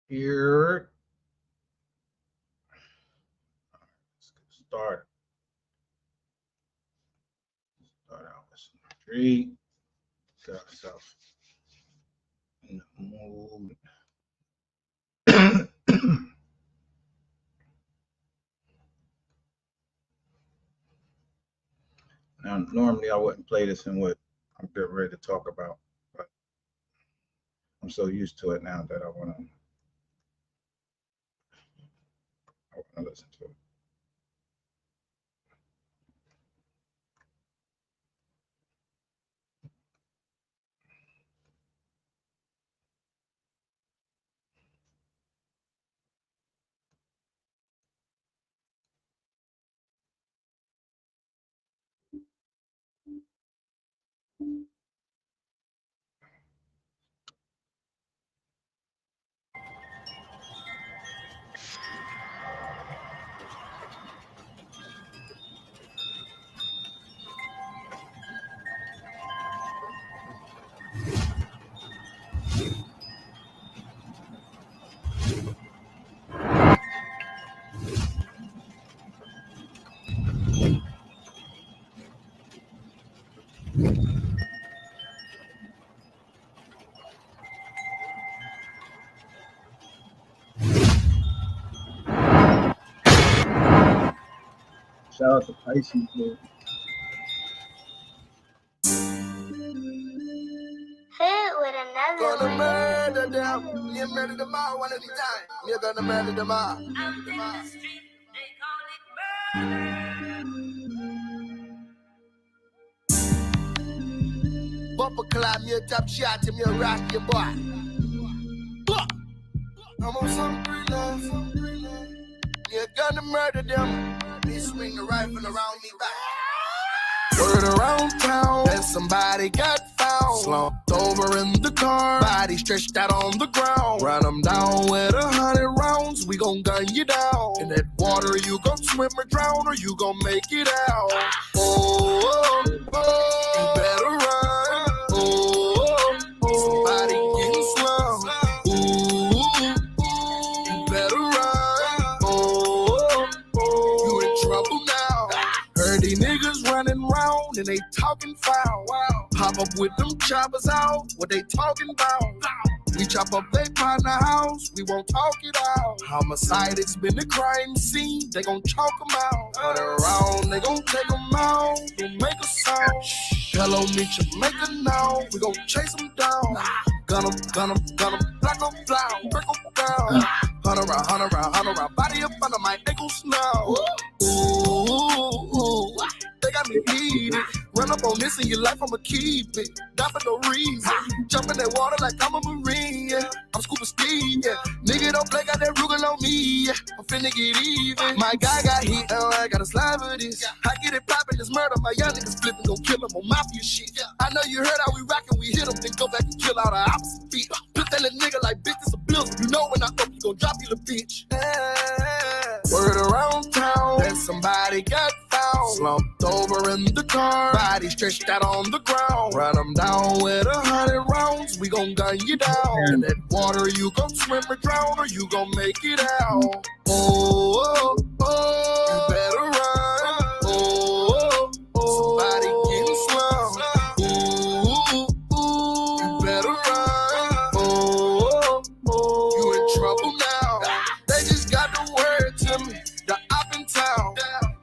Here. Let's get started. Start out with some street. Get ourselves in the mood. Now, normally I wouldn't play this in what I'm getting ready to talk about, but I'm so used to it now that I want to listen to it. Shout out to Pisces, dude. With another gonna murder them. You murder them all one at a time. You're gonna murder them all. Out in the street, they call it murder. Bumper climb, you top shot, him, you rock your boy. I'm on some love. You're gonna murder them. They swing the rifle around me back. Word around town that somebody got found, slumped over in the car, body stretched out on the ground. Run them down with 100 rounds, we gon' gun you down. In that water, you gon' swim or drown, or you gon' make it out. Oh, oh, oh, you better run. Oh, oh, somebody getting slumped. Ooh, you better run. Oh, oh, you in trouble now. Heard these niggas running round and they talking foul. Pop up with them choppers out, what they talking about? We chop up they partner house, we won't talk it out. Homicide, it's been the crime scene, they gon' chalk them out. Turn around, they gon' take them out, gon' make a sound. Hello, meet you, make a now, we gon' chase them down. Gun them, black on blow, break them down. Hunt around, body up under my ankles now. Ooh, they got me heated. Run up on this in your life, I'ma keep it. Not for no reason. Jump in that water like I'm a Marine, yeah. I'm scuba Steve, yeah. Nigga don't play, got that Rugal on me, yeah. I'm finna get even. My guy got hit, now I gotta slide for this. I get it poppin', this murder. My young niggas flippin', gon' kill him on mafia shit. I know you heard how we rockin', we hit him, then go back and kill all the opposite beat. Put that little nigga like bitch, it's a bill. You know when I up, you gon' drop you the bitch. Word around town that somebody got found, slumped over in the car, body stretched out on the ground. Run them down with 100 rounds, we gon' gun you down. In that water, you gon' swim or drown, or you gon' make it out. Oh, oh, oh, you better run. Oh, oh, oh, somebody getting slumped. Ooh, ooh, you better run. Oh, oh, you in trouble now. They just got the word to me, that I'm in town.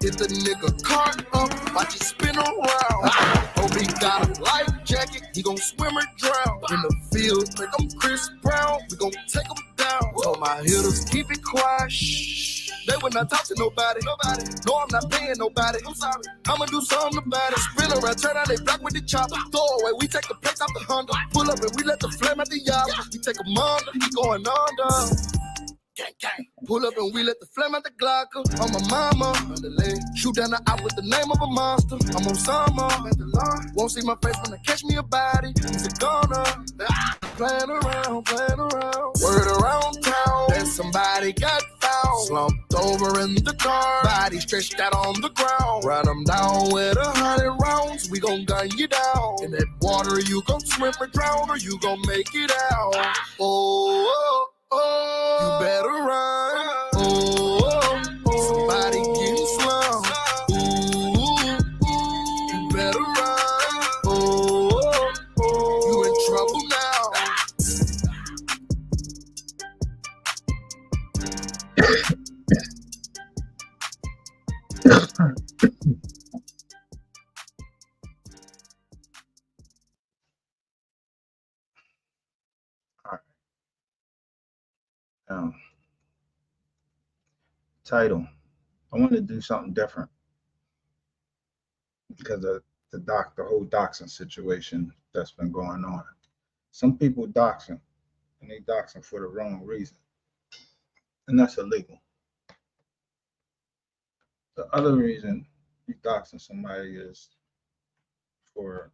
Hit the nigga car up, watch it spin around. Hope he got a life jacket, he gon' swim or drown. In the field, think I'm Chris Brown, we gon' take him down. Told my hitters, keep it quiet, shh. They would not talk to nobody. No, I'm not paying nobody. I'm sorry, I'ma do something about it. Spin around, turn out they block with the chopper. Throw away, we take the plates out the Honda. Pull up and we let the flame at the yard. We take a under, he going under. Gang, gang. Pull up and we let the flame at the Glocker. On my mama, shoot down the eye with the name of a monster. I'm on summer, won't see my face when they catch me a body. He's a goner, playing around. Word around town that somebody got found, slumped over in the car, body stretched out on the ground. Run them down with 100 rounds, we gon' gun you down. In that water, you gon' swim or drown, or you gon' make it out. Oh, oh, oh. Title. I want to do something different because of the whole doxing situation that's been going on. Some people doxing, and they doxing for the wrong reason, and that's illegal. The other reason you doxing somebody is for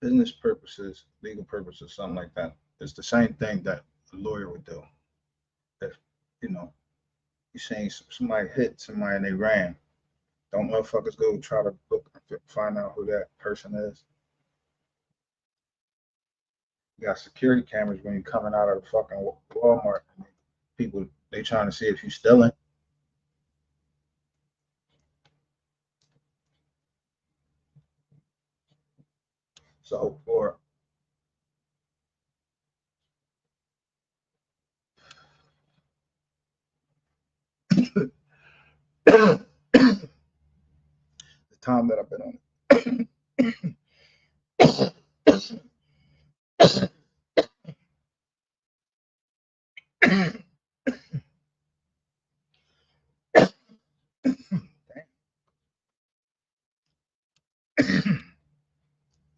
business purposes, legal purposes, something like that. It's the same thing that a lawyer would do. If you know, you're saying somebody hit somebody and they ran, don't motherfuckers go try to look, find out who that person is? You got security cameras when you're coming out of the fucking Walmart. People, they trying to see if you stealing. So for the time that I've been on it.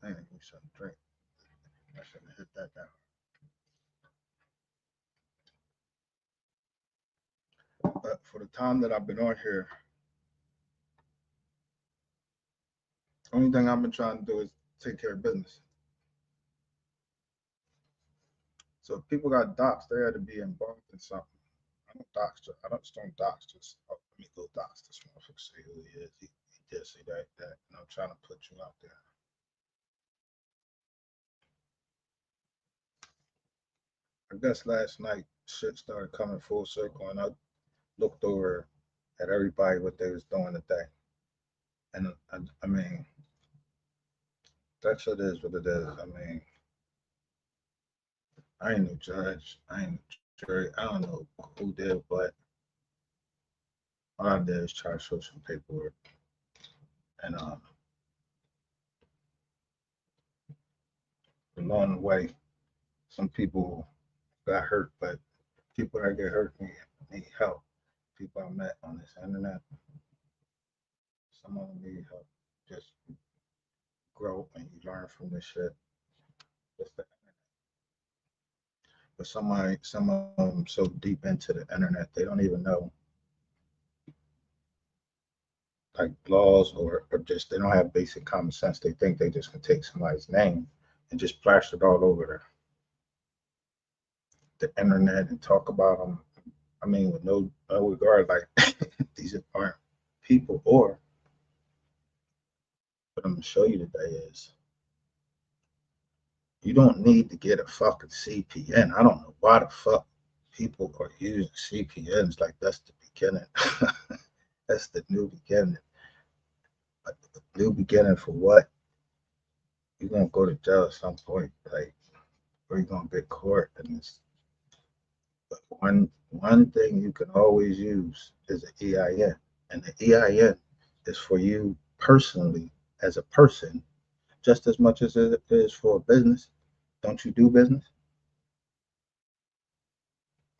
I ain't give me something to drink. I should have hit that down. But for the time that I've been on here, the only thing I've been trying to do is take care of business. So if people got doxed, they had to be involved in something. I don't dox. I just don't dox. Just let me go dox this motherfucker. See who he is. He did say that. And I'm trying to put you out there. I guess last night shit started coming full circle, and I looked over at everybody what they was doing today, and I mean that shit is what it is. I mean, I ain't no judge, I ain't no jury, I don't know who did, but all I did is try to show some paperwork, and along the way, some people got hurt, but people that get hurt need help. People I met on this internet, some of them need help. Just grow and you learn from this shit. But some of them so deep into the internet, they don't even know like laws or just they don't have basic common sense. They think they just can take somebody's name and just plaster it all over the internet and talk about them. I mean, with no regard, like these aren't people. Or what I'm gonna show you today is you don't need to get a fucking CPN. I don't know why the fuck people are using CPNs like that's the beginning. That's the new beginning. But the new beginning for what? You're gonna go to jail at some point, like, or you're gonna get caught. And it's, but one thing you can always use is an EIN, and the EIN is for you personally as a person, just as much as it is for a business. Don't you do business?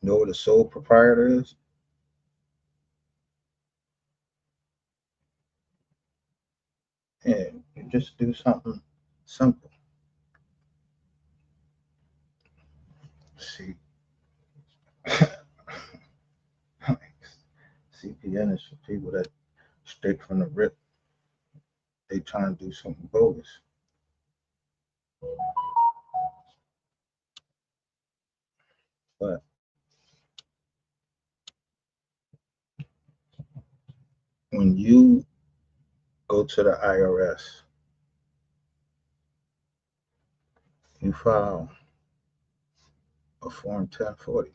Know what a sole proprietor is? And you just do something simple. See, CPN is for people that straight from the rip, they trying to do something bogus. But when you go to the IRS, you file a Form 1040.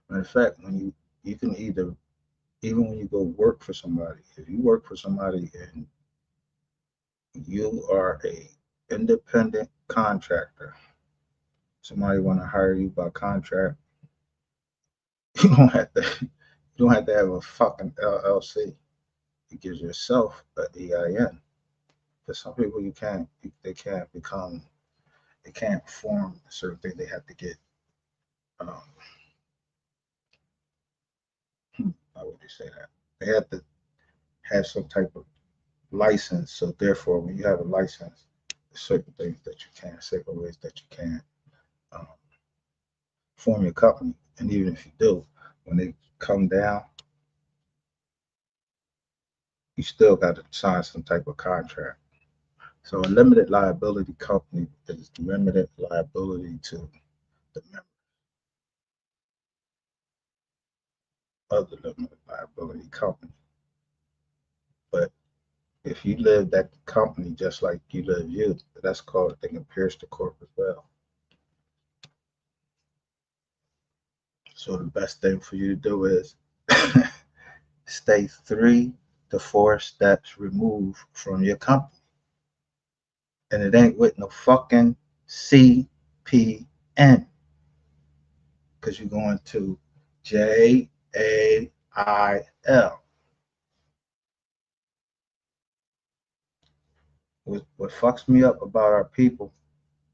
Matter of fact, when you can either, even when you go work for somebody, if you work for somebody and you are a independent contractor, somebody want to hire you by contract, you don't have to have a fucking LLC. You give yourself an EIN. For some people, they can't become they can't perform certain things. They have to get, how would you say that? They have to have some type of license. So therefore, when you have a license, there's certain things that you can, certain ways that you can um, form your company. And even if you do, when they come down, you still got to sign some type of contract. So a limited liability company is limited liability to the member of the limited liability company. But if you live that company just like you live you, that's called, they can pierce the corporate veil. So the best thing for you to do is stay 3 to 4 steps removed from your company. And it ain't with no fucking CPN. Because you're going to JAIL. What fucks me up about our people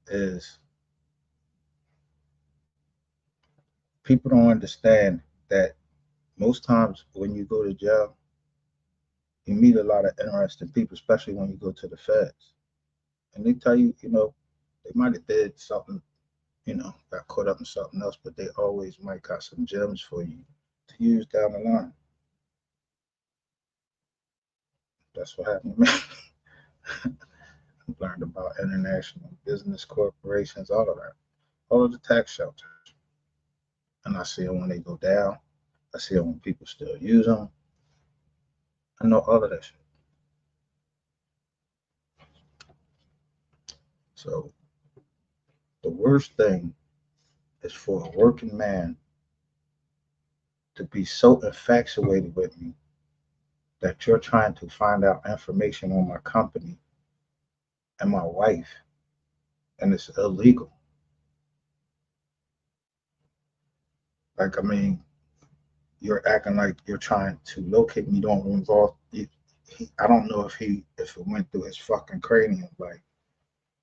is people don't understand that most times when you go to jail, you meet a lot of interesting people, especially when you go to the feds. And they tell you, they might have did something, got caught up in something else, but they always might got some gems for you to use down the line. That's what happened to me. I learned about international business corporations, all of that, all of the tax shelters. And I see them when they go down. I see them when people still use them. I know all of that shit. So the worst thing is for a working man to be so infatuated with me that you're trying to find out information on my company and my wife, and it's illegal. Like, I mean, you're acting like you're trying to locate me. Don't involve. I don't know if it went through his fucking cranium. Like,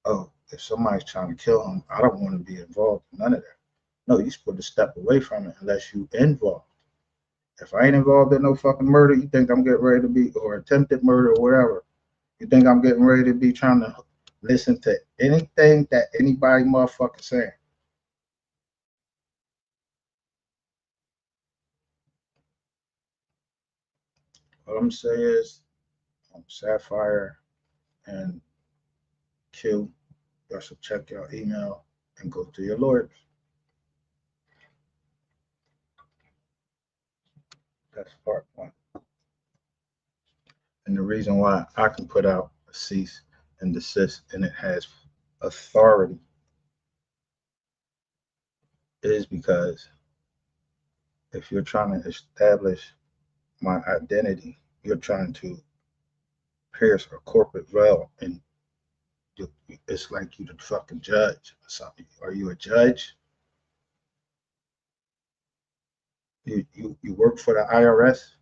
oh, if somebody's trying to kill him, I don't want to be involved in none of that. No, you're supposed to step away from it unless you involved. If I ain't involved in no fucking murder, you think I'm getting ready to be, or attempted murder or whatever, you think I'm getting ready to be trying to listen to anything that anybody motherfucking saying? What I'm saying is, Sapphire and Q, y'all should check your email and go to your lawyers. That's part one. And the reason why I can put out a cease and desist and it has authority is because if you're trying to establish my identity, you're trying to pierce a corporate veil, and it's like you the fucking judge or something. Are you a judge? You work for the IRS?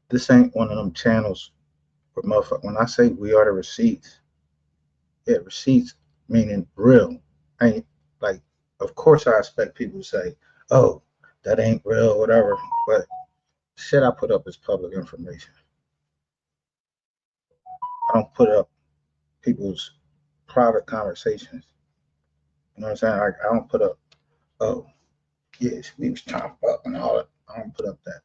This ain't one of them channels where motherfucker. When I say we are the receipts, yeah, receipts meaning real. I ain't like, of course I expect people to say, oh, that ain't real, whatever. But shit I put up is public information. I don't put up people's private conversations. You know what I'm saying? I don't put up, oh, yes, we was trying to fuck and all that. I don't put up that.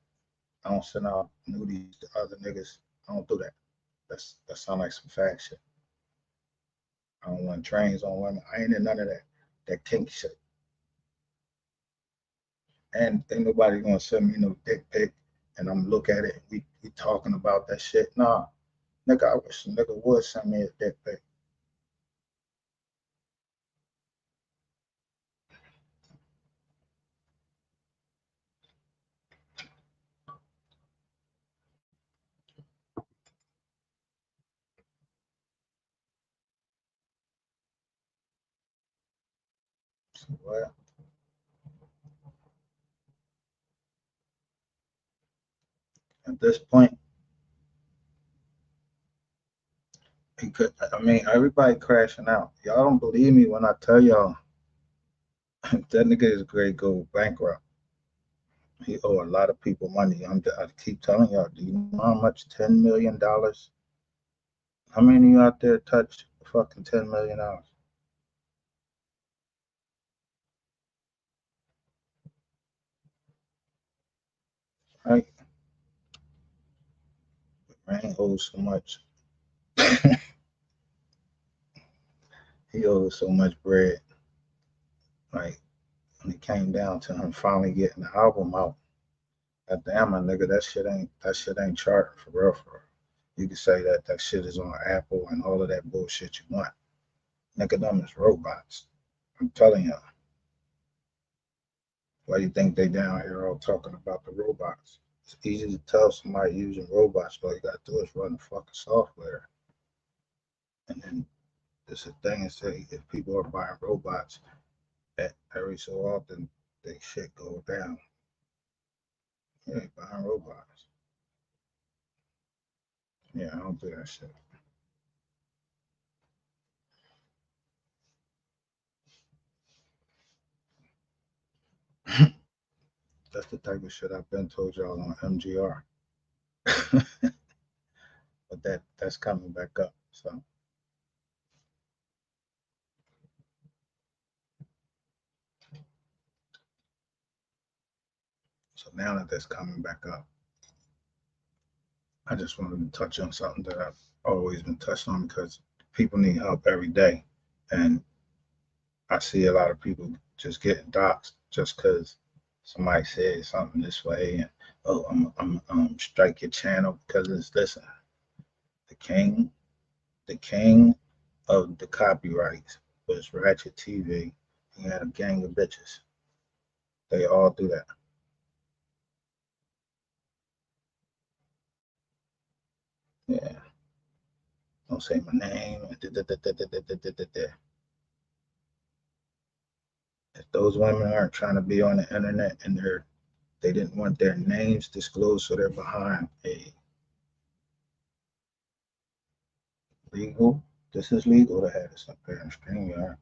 I don't send out nudies to other niggas. I don't do that. That sound like some fag shit. I don't want trains on women. I ain't in none of that. That kink shit. And ain't nobody gonna send me no dick pic and I'm look at it and we talking about that shit. Nah. Nigga, I wish a nigga would send me a dick pic. So what? At this point, he could. I mean, everybody crashing out. Y'all don't believe me when I tell y'all that nigga is great go bankrupt. He owe a lot of people money. I keep telling y'all. Do you know how much $10 million? How many of you out there touch fucking $10 million? Right? Man owes so much. He owes so much bread. Like when it came down to him finally getting the album out. God damn, my nigga, that shit ain't charting for real, for real. You can say that shit is on Apple and all of that bullshit you want. Nigga, them is robots. I'm telling you. Why you think they down here all talking about the robots? It's easy to tell somebody using robots. All you gotta do is run the fucking software. And then there's a thing and say if people are buying robots, that every so often they shit go down. Yeah, buying robots. Yeah, I don't do that shit. That's the type of shit I've been told y'all on MGR. But that's coming back up. So now that that's coming back up, I just wanted to touch on something that I've always been touched on because people need help every day. And I see a lot of people just getting doxxed just because somebody said something this way and oh I'm strike your channel because it's listen. The king of the copyrights was Ratchet TV. He had a gang of bitches. They all do that. Yeah. Don't say my name. If those women aren't trying to be on the internet and they didn't want their names disclosed, so they're behind a legal. This is legal to have this up there in StreamYard.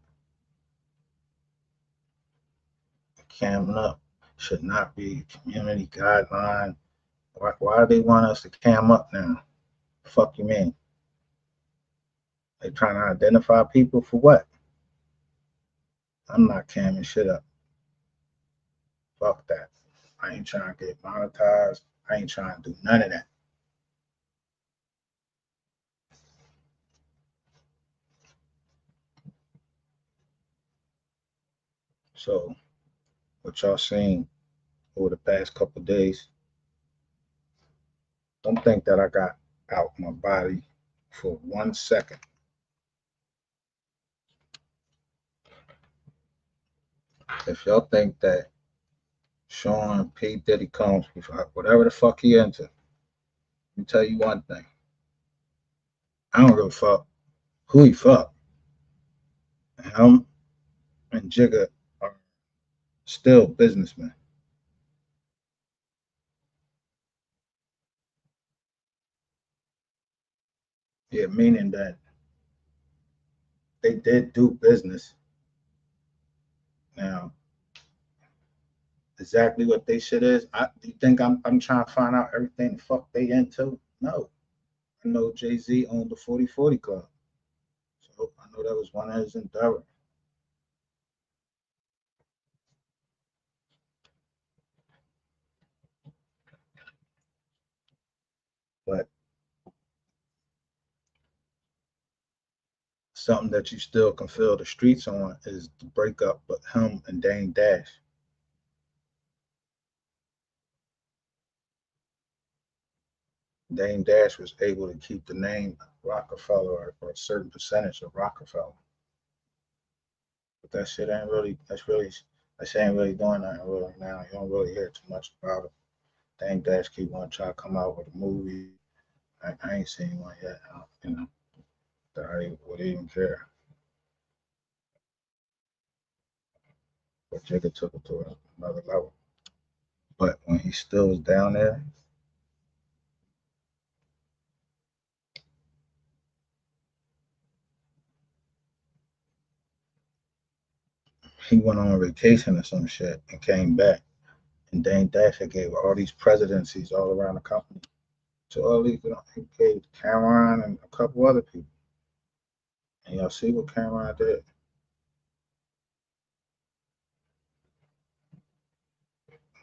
Camming up should not be community guideline. Why do they want us to cam up now? Fuck you mean? They trying to identify people for what? I'm not camming shit up. Fuck that. I ain't trying to get monetized. I ain't trying to do none of that. So what y'all seen over the past couple of days, don't think that I got out my body for 1 second. If y'all think that Sean P. Diddy Combs, whatever the fuck he into, let me tell you one thing. I don't give a fuck who he fuck. Him and Jigga are still businessmen. Yeah, meaning that they did do business. Now, exactly what they shit is, do you think I'm trying to find out everything the fuck they into? No. I know Jay-Z owned the 40/40 Club. So I know that was one of his endeavors. But something that you still can feel the streets on is the breakup with him and Dame Dash. Dame Dash was able to keep the name Rockefeller or a certain percentage of Rockefeller. But that shit ain't really, that shit ain't really doing nothing really now. You don't really hear too much about it. Dame Dash keep on trying to come out with a movie. I ain't seen one yet, you know, that I would even care. But Jigga took it to another level. But when he still was down there, he went on vacation or some shit and came back. And Dame Dash had gave all these presidencies all around the company to all these, he gave Cameron and a couple other people. And y'all see what Cameron did?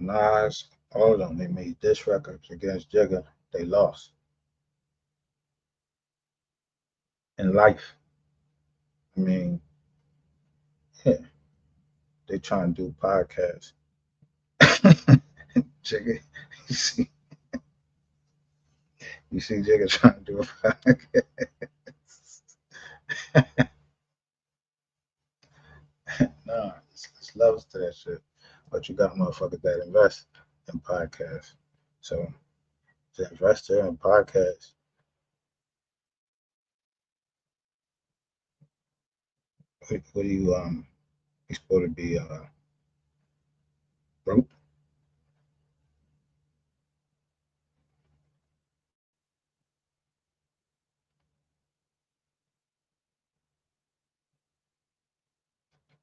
Nas, all of them, they made diss records against Jigga. They lost in life. I mean, yeah, they trying to do podcasts. Jigga, you see Jigga trying to do a podcast. Nah, it's levels to that shit. But you got motherfuckers that invest in podcasts. So the investor in podcasts, what do you supposed to be broke?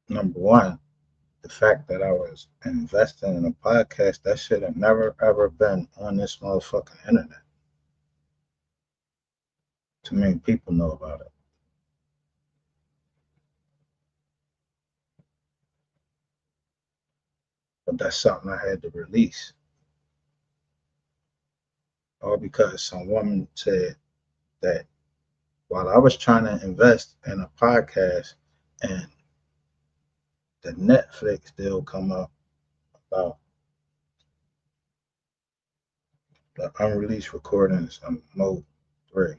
Number one, the fact that I was investing in a podcast, that should have never ever been on this motherfucking internet. Too many people know about it. But that's something I had to release. All because some woman said that while I was trying to invest in a podcast and the Netflix deal come up about the unreleased recordings of Mode 3.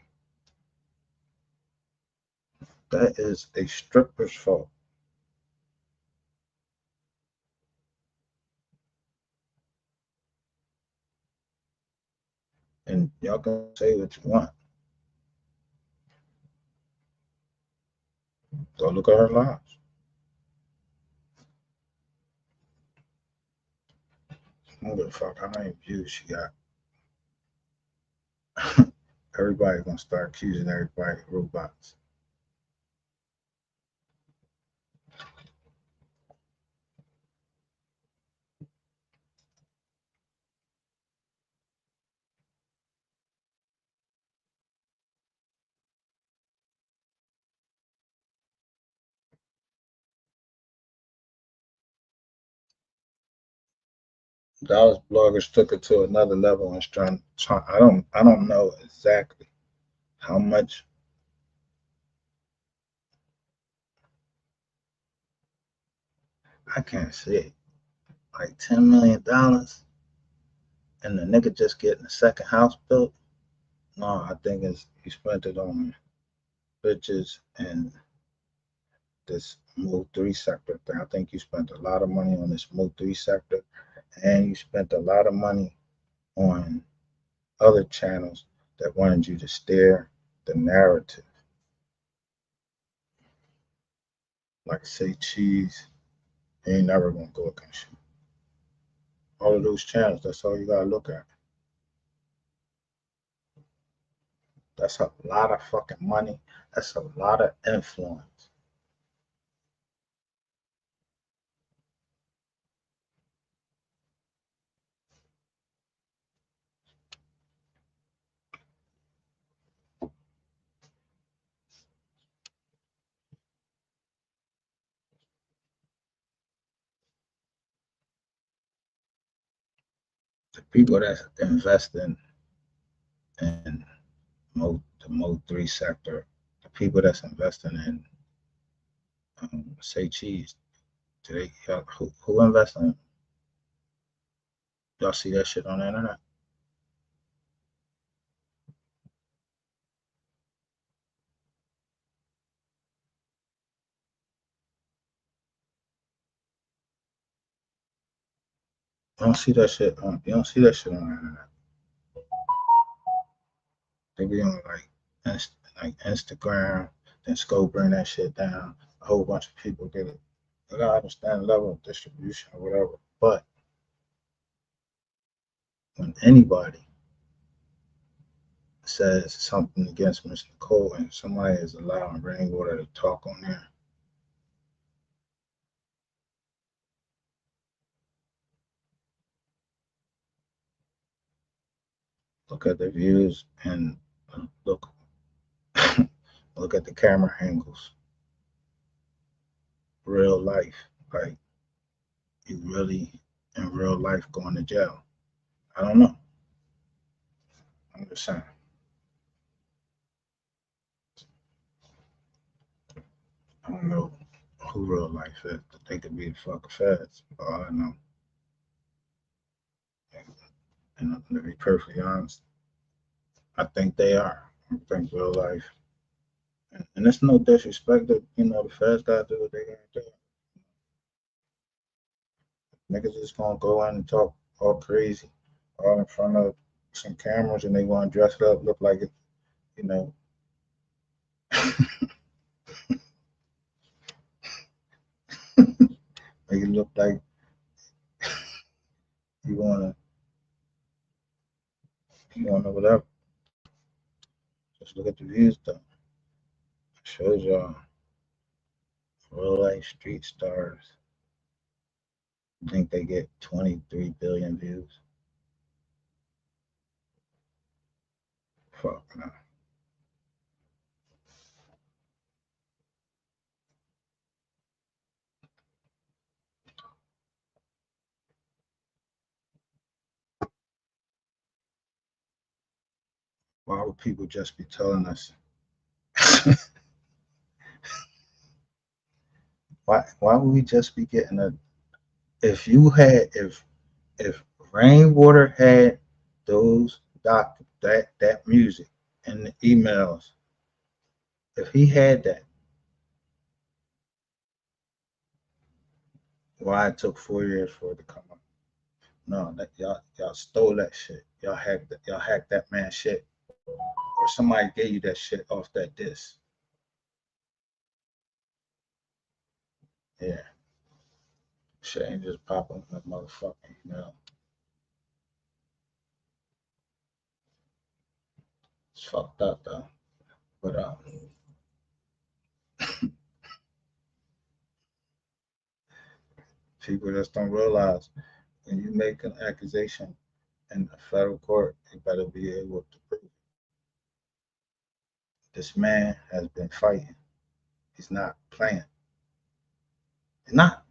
That is a stripper's fault. And y'all can say what you want. Go look at her lives. I don't give a fuck how many views she got. Everybody's gonna start accusing everybody of robots. Dallas bloggers took it to another level and I don't know exactly how much. I can't see it. Like $10 million and the nigga just getting a second house built. No, I think he spent it on bitches and this Move 3 sector thing. I think you spent a lot of money on this Move 3 sector, and you spent a lot of money on other channels that wanted you to steer the narrative. Like say Cheese, he ain't never gonna go against you. All of those channels, that's all you gotta look at. That's a lot of fucking money. That's a lot of influence. The people that invest in the Mode 3 sector, the people that's investing in say Cheese, who invests in? Y'all see that shit on the internet? You don't see that shit on the internet. They be on like Instagram, then Scope bring that shit down. A whole bunch of people get it. I gotta understand the level of distribution or whatever. But when anybody says something against Miss Nicole and somebody is allowing Rainwater to talk on there, Look at the views and look look at the camera angles. Real life, like you really in real life going to jail. I don't know. I'm just saying. I don't know who real life is. They could be the fucking feds. All I know. And to be perfectly honest, I think they are. I think real life. And it's no disrespect that, the feds got to do what they got to do. Niggas just gonna go in and talk all crazy, all in front of some cameras, and they want to dress it up, look like it, you know. Make it look like you wanna, whatever. Just look at the views though. It shows y'all real life street stars think they get 23 billion views. Fuck no. Why would people just be telling us? Why would we just be getting a? If Rainwater had those that music and the emails, if he had that, why it took 4 years for it to come up? No, that y'all stole that shit. Y'all hacked that man shit, or somebody gave you that shit off that disc. Yeah, shit ain't just popping in the motherfucking email. It's fucked up though. But people just don't realize when you make an accusation in a federal court, you better be able to prove it. This man has been fighting. He's not playing. He's not.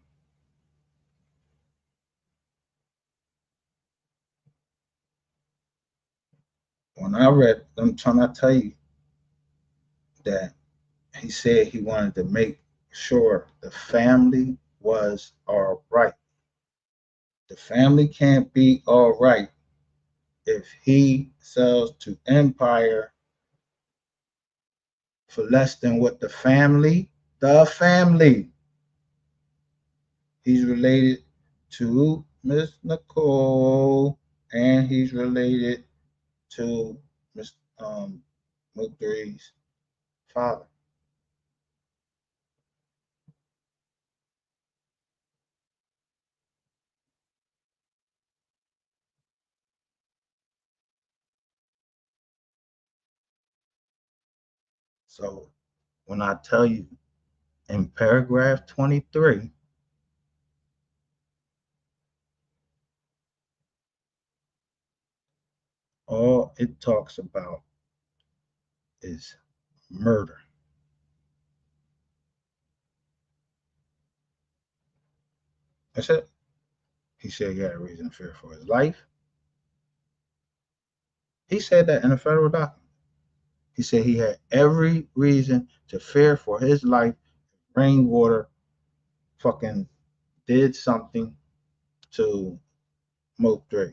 When I read, I'm trying to tell you that he said he wanted to make sure the family was all right. The family can't be all right if he sells to Empire for less than what the family, he's related to Miss Nicole, and he's related to Miss Mugdree's father. So when I tell you in paragraph 23, all it talks about is murder. That's it. He said he had a reason to fear for his life. He said that in a federal document. He said he had every reason to fear for his life. Rainwater fucking did something to Moke 3.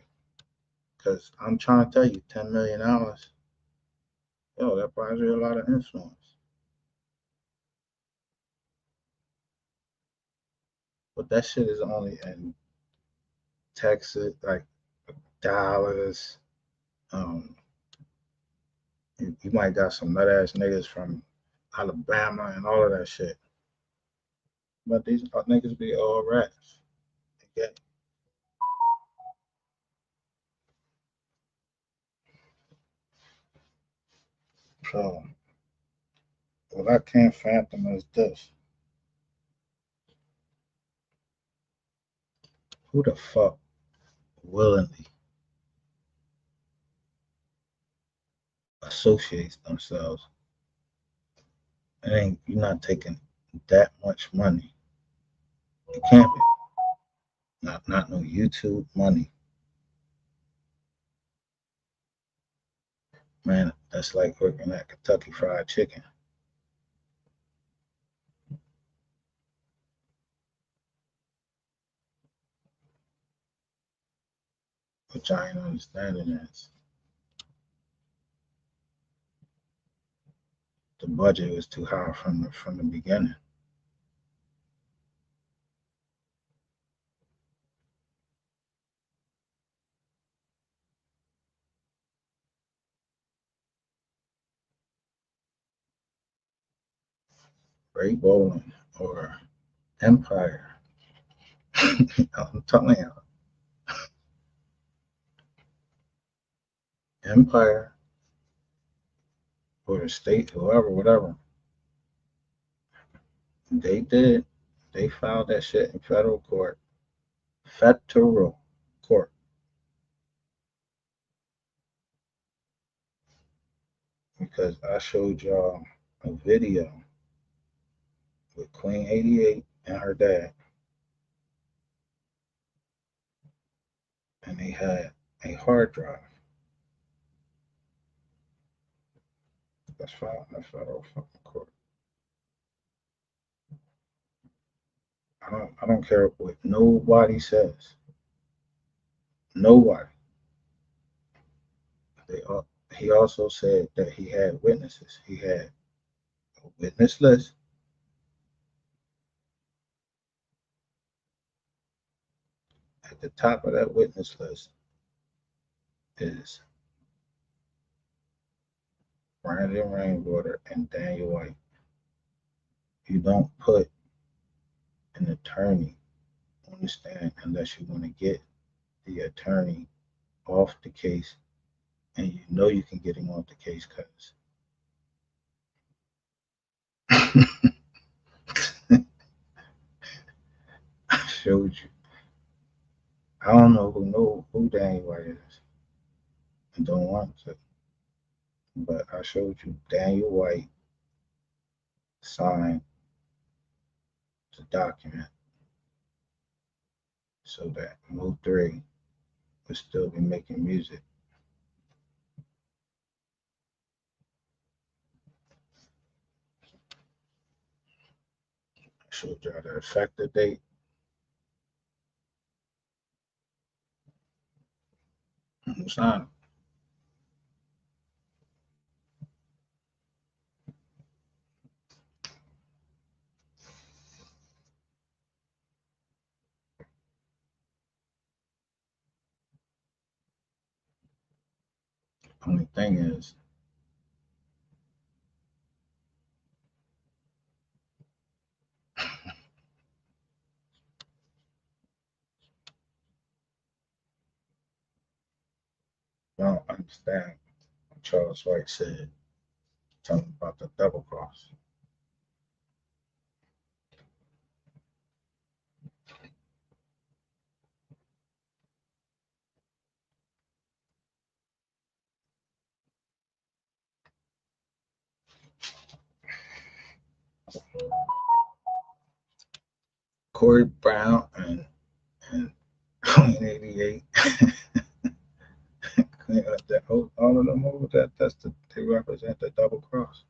Because I'm trying to tell you, $10 million, yo, that buys you a lot of influence. But that shit is only in Texas, like Dallas. You might got some nut ass niggas from Alabama and all of that shit. But these niggas be all rats. Okay. So what I can't fathom is this. Who the fuck willingly associates themselves. It ain't you're not taking that much money. It can't be. Not no YouTube money. Man, that's like working at Kentucky Fried Chicken. Which I ain't understanding is the budget was too high from the beginning. Ray Bowling or Empire. I'm telling you, Empire or the state, whoever, whatever. They did. They filed that shit in federal court. Federal court. Because I showed y'all a video with Queen 88 and her dad, and they had a hard drive. That's filed in the federal fucking court. I don't care what nobody says. Nobody. They he also said that he had witnesses. He had a witness list. At the top of that witness list is Brandon Rainwater and Daniel White. You don't put an attorney on the stand unless you want to get the attorney off the case, and you know you can get him off the case because I showed you. I don't know who Daniel White is. I don't want to, but I showed you Daniel White signed the document so that Mo 3 would still be making music. I showed y'all the effective date. Who signed it? Only thing is, I don't understand what Charles White said, talking about the double cross. Corey Brown and Queen 88. All of them over they represent the double cross.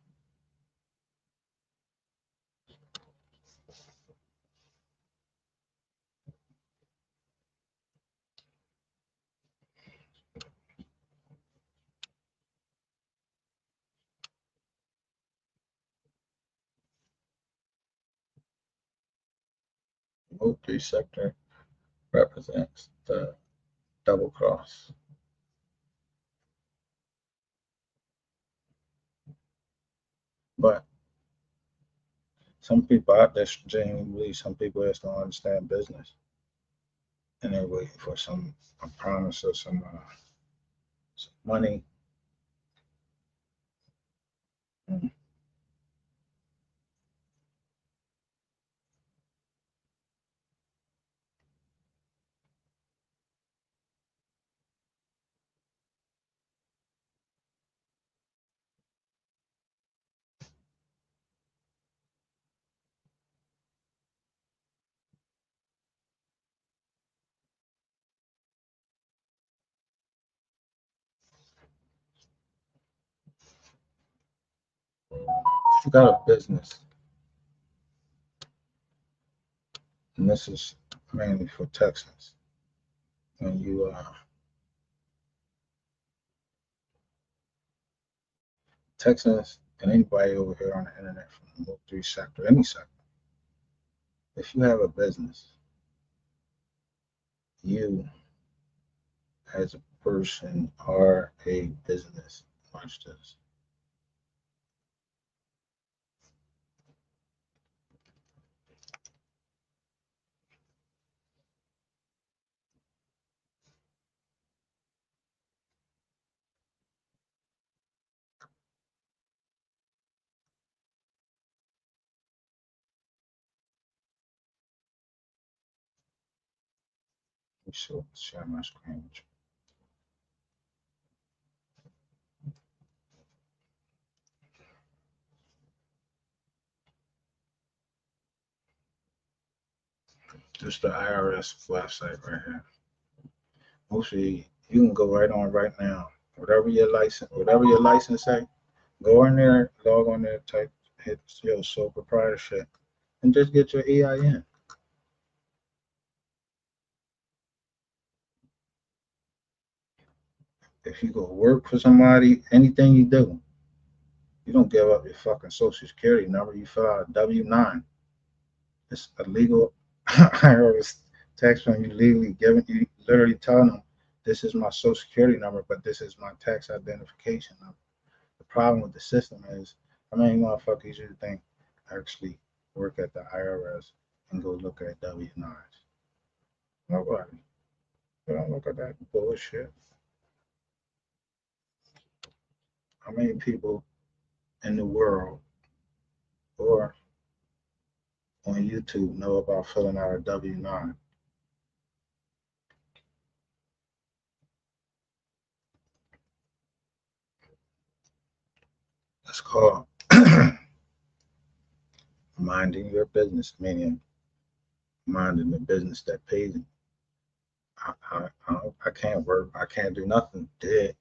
Mo 3 sector represents the double cross. But some people out there genuinely believe some people just don't understand business, and they're waiting for a promise or some money. Mm. You got a business, and this is mainly for Texans. When you Texans and anybody over here on the internet from the Web3 sector, any sector, if you have a business, you as a person are a business. Watch this. Let me share my screen with you. This is the IRS website right here. Mostly you can go right on right now. Whatever your license say, go in there, log on there, type hit your sole proprietorship, and just get your EIN. If you go work for somebody, anything you do, you don't give up your fucking social security number. You fill out a W-9. It's illegal. IRS tax when you legally giving you literally telling them this is my social security number, but this is my tax identification number. The problem with the system is how many motherfuckers you think actually work at the IRS and go look at W-9s? Nobody. They don't look at that bullshit. How many people in the world or on YouTube know about filling out a W-9? It's called minding your business, meaning minding the business that pays you. I can't work. I can't do nothing. Dead.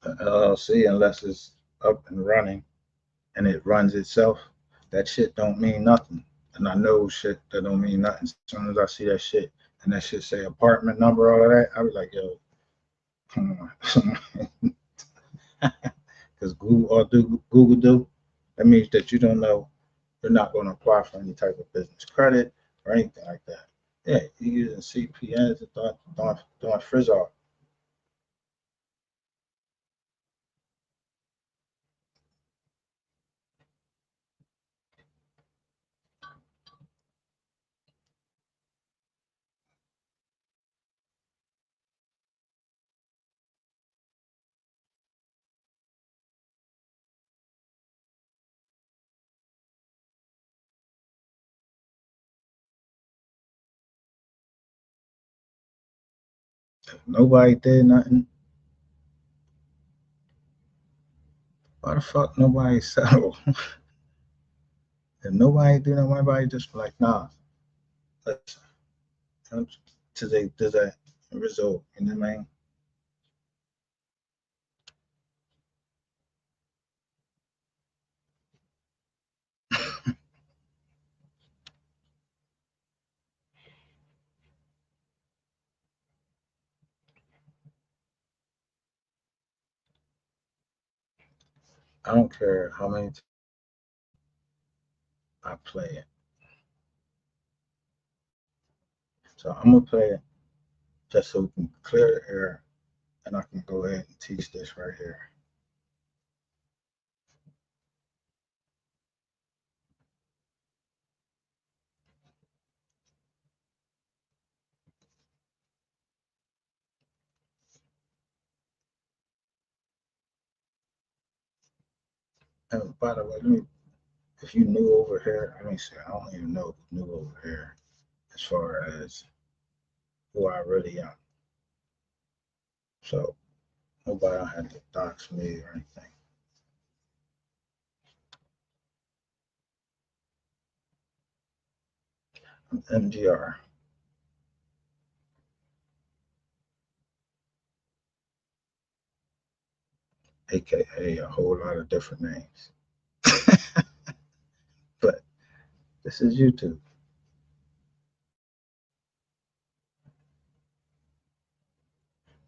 The LLC, unless it's up and running and it runs itself, that shit don't mean nothing. And I know shit that don't mean nothing. As soon as I see that shit and that shit say apartment number, all of that, I be like, yo, come on. Because Google do, that means that you don't know, you're not going to apply for any type of business credit or anything like that. Yeah, you're using CPNs and doing frizz off. If nobody did nothing, why the fuck nobody settled? If nobody do nothing, everybody just like, nah, listen, to the result, you know what I mean? I don't care how many times I play it. So I'm gonna play it just so we can clear the air and I can go ahead and teach this right here. And by the way, if you new over here, let me see, I don't even know who's new over here as far as who I really am. So nobody had to dox me or anything. I'm MGR. aka a whole lot of different names. But this is YouTube.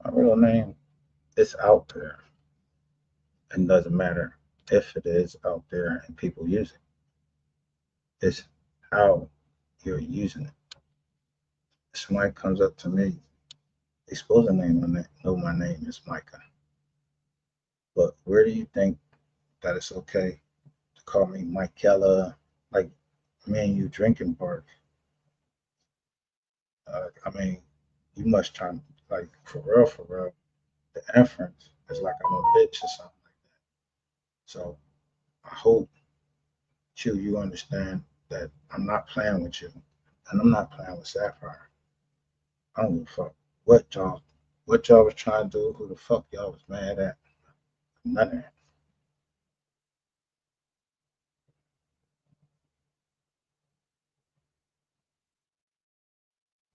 My real name is out there. It doesn't matter if it is out there and people use it. It's how you're using it. If somebody comes up to me, they supposed to know my name is Micah. But where do you think that it's okay to call me Michaela? Like me and you drinking part. I mean, you must try like for real, for real. The inference is like I'm a bitch or something like that. So I hope you understand that I'm not playing with you, and I'm not playing with Sapphire. I don't give a fuck what y'all was trying to do, who the fuck y'all was mad at, none of that.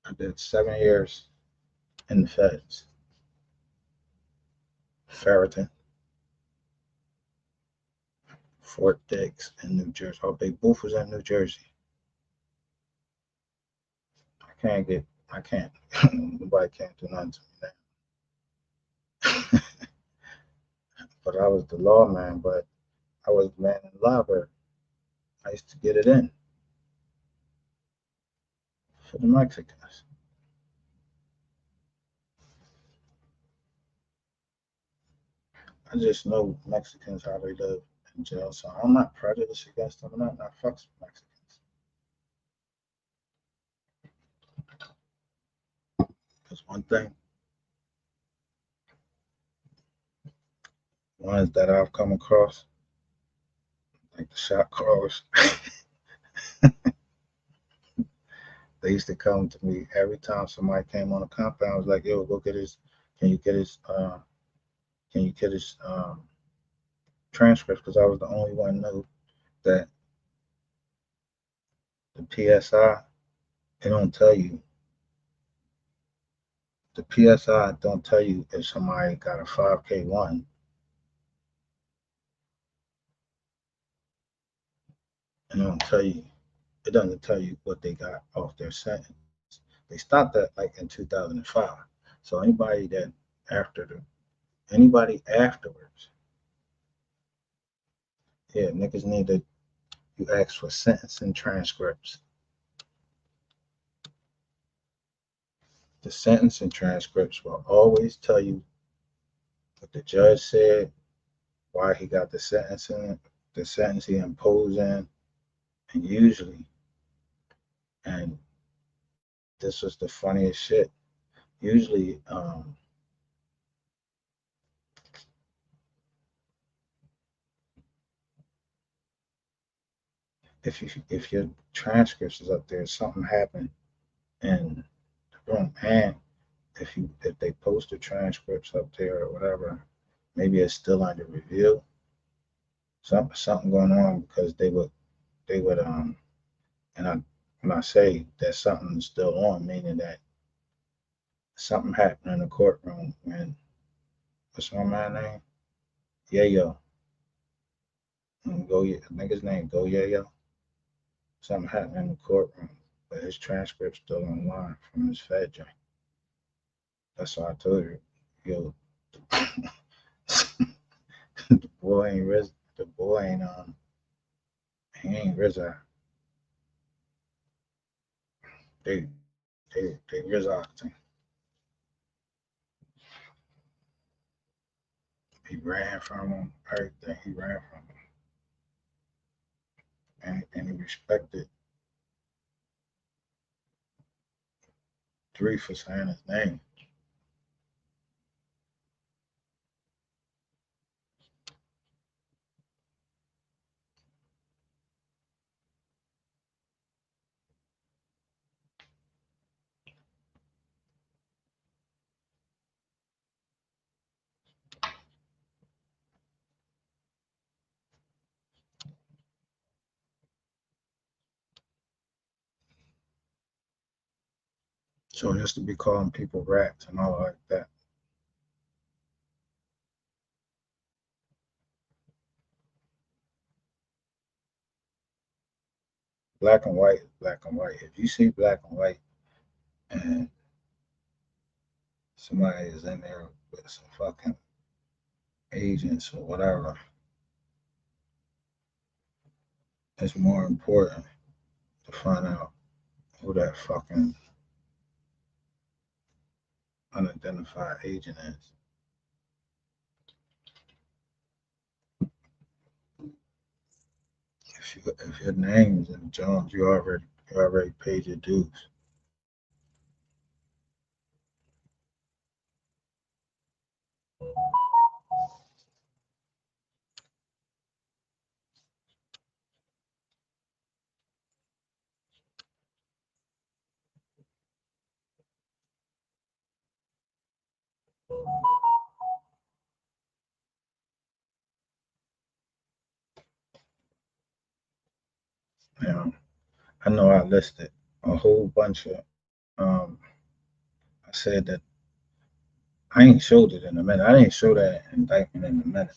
I did 7 years in the feds, Ferriton, Fort Dix, in New Jersey. Oh, they both was in New Jersey. I can't, nobody can't do nothing to me now. But I was the lawman, but I was the man in the library. I used to get it in for the Mexicans. I just know Mexicans how they live in jail, so I'm not prejudiced against them. I'm not fucks with Mexicans. Because ones that I've come across, like the shop callers, they used to come to me every time somebody came on the compound. I was like, "Yo, go get his. Can you get his? Can you get his transcripts?" Because I was the only one knew that the PSI. It don't tell you. The PSI don't tell you if somebody got a 5K1. It don't tell you. It doesn't tell you what they got off their sentence. They stopped that like in 2005. So anybody afterwards, yeah, niggas need to you ask for sentencing transcripts. The sentencing transcripts will always tell you what the judge said, why he got the sentence he imposed in, and usually, and this was the funniest shit. Usually, if your transcripts is up there, something happened in the room, and if they post the transcripts up there or whatever, maybe it's still under review. Something going on because they would and I when I say that something's still on, meaning that something happened in the courtroom when what's my man name? Yeah yo. I think his name Go Yeah Yo. Something happened in the courtroom, but his transcript's still online from his Fed joint. That's why I told you, yo, the boy ain't the boy ain't he ain't RZA. They they RZA thing. He ran from him, everything he ran from him. And he respected three for saying his name. So just to be calling people rats and all like that. black and white is black and white. If you see black and white and somebody is in there with some fucking agents or whatever, it's more important to find out who that fucking unidentified agent is. If your name is in Jones, you already paid your dues. Now, I know I listed a whole bunch of. I said that I ain't showed it in a minute. I didn't show that indictment in a minute.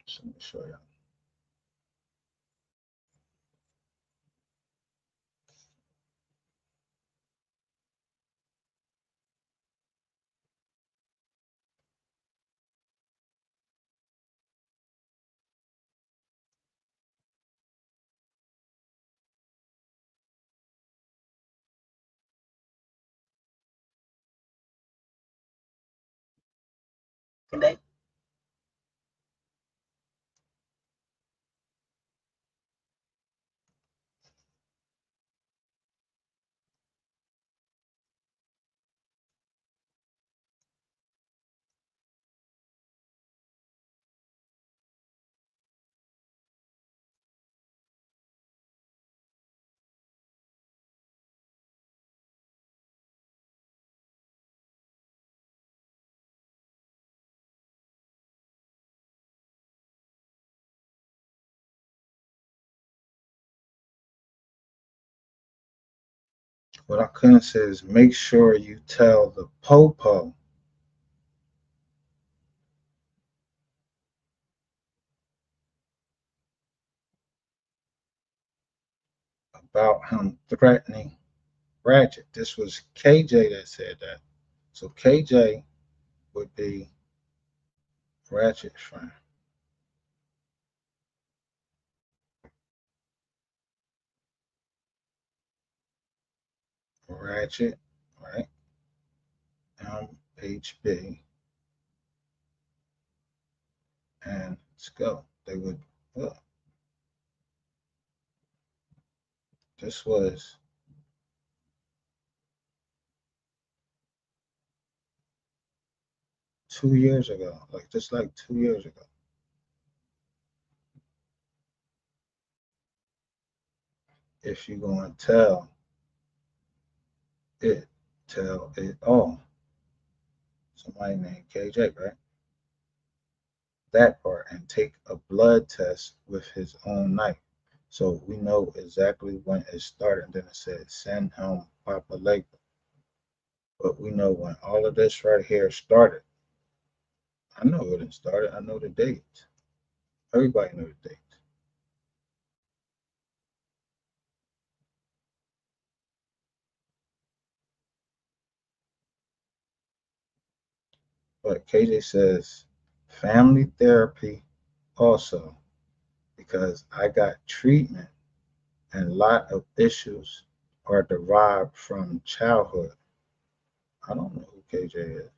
So let me show you. Today. What I couldn't say is make sure you tell the popo about him threatening Ratchet. This was KJ that said that. So KJ would be Ratchet's friend. Ratchet, right? MHB, and Skull. They would look. This was 2 years ago, like 2 years ago. If you're going to tell it all. Somebody named KJ, right? That part, and take a blood test with his own knife. So we know exactly when it started. And then it said, send him Papa Lake. But we know when all of this right here started. I know when it started. I know the date. Everybody knows the date. But KJ says family therapy also, because I got treatment and a lot of issues are derived from childhood. I don't know who KJ is.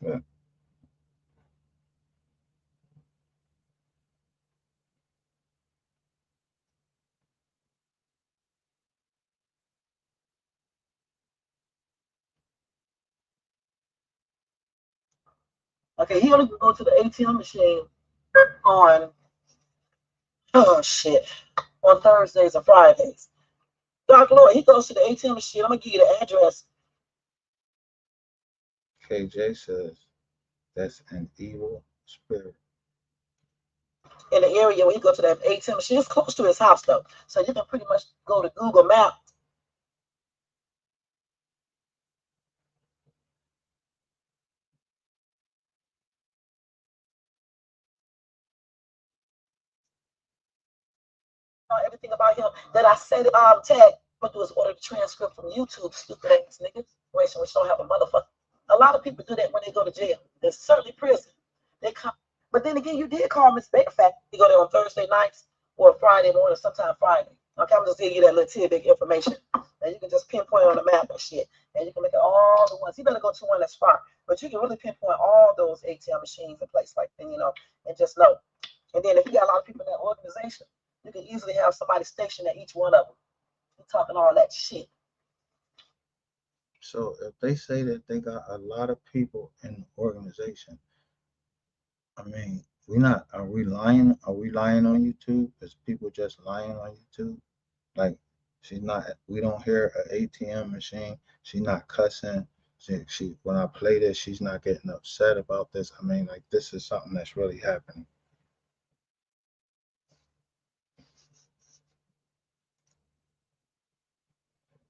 But Okay, he only could go to the ATM machine on on Thursdays or Fridays. Dark Lord, he goes to the ATM machine. I'm gonna give you the address. KJ says that's an evil spirit. In the area where he go to that ATM machine. It's close to his house though. So you can pretty much go to Google Maps. Everything about him that I said tag. What do is order the transcript from YouTube, stupid ass niggas. Which don't have a motherfucker. A lot of people do that when they go to jail. There's certainly prison. They come, but then again, you did call Miss Fact. You go there on Thursday nights or Friday morning, sometime Friday. Okay, I'm just giving you that little tidbit information. And you can just pinpoint on the map and shit. And you can look at all the ones. You better go to one that's far. But you can really pinpoint all those ATM machines and places like that, and just know. And then if you got a lot of people in that organization, you can easily have somebody stationed at each one of them. You're talking all that shit. So if they say that they got a lot of people in the organization, I mean, are we lying? Are we lying on YouTube? Is people just lying on YouTube? Like, we don't hear an ATM machine. She's not cussing. When I play this, she's not getting upset about this. I mean, like, this is something that's really happening.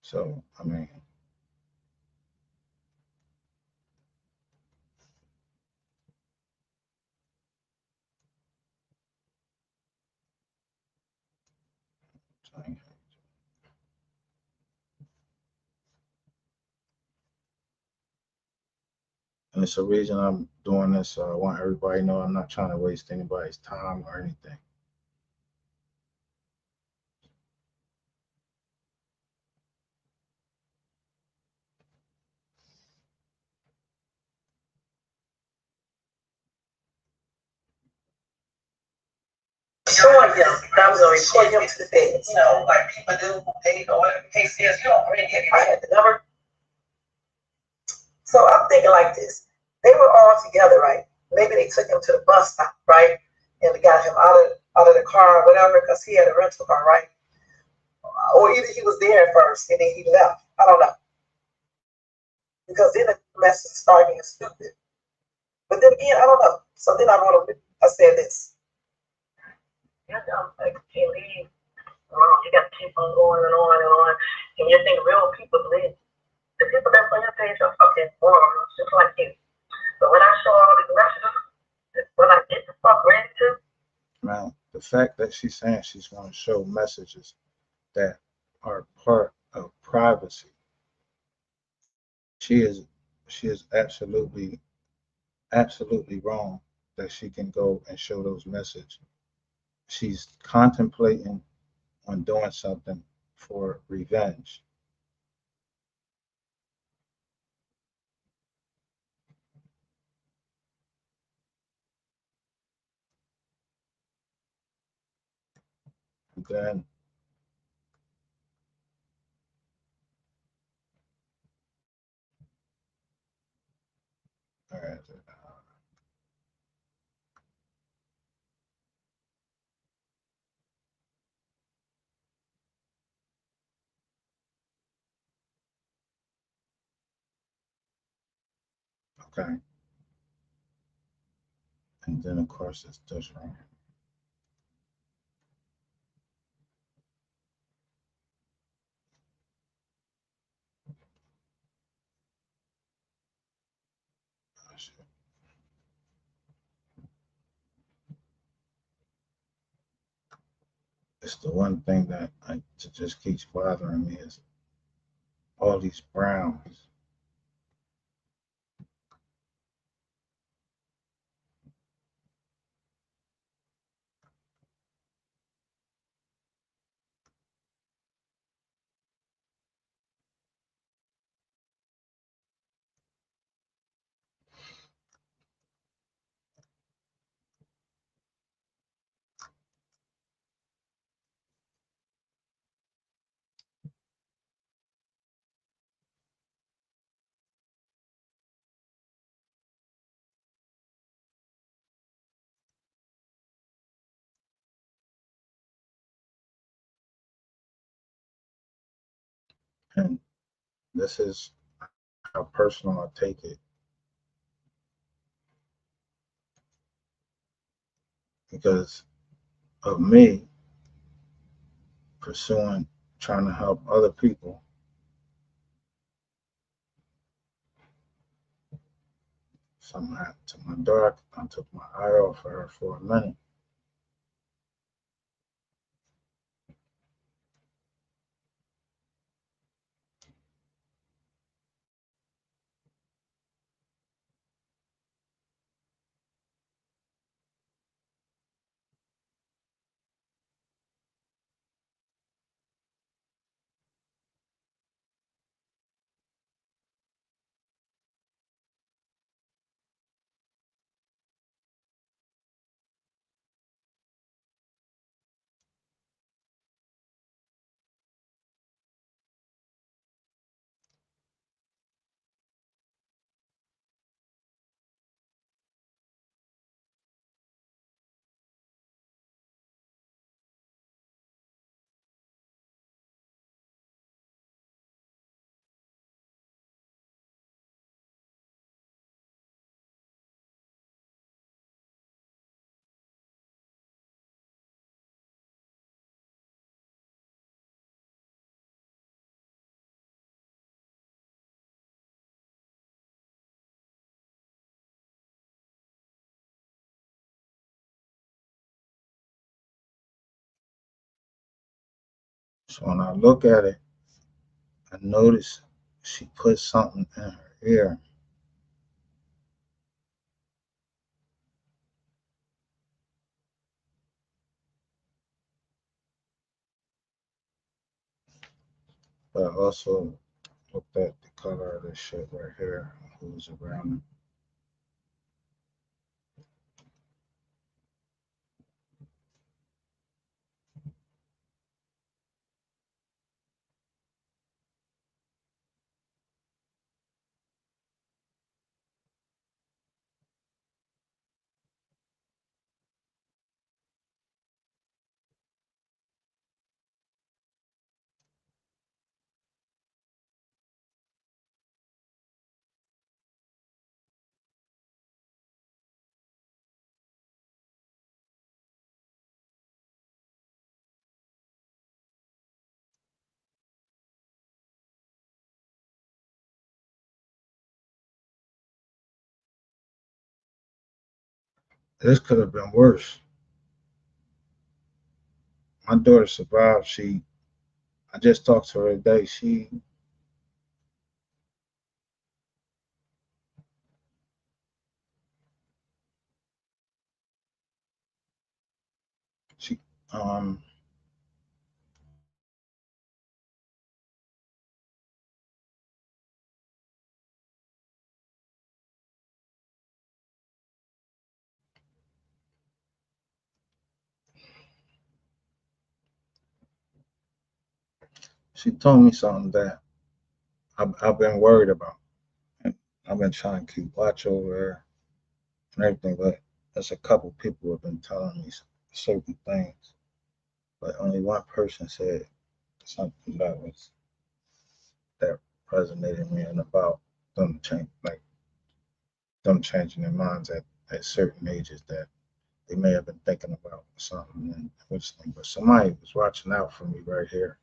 So, I mean, and it's a reason I'm doing this. So I want everybody to know I'm not trying to waste anybody's time or anything. Showing him. I was going to record him to the feds. Like people do, or whatever the case is, you don't really get it. I had the number. So I'm thinking like this. They were all together, right? Maybe they took him to the bus stop, right? And they got him out of the car or whatever, because he had a rental car, right? Or either he was there first and then he left. I don't know. Because then the message started being stupid. But then again, I don't know. So then I said this. You can't leave. You got to keep on going and on and on. And you think real people believe. The people that's on your page are fucking morons, just like you. But when I show all these messages, when I get the fuck ready to. Now, the fact that she's saying she's going to show messages that are part of privacy, she is absolutely wrong that she can go and show those messages. She's contemplating on doing something for revenge. And then all right, okay. And then of course it's just wrong. It's the one thing that just keeps bothering me is all these browns. And this is how personal I take it. Because of me pursuing, trying to help other people. Something happened to my daughter. I took my eye off of her for a minute. So when I look at it, I notice she put something in her ear. But I also looked at the color of this shit right here, who's around it. This could have been worse. My daughter survived. I just talked to her today. She, um, she told me something that I've been worried about. I've been trying to keep watch over her and everything, but there's a couple people who have been telling me certain things, but only one person said something that resonated with me and about them change, like them changing their minds at certain ages that they may have been thinking about something and which thing. But somebody was watching out for me right here.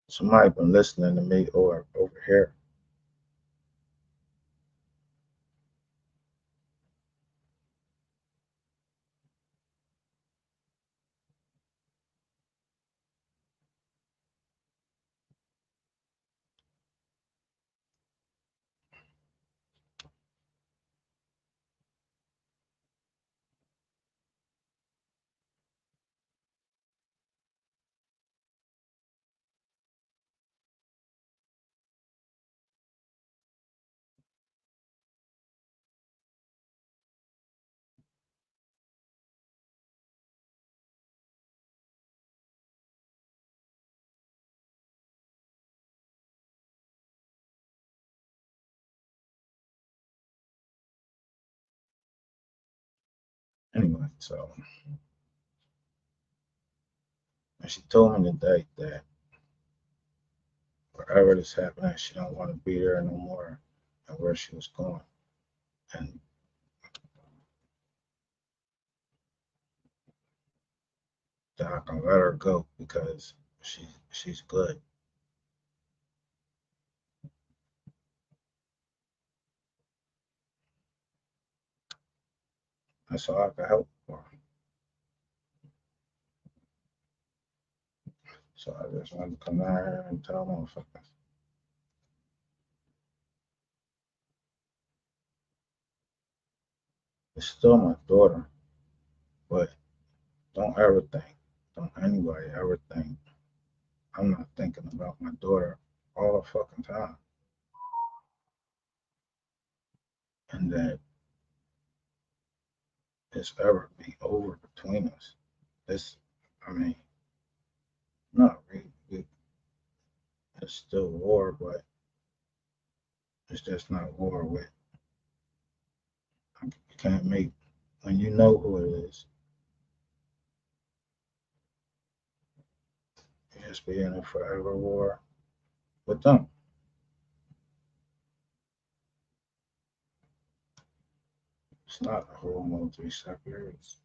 Somebody been listening to me or over here. Anyway, so and she told me today that wherever this happened, she don't want to be there no more, and where she was going, and that I can let her go because she's good. That's all I can help for. So I just wanted to come down here and tell motherfuckers. It's still my daughter, but don't ever think, don't anybody ever think I'm not thinking about my daughter all the fucking time. And that it's ever be over between us. This, I mean, not really, it's still war, but it's just not war with, you can't make, when you know who it is, you just be in a forever war with them. It's not a whole military sector. It's,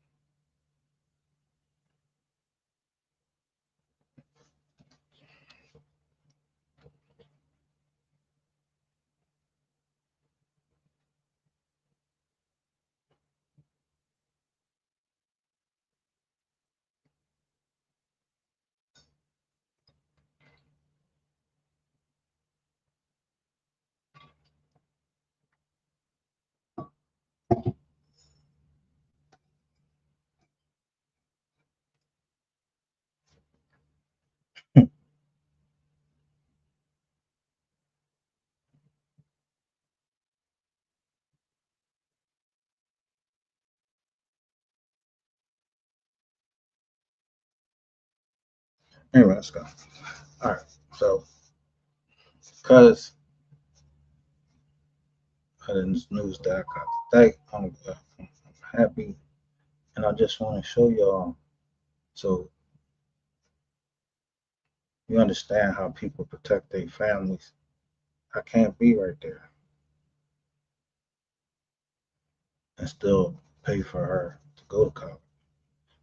anyway, let's go. All right, so because of the news that I got today, I'm happy, and I just want to show y'all so you understand how people protect their families. I can't be right there and still pay for her to go to college,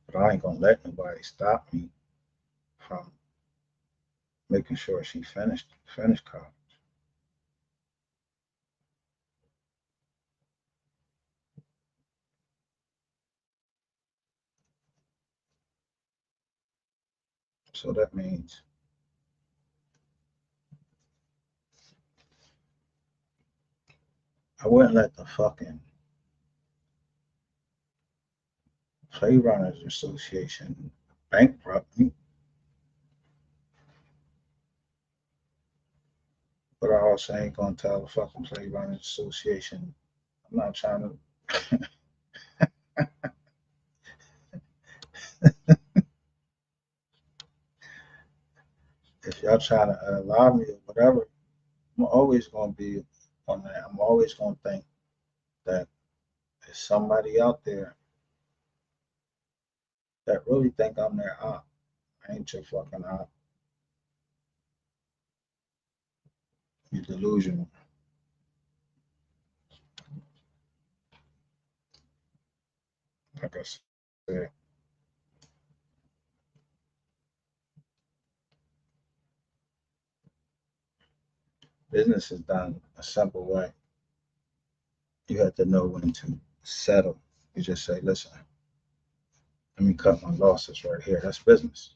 but I ain't gonna let nobody stop me from making sure she finished college. So that means I wouldn't let the fucking Play Runners Association bankrupt me, but I also ain't gonna tell the fucking Play Runners Association I'm not trying to. If y'all trying to allow me or whatever, I'm always gonna be on that. I'm always gonna think that there's somebody out there that really think I'm their aunt. I ain't your fucking aunt. You're delusional. Like I said, business is done a simple way. You have to know when to settle. You just say, listen, let me cut my losses right here. That's business.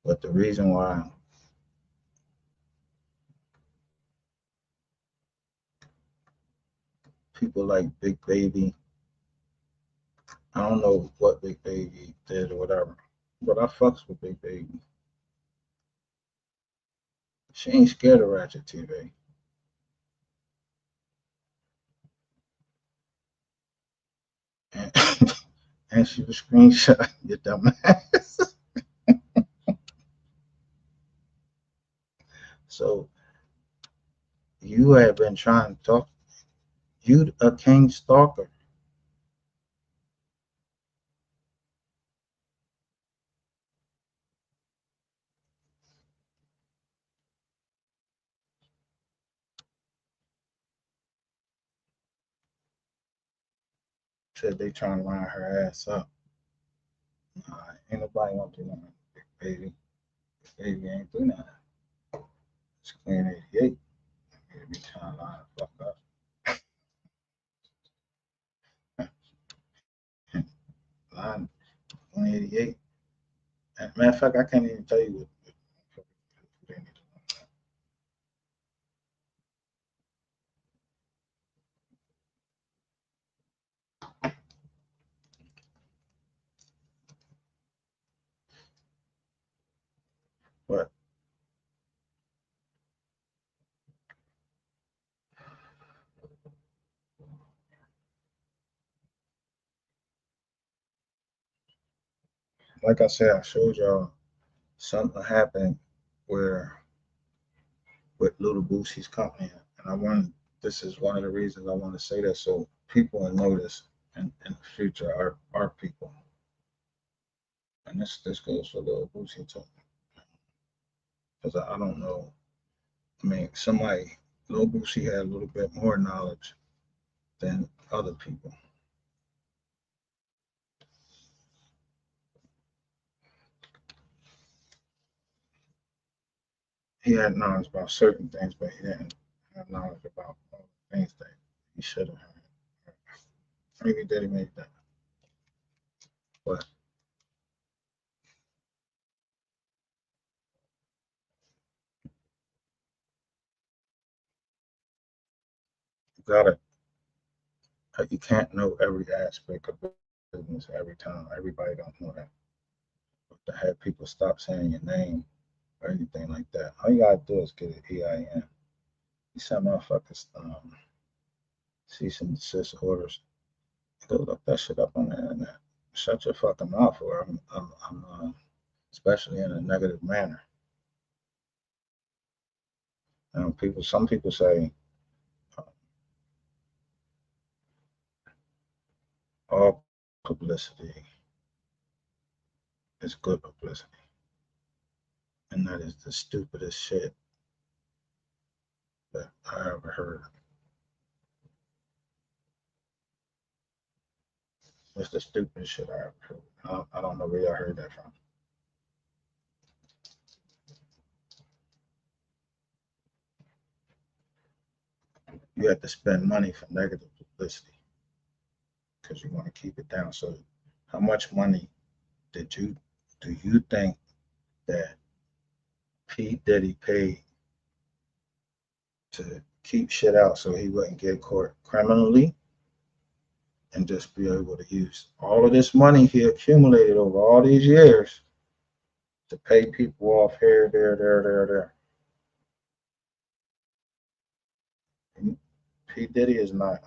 But the reason why people like Big Baby, I don't know what Big Baby did or whatever, but I fucks with Big Baby. She ain't scared of Ratchet TV. And, and she was screenshot your dumb ass. So you have been trying to talk. You a king stalker. Said they trying to line her ass up. Nah, ain't nobody gonna do nothing. Big baby. Big baby ain't do nothing. It's Queen 88. They be trying to line the fuck up. Line Queen 88. Matter of fact, I can't even tell you what they need to line. But like I said, I showed y'all something happened where with Little Boosie's company, and I want this is one of the reasons I want to say that so people will notice in the future our people. And this goes for Little Boosie too, because I don't know. I mean, somebody Little Boosie had a little bit more knowledge than other people. He had knowledge about certain things, but he didn't have knowledge about all the things that he should have had. Maybe did he make that? But you gotta, you can't know every aspect of business every time. Everybody don't know that. But to have people stop saying your name or anything like that, all you gotta do is get an EIN. You send motherfuckers cease and desist orders. Go look that shit up on the internet. Shut your fucking mouth, or I'm especially in a negative manner. Some people say all publicity is good publicity, and that is the stupidest shit that I ever heard. It's the stupidest shit I ever heard. I don't know where I heard that from. You have to spend money for negative publicity because you want to keep it down. So, how much money do you think that P Diddy paid to keep shit out so he wouldn't get caught criminally and just be able to use all of this money he accumulated over all these years to pay people off here, there. And P Diddy is not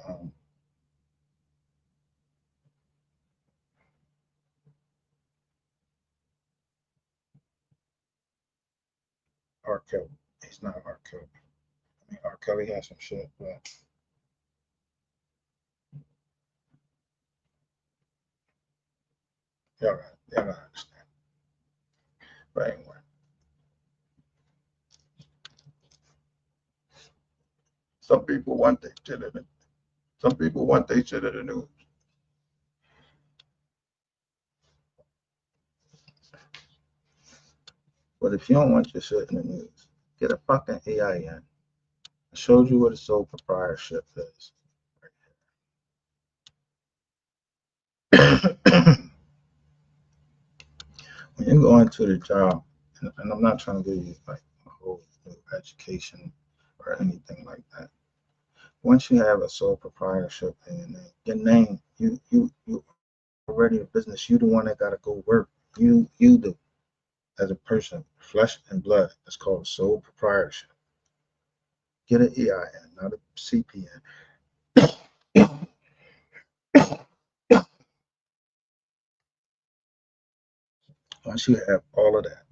R. Kelly. He's not R. Kelly. I mean, R. Kelly has some shit, but y'all gotta understand. But anyway, some people want their shit in it. Some people want their shit in the news. But if you don't want your shit in the news, get a fucking EIN. I showed you what a sole proprietorship is. When you go into the job, and I'm not trying to give you like a whole new education or anything like that. Once you have a sole proprietorship in your name, you already a business. You the one that gotta go work. You do as a person, flesh and blood. It's called sole proprietorship. Get an EIN, not a CPN. Once you have all of that,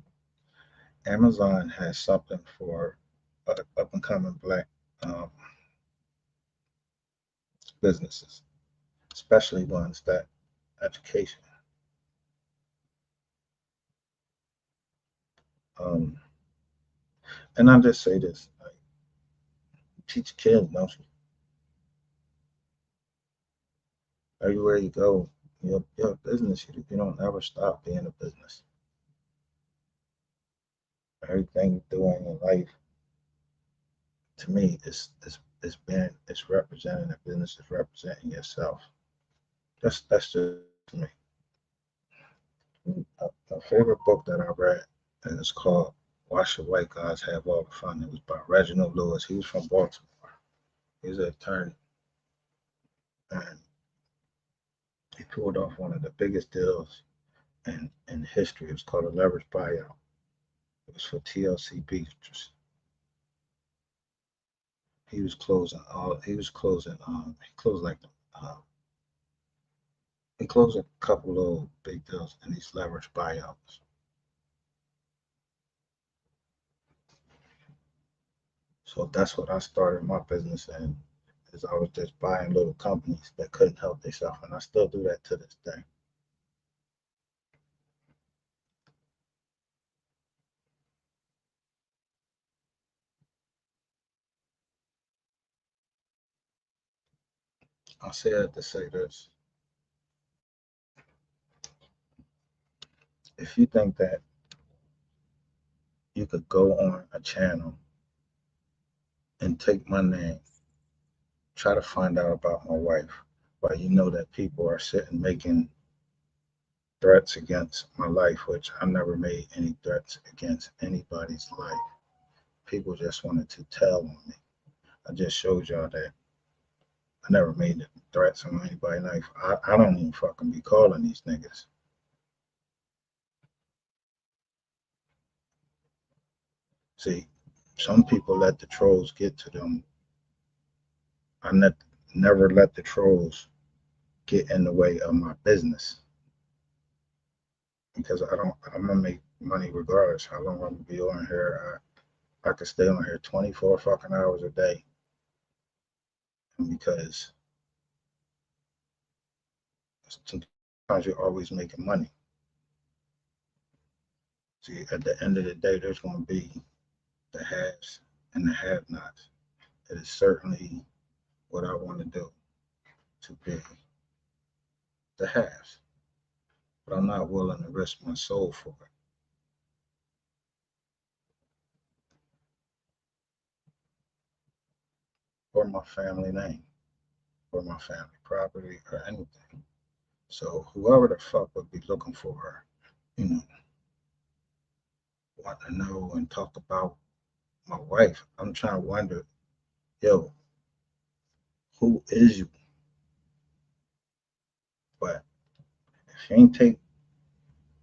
Amazon has something for up and coming black um, businesses, especially ones that education. Um, and I just say this: like, teach kids, don't you? Everywhere you go, you're a business. You don't ever stop being a business. Everything you do in your life, to me, it's representing a business. It's representing yourself. That's just me. A favorite book that I read, and it's called "Why Should White Guys Have All the Fun?" It was by Reginald Lewis. He was from Baltimore. He's an attorney, and he pulled off one of the biggest deals in history. It was called a leverage buyout. It was for TLC beef. He was closing all. He was closing. He closed like uh, he closed a couple of big deals in these leverage buyouts. So that's what I started my business in. Is I was just buying little companies that couldn't help themselves, and I still do that to this day. I say that to say this: if you think that you could go on a channel and take my name, try to find out about my wife, while you know that people are sitting making threats against my life, which I never made any threats against anybody's life. People just wanted to tell on me. I just showed y'all that I never made threats on anybody's life. I don't even fucking be calling these niggas. See, some people let the trolls get to them. I never let the trolls get in the way of my business because I'm gonna make money regardless how long I'm gonna be on here. I could stay on here 24 fucking hours a day. And because sometimes you're always making money. See, at the end of the day, there's going to be the haves and the have-nots. It is certainly what I want to do to be the haves, but I'm not willing to risk my soul for it. Or my family name, or my family property, or anything. So whoever the fuck would be looking for her, you know, want to know and talk about my wife, I'm trying to wonder, yo, who is you? But if you ain't take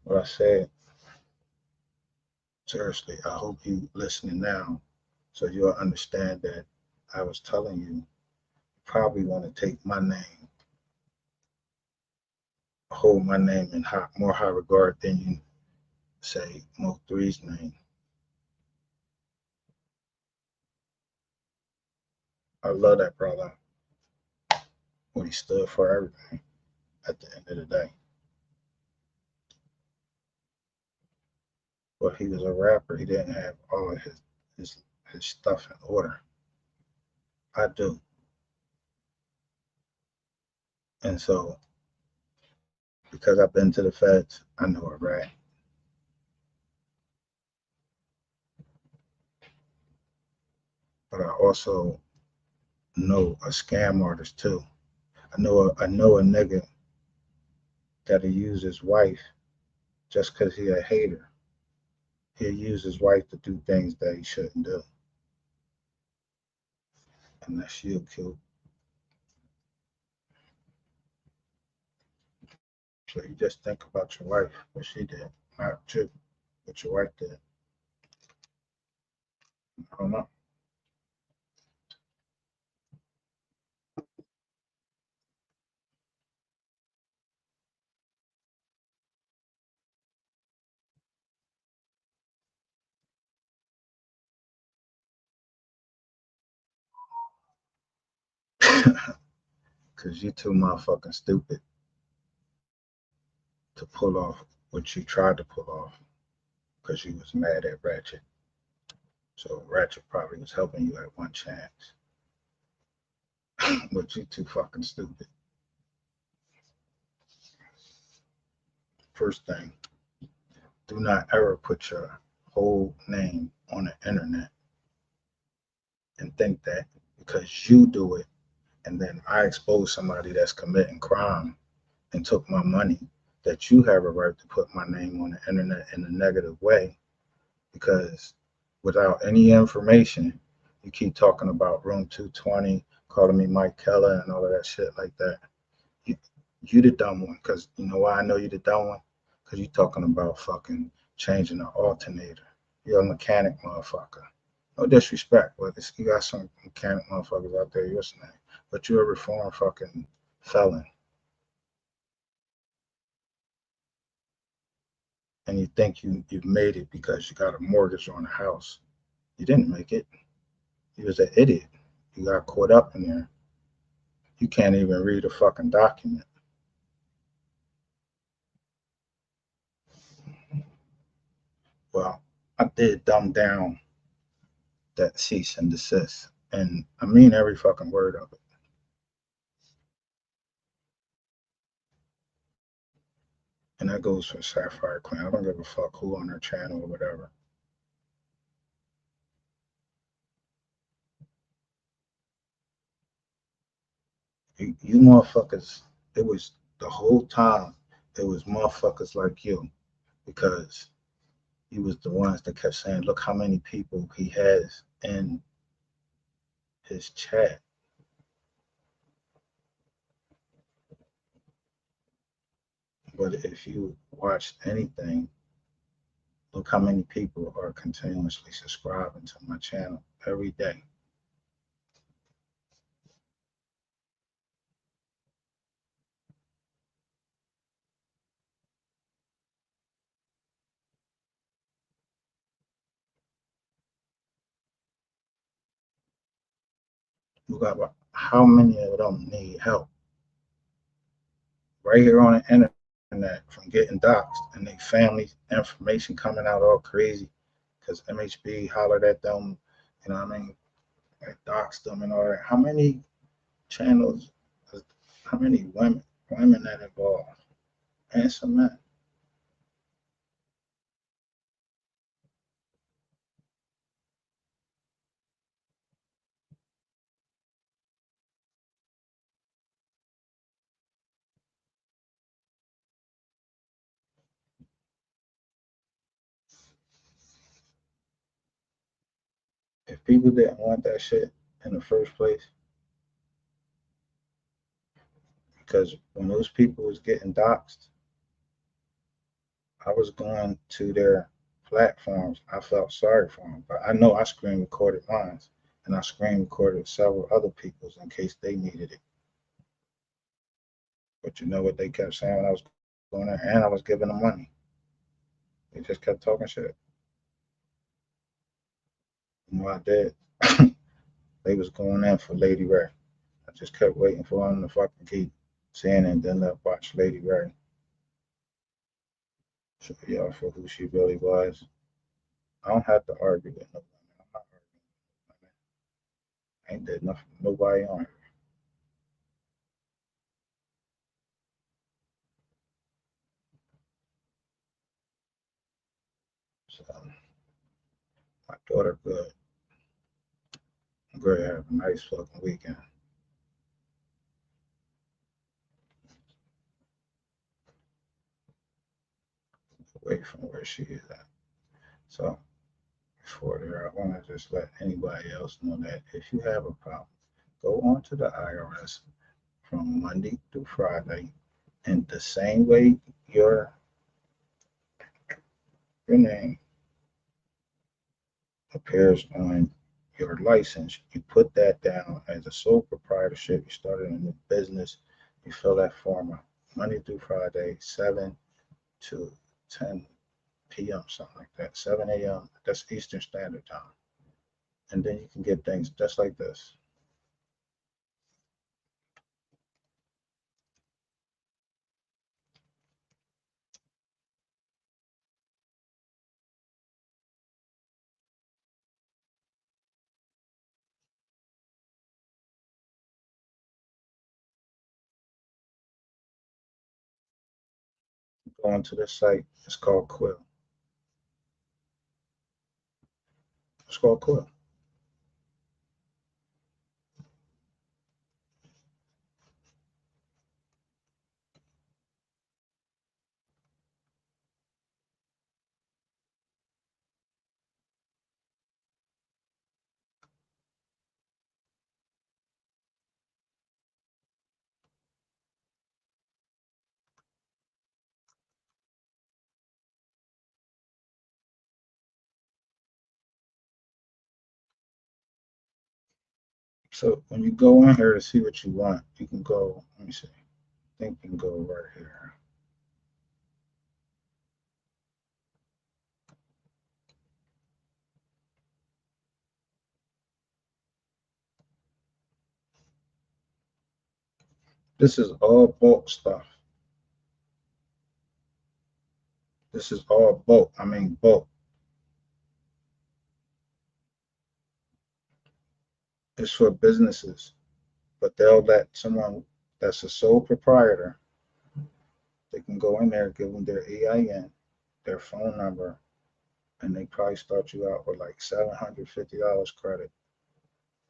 what I said seriously, I hope you listening now so you'll understand that I was telling you probably want to take my name, hold my name in more high regard than you say Mo3's name. I love that brother. What he stood for everything at the end of the day. But he was a rapper. He didn't have all of his stuff in order. I do. And so because I've been to the feds, I know a rat. But I also know a scam artist too. I know a nigga that'll use his wife just because he a hater. He'll use his wife to do things that he shouldn't do. And that's you, Q. So you just think about your wife, what she did, not you, what your wife did. I don't know. Because you too motherfucking stupid to pull off what you tried to pull off because you was mad at Ratchet. So Ratchet probably was helping you at one chance. But you too fucking stupid. first thing, do not ever put your whole name on the internet and think that because you do it and then I expose somebody that's committing crime and took my money, that you have a right to put my name on the internet in a negative way, because without any information, you keep talking about room 220, calling me Mike Keller and all of that shit like that. You, you the dumb one, because you know why I know you the dumb one? Because you talking about fucking changing the alternator. You're a mechanic motherfucker. No disrespect, but you got some mechanic motherfuckers out there listening. But you're a reformed fucking felon. And you think you've made it because you got a mortgage on a house. You didn't make it. You was an idiot. You got caught up in there. You can't even read a fucking document. Well, I did dumb down that cease and desist. And I mean every fucking word of it. And that goes for Sapphire Queen. I don't give a fuck who on her channel or whatever. You motherfuckers, it was the whole time, it was motherfuckers like you, because he was the ones that kept saying, look how many people he has in his chat. But if you watched anything, look how many people are continuously subscribing to my channel every day. Look at how many of them need help right here on the internet from getting doxxed and their family information coming out all crazy because MHB hollered at them, you know what I mean? They doxed them and all that. How many channels, how many women that involved? And some men. If people didn't want that shit in the first place, because when those people was getting doxxed, I was going to their platforms. I felt sorry for them, but I know I screen recorded mine, and I screen recorded several other people's in case they needed it. But you know what they kept saying when I was going there, and I was giving them money. They just kept talking shit. You know I did. They was going in for Lady Ray. I just kept waiting for them to fucking keep saying it, and then they'll watch Lady Ray. Show y'all for who she really was. I don't have to argue with nobody. I'm not arguing with nobody. I ain't did nothing with nobody on it. So my daughter good. I'm going to have a nice fucking weekend. Away from where she is at. So before there, I want to just let anybody else know that if you have a problem, go on to the IRS from Monday through Friday, and the same way your name appears on your license, you put that down as a sole proprietorship. You started a new business. You fill that form out Monday through Friday, 7 to 10 p.m., something like that, 7 a.m. That's Eastern Standard Time. And then you can get things just like this. Go into this site. It's called Quill. It's called Quill. So when you go in here to see what you want, you can go, let me see, I think you can go right here. This is all bulk stuff. This is all bulk. I mean bulk. It's for businesses, but they'll let someone that's a sole proprietor, they can go in there, give them their EIN, their phone number, and they probably start you out with like $750 credit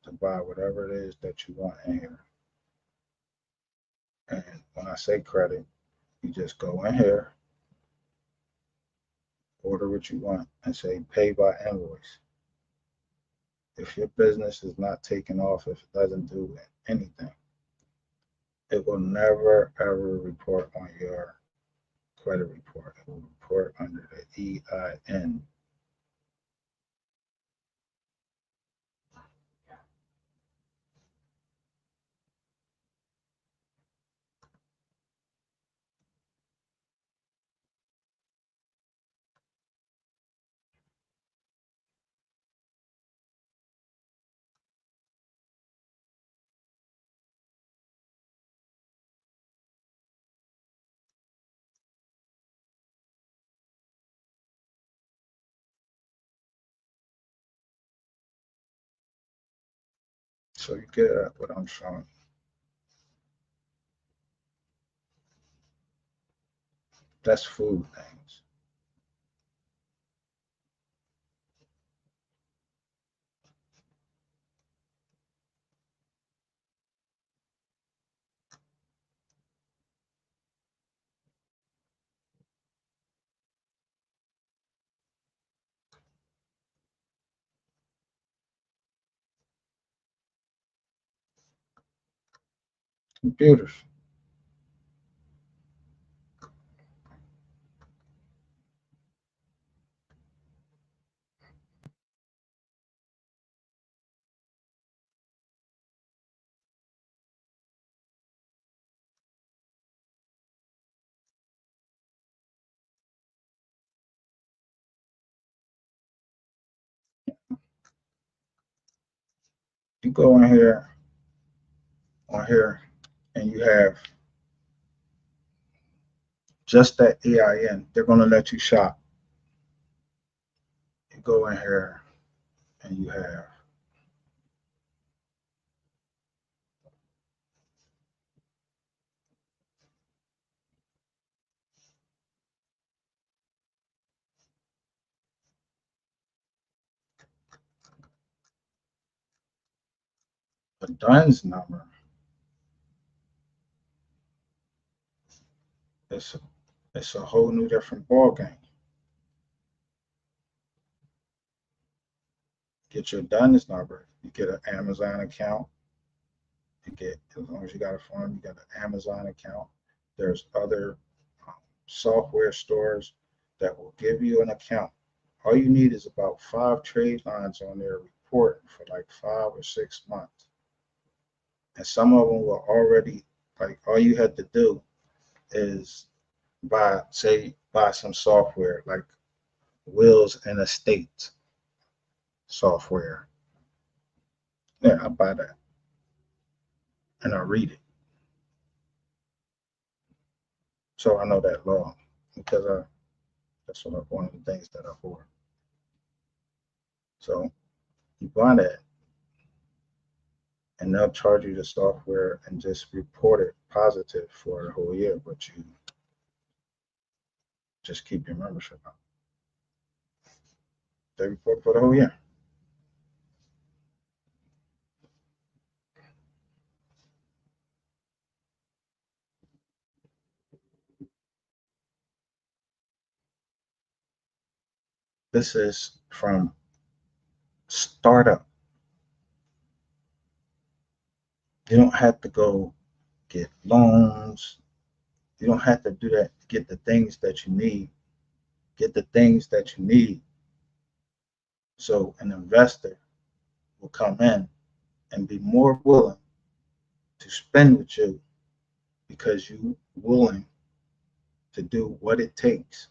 to buy whatever it is that you want in here. And when I say credit, you just go in here, order what you want, and say pay by invoice. If your business is not taking off, if it doesn't do anything, it will never ever report on your credit report. It will report under the EIN. So you get what I'm showing. That's food things. Computers. You go in here, on here, and you have just that EIN. They're going to let you shop. You go in here and you have a DUNS number. It's a whole new different ball game. Get your DUNS number. You get an Amazon account. You get, as long as you got a phone, you got an Amazon account. There's other software stores that will give you an account. All you need is about 5 trade lines on their report for like 5 or 6 months. And some of them will already, like, all you had to do is buy some software like Wills and Estates software. Yeah, I buy that and I read it. So I know that law because that's one of the things that I bought. So you buy that and they'll charge you the software and just report it positive for a whole year. But Just keep your membership up. They report for the whole year. This is from startup. You don't have to go get loans. You don't have to do that to get the things that you need. Get the things that you need. So an investor will come in and be more willing to spend with you because you're willing to do what it takes.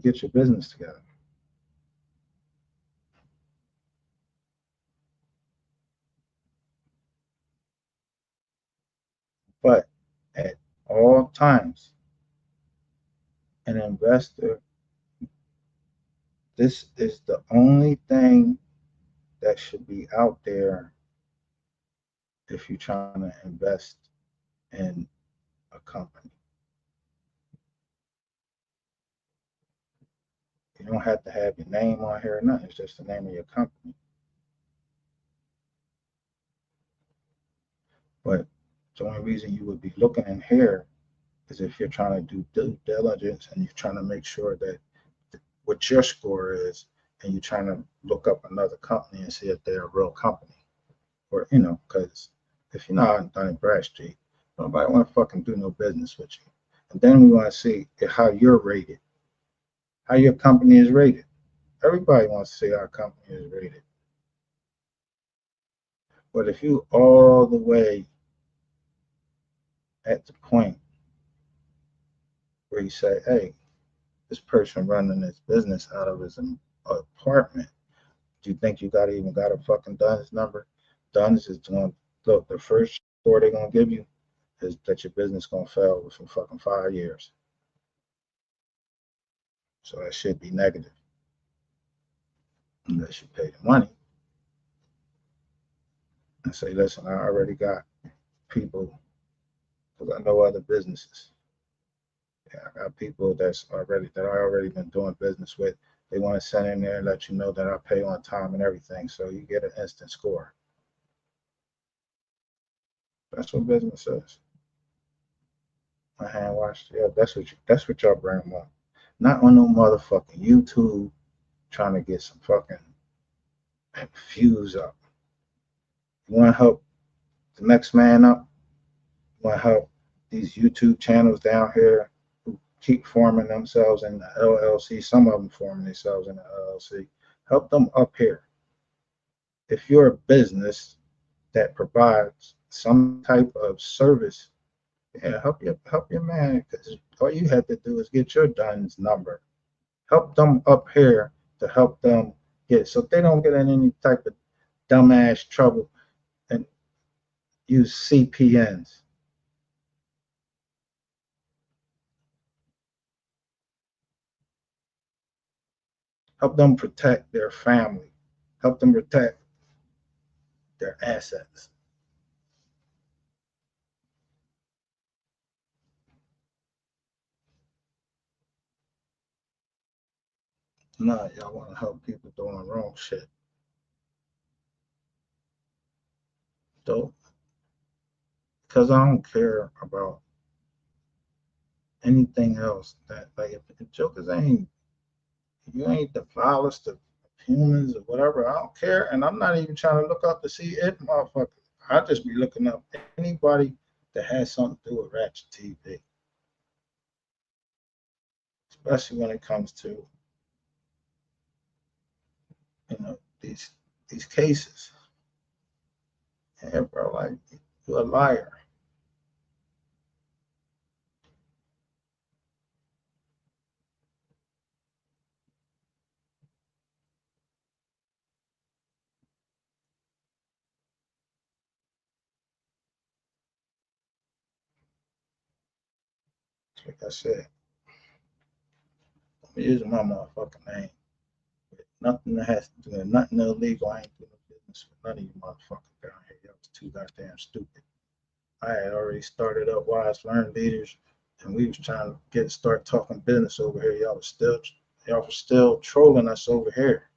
Get your business together. But at all times, an investor, this is the only thing that should be out there if you're trying to invest in a company. You don't have to have your name on here or nothing. It's just the name of your company. But the only reason you would be looking in here is if you're trying to do due diligence and you're trying to make sure that what your score is, and you're trying to look up another company and see if they're a real company. Or, because if you're not on Dun & Bradstreet, nobody want to fucking do no business with you. And then we want to see how you're rated, how your company is rated. Everybody wants to see how our company is rated. But if you all the way at the point where you say, hey, this person running this business out of his apartment, do you think you even got a fucking DUNS number? DUNS is going, look, the first score they're going to give you is that your business going to fail within fucking 5 years. So that should be negative. Unless you pay the money and say, listen, I already got people, because I know other businesses. Yeah, I got people that I already been doing business with. They want to send in there and let you know that I pay on time and everything. So you get an instant score. That's what business is. My hand washed. Yeah, that's what y'all bring them up. Not on no motherfucking YouTube trying to get some fucking views up. You want to help the next man up? You want to help these YouTube channels down here who keep forming themselves in the LLC? Some of them forming themselves in the LLC. Help them up here. If you're a business that provides some type of service, yeah, help your man, because all you have to do is get your DUNS number. Help them up here to help them get, so they don't get in any type of dumbass trouble and use CPNs. Help them protect their family. Help them protect their assets. Nah, y'all want to help people doing wrong shit. So, because I don't care about anything else, that like if jokers you ain't the vilest of humans or whatever, I don't care. And I'm not even trying to look up to see it, motherfucker. I just be looking up anybody that has something to do with Ratchet TV. Especially when it comes to, these cases. Yeah, bro, like, you're a liar. Like I said, I'm using my motherfucking name. Nothing that has to do with nothing illegal. I ain't doing business with none of you motherfuckers down here. Y'all was too goddamn stupid. I had already started up Wise Learn Leaders, and we was trying to start talking business over here. Y'all was still trolling us over here.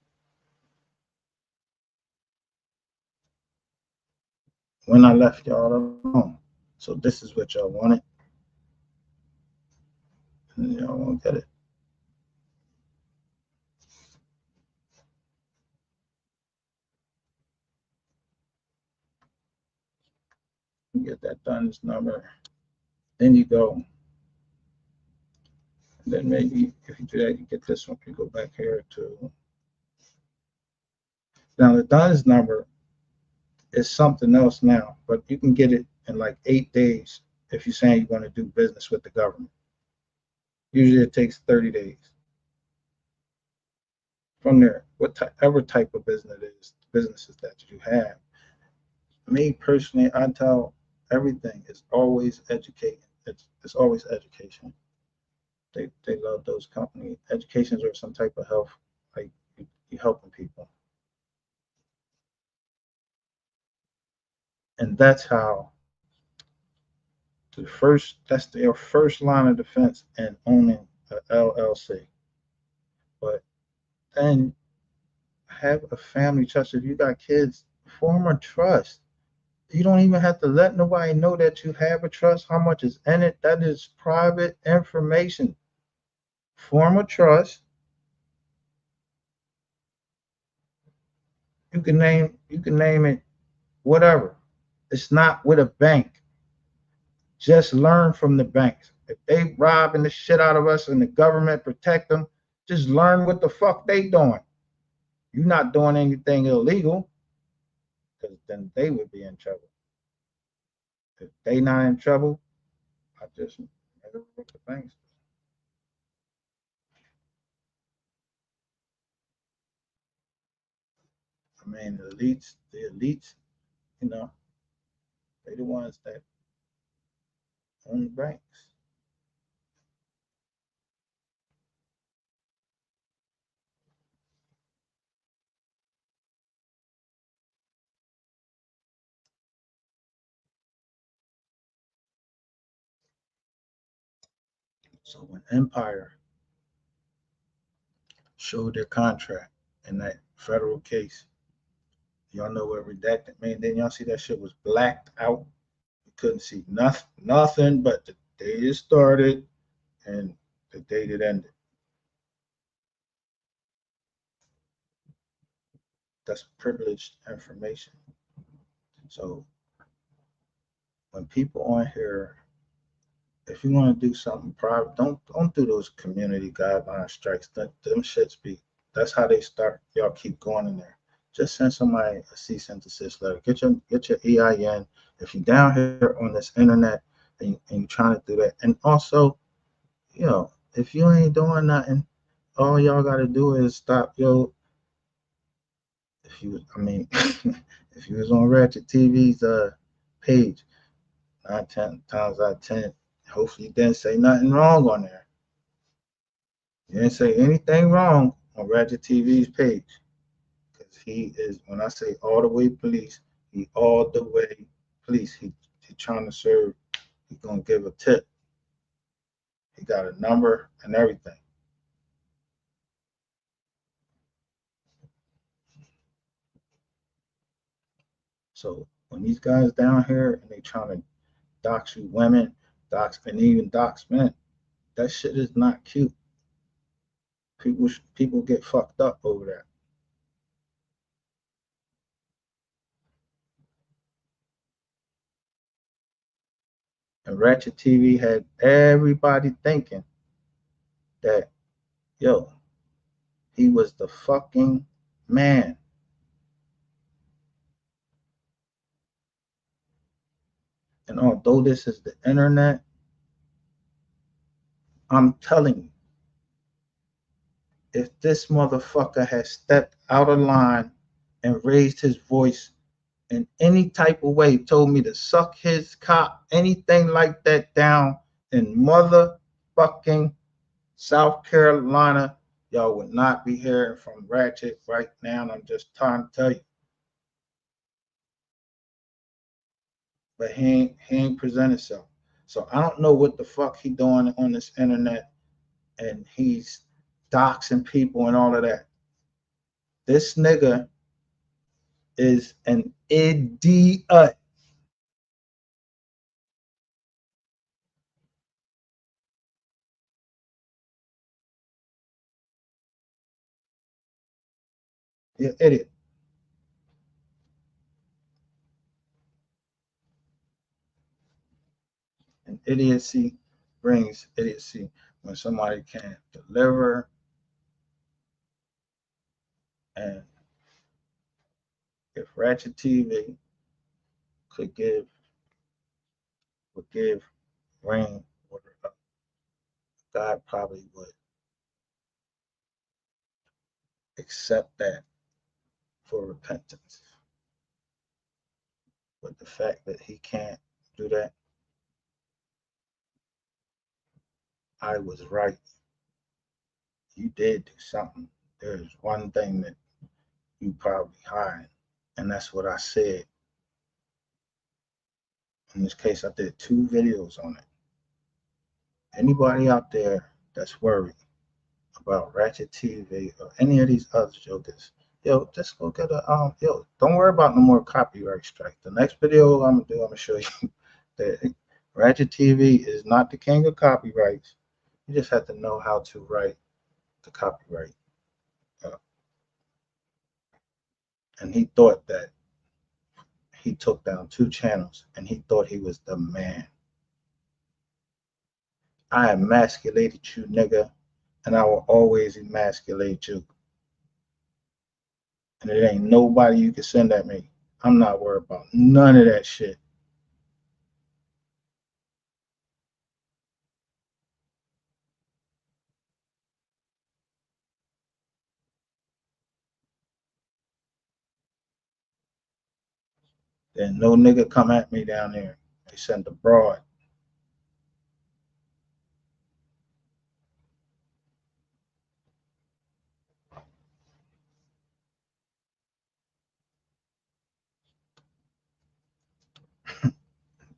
When I left y'all alone. So this is what y'all wanted. And y'all won't get it. You get that done, this number. Then you go. And then maybe if you do that, you get this one. You go back here to. Now the DUNS number is something else now, but you can get it in like 8 days if you're saying you want to do business with the government. Usually it takes 30 days. From there, whatever type of businesses that you have. Me personally, I tell everything is always educating. It's always education. They love those companies. Educations or some type of health, like you helping people. And that's how that's their first line of defense in owning a LLC. But then have a family trust. If you got kids, form a trust. You don't even have to let nobody know that you have a trust, how much is in it. That is private information. Form a trust. You can name it whatever. It's not with a bank. Just learn from the banks. If they robbing the shit out of us and the government protect them, just learn what the fuck they doing. You're not doing anything illegal, because then they would be in trouble. If they not in trouble, I just never look at banks. I mean, the elites, you know, they the ones that own the banks. So when Empire showed their contract in that federal case, y'all know what redacted mean. Then y'all see that shit was blacked out. You couldn't see nothing but the day it started and the date it ended. That's privileged information. So when people on here, if you want to do something private, don't do those community guideline strikes. Them shits be, that's how they start. Y'all keep going in there. Just send somebody a cease and desist letter. Get your EIN. If you're down here on this internet and you're trying to do that, and also, you know, if you ain't doing nothing, all y'all got to do is stop if you, I mean, if you was on Ratchet TV's page, 9 times out of 10, hopefully you didn't say nothing wrong on there. You didn't say anything wrong on Ratchet TV's page. Because he is, when I say all the way police, he all the way police. He trying to serve, he gonna give a tip. He got a number and everything. So when these guys down here and they trying to dox you women, and even dox men, that shit is not cute. People get fucked up over that. And Ratchet TV had everybody thinking that, yo, he was the fucking man. And although this is the internet, I'm telling you, if this motherfucker had stepped out of line and raised his voice in any type of way, told me to suck his cock, anything like that down in motherfucking South Carolina, y'all would not be hearing from Ratchet right now. And I'm just trying to tell you. but he ain't present himself. So I don't know what the fuck he doing on this internet, and he's doxing people and all of that. This nigga is an idiot. You're an idiot. And idiocy brings idiocy when somebody can't deliver. And if Ratchet TV could would give rain water up, God probably would accept that for repentance. But the fact that he can't do that, I was right. You did do something. There's one thing that you probably hide, and that's what I said. In this case, I did 2 videos on it. Anybody out there that's worried about Ratchet TV or any of these other jokers, yo, just go get a yo, don't worry about no more copyright strike. The next video I'm gonna do, I'm gonna show you that Ratchet TV is not the king of copyrights. You just have to know how to write the copyright. And he thought that he took down 2 channels and he thought he was the man. I emasculated you, nigga, and I will always emasculate you. And it ain't nobody you can send at me. I'm not worried about none of that shit. Then no nigga come at me down there. They sent abroad.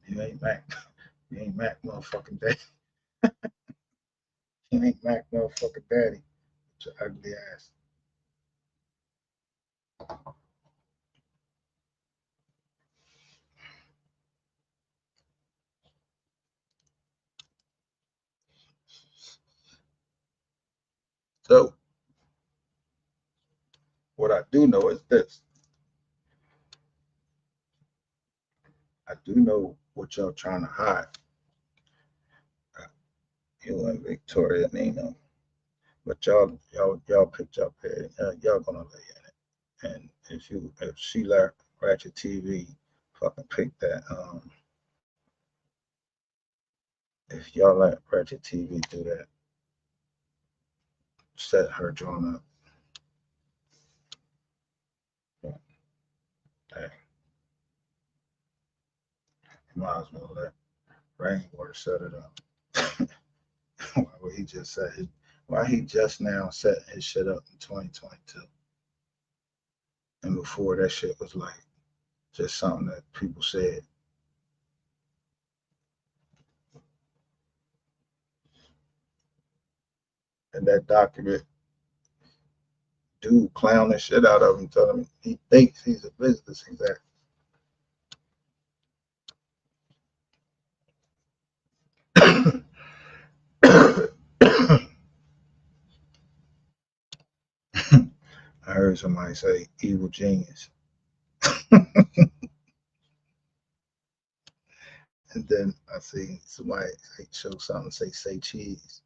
You ain't Mac. You ain't Mac motherfucking daddy. You ain't Mac motherfucking daddy. It's your ugly ass. So what I do know is this. I do know what y'all trying to hide. You and Victoria Nino. But y'all picked up here. Y'all gonna lay in it. And if she let Ratchet TV fucking pick that, if y'all let Ratchet TV do that, set her joint up. Dang. You might as well let Rainwater set it up. Why he just set his, why he just now set his shit up in 2022? And before that shit was like just something that people said. And that document, dude clown the shit out of him, telling him he thinks he's a business exec. I heard somebody say evil genius. And then I see somebody show something say cheese.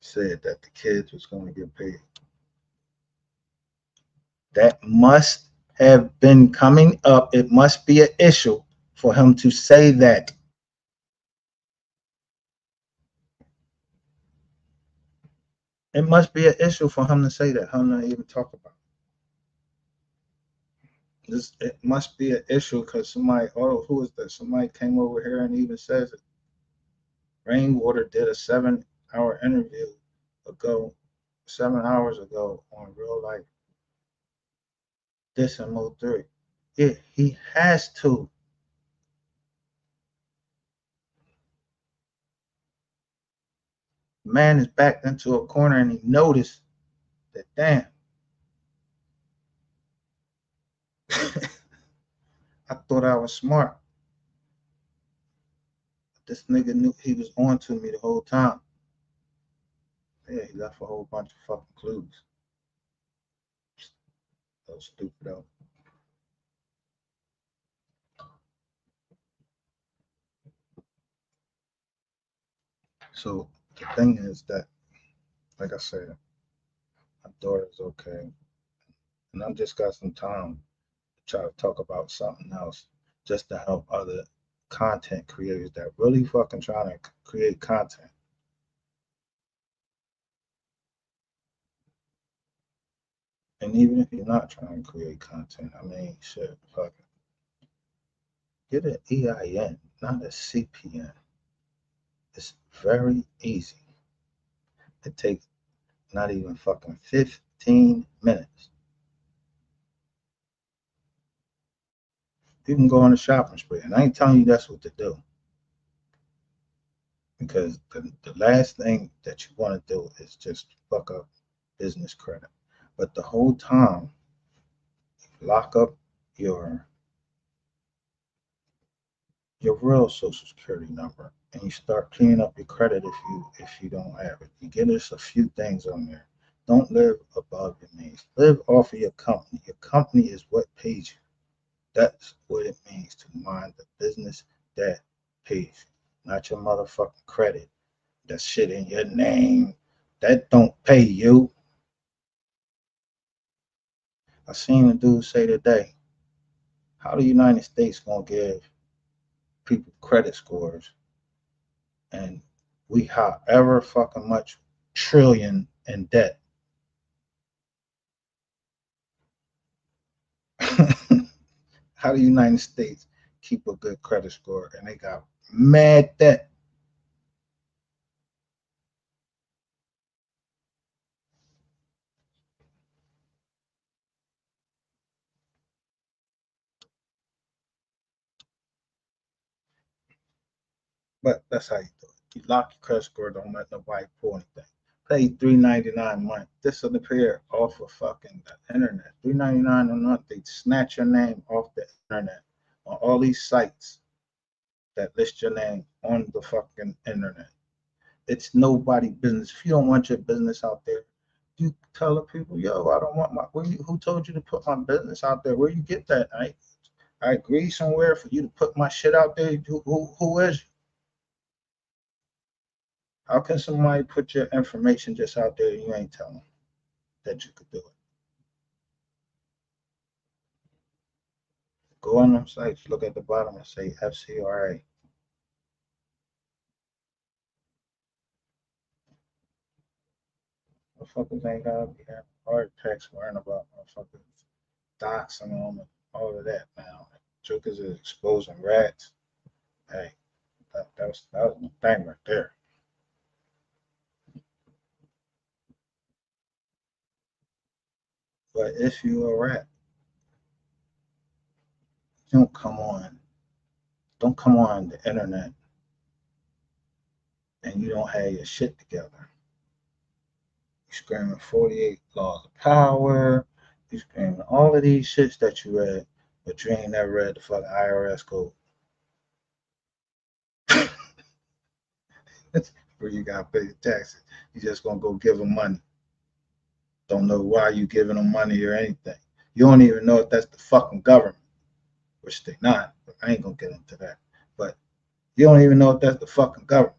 Said that the kids was going to get paid. That must have been coming up. It must be an issue for him to say that. It must be an issue for him to say that. Him not even talk about this. It must be an issue because somebody, oh, who is this? Somebody came over here and even says it. Rainwater did a 7-hour interview ago, 7 hours ago on Real Life. This and Mo 3. Yeah, he has to. Man is backed into a corner and he noticed that, damn, I thought I was smart. This nigga knew he was on to me the whole time. Yeah, he left a whole bunch of fucking clues. So stupid though. So the thing is that, like I said, my daughter's okay. And I just got some time to try to talk about something else just to help other content creators that really fucking trying to create content. And even if you're not trying to create content, I mean, shit, fuck it. Get an EIN, not a CPN. It's very easy. It takes not even fucking 15 minutes. You can go on a shopping spree, and I ain't telling you that's what to do. Because the last thing that you want to do is just fuck up business credit. But the whole time, lock up your your real social security number and you start cleaning up your credit if you don't have it. You get us a few things on there. Don't live above your means. Live off of your company. Your company is what pays you. That's what it means to mind the business that pays you, not your motherfucking credit. That shit in your name. That don't pay you. I seen a dude say today, how the United States gonna give people credit scores and we however fucking much trillion in debt. How the United States keep a good credit score and they got mad debt? But that's how you do it. You lock your credit score, don't let nobody pull anything. Pay $3.99 a month. This will appear off of fucking the internet. $3.99 a month. They snatch your name off the internet on all these sites that list your name on the fucking internet. It's nobody business. If you don't want your business out there, you tell the people, yo, I don't want my. Who told you to put my business out there? Where you get that? I agree somewhere for you to put my shit out there. Who is you? How can somebody put your information just out there and you ain't telling them that you could do it? Go on them sites, look at the bottom and say FCRA. Motherfuckers ain't gotta be having heart attacks worrying about motherfuckers doxing them and all of that now. Jokers is exposing rats. Hey, that was my thing right there. But if you a rat, don't come on. Don't come on the internet and you don't have your shit together. You screaming 48 laws of power. You screaming all of these shits that you read, but you ain't never read the fucking IRS code. Where you gotta pay the taxes. You just gonna go give them money. Don't know why you giving them money or anything. You don't even know if that's the fucking government, which they not. But I ain't gonna get into that. But you don't even know if that's the fucking government.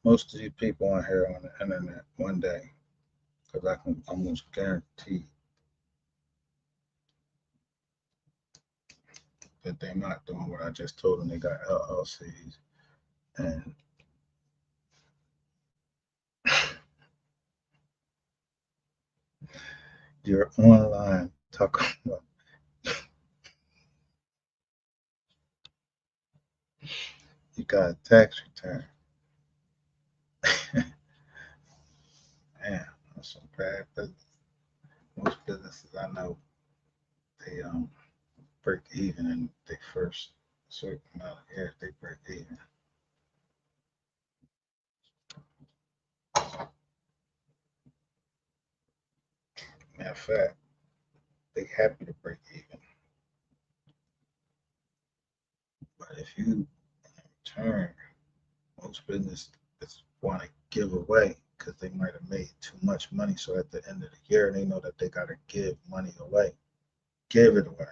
Most of these people on here on the internet one day, because I can almost guarantee that they're not doing what I just told them. They got LLCs and you're online talking about you got a tax return. Man, that's some bad business. Most businesses I know, they break even in their first certain amount of years. They break even. Matter of fact, they happy to break even. But if you turn, most businesses want to give away because they might have made too much money. So at the end of the year, they know that they got to give money away. Give it away.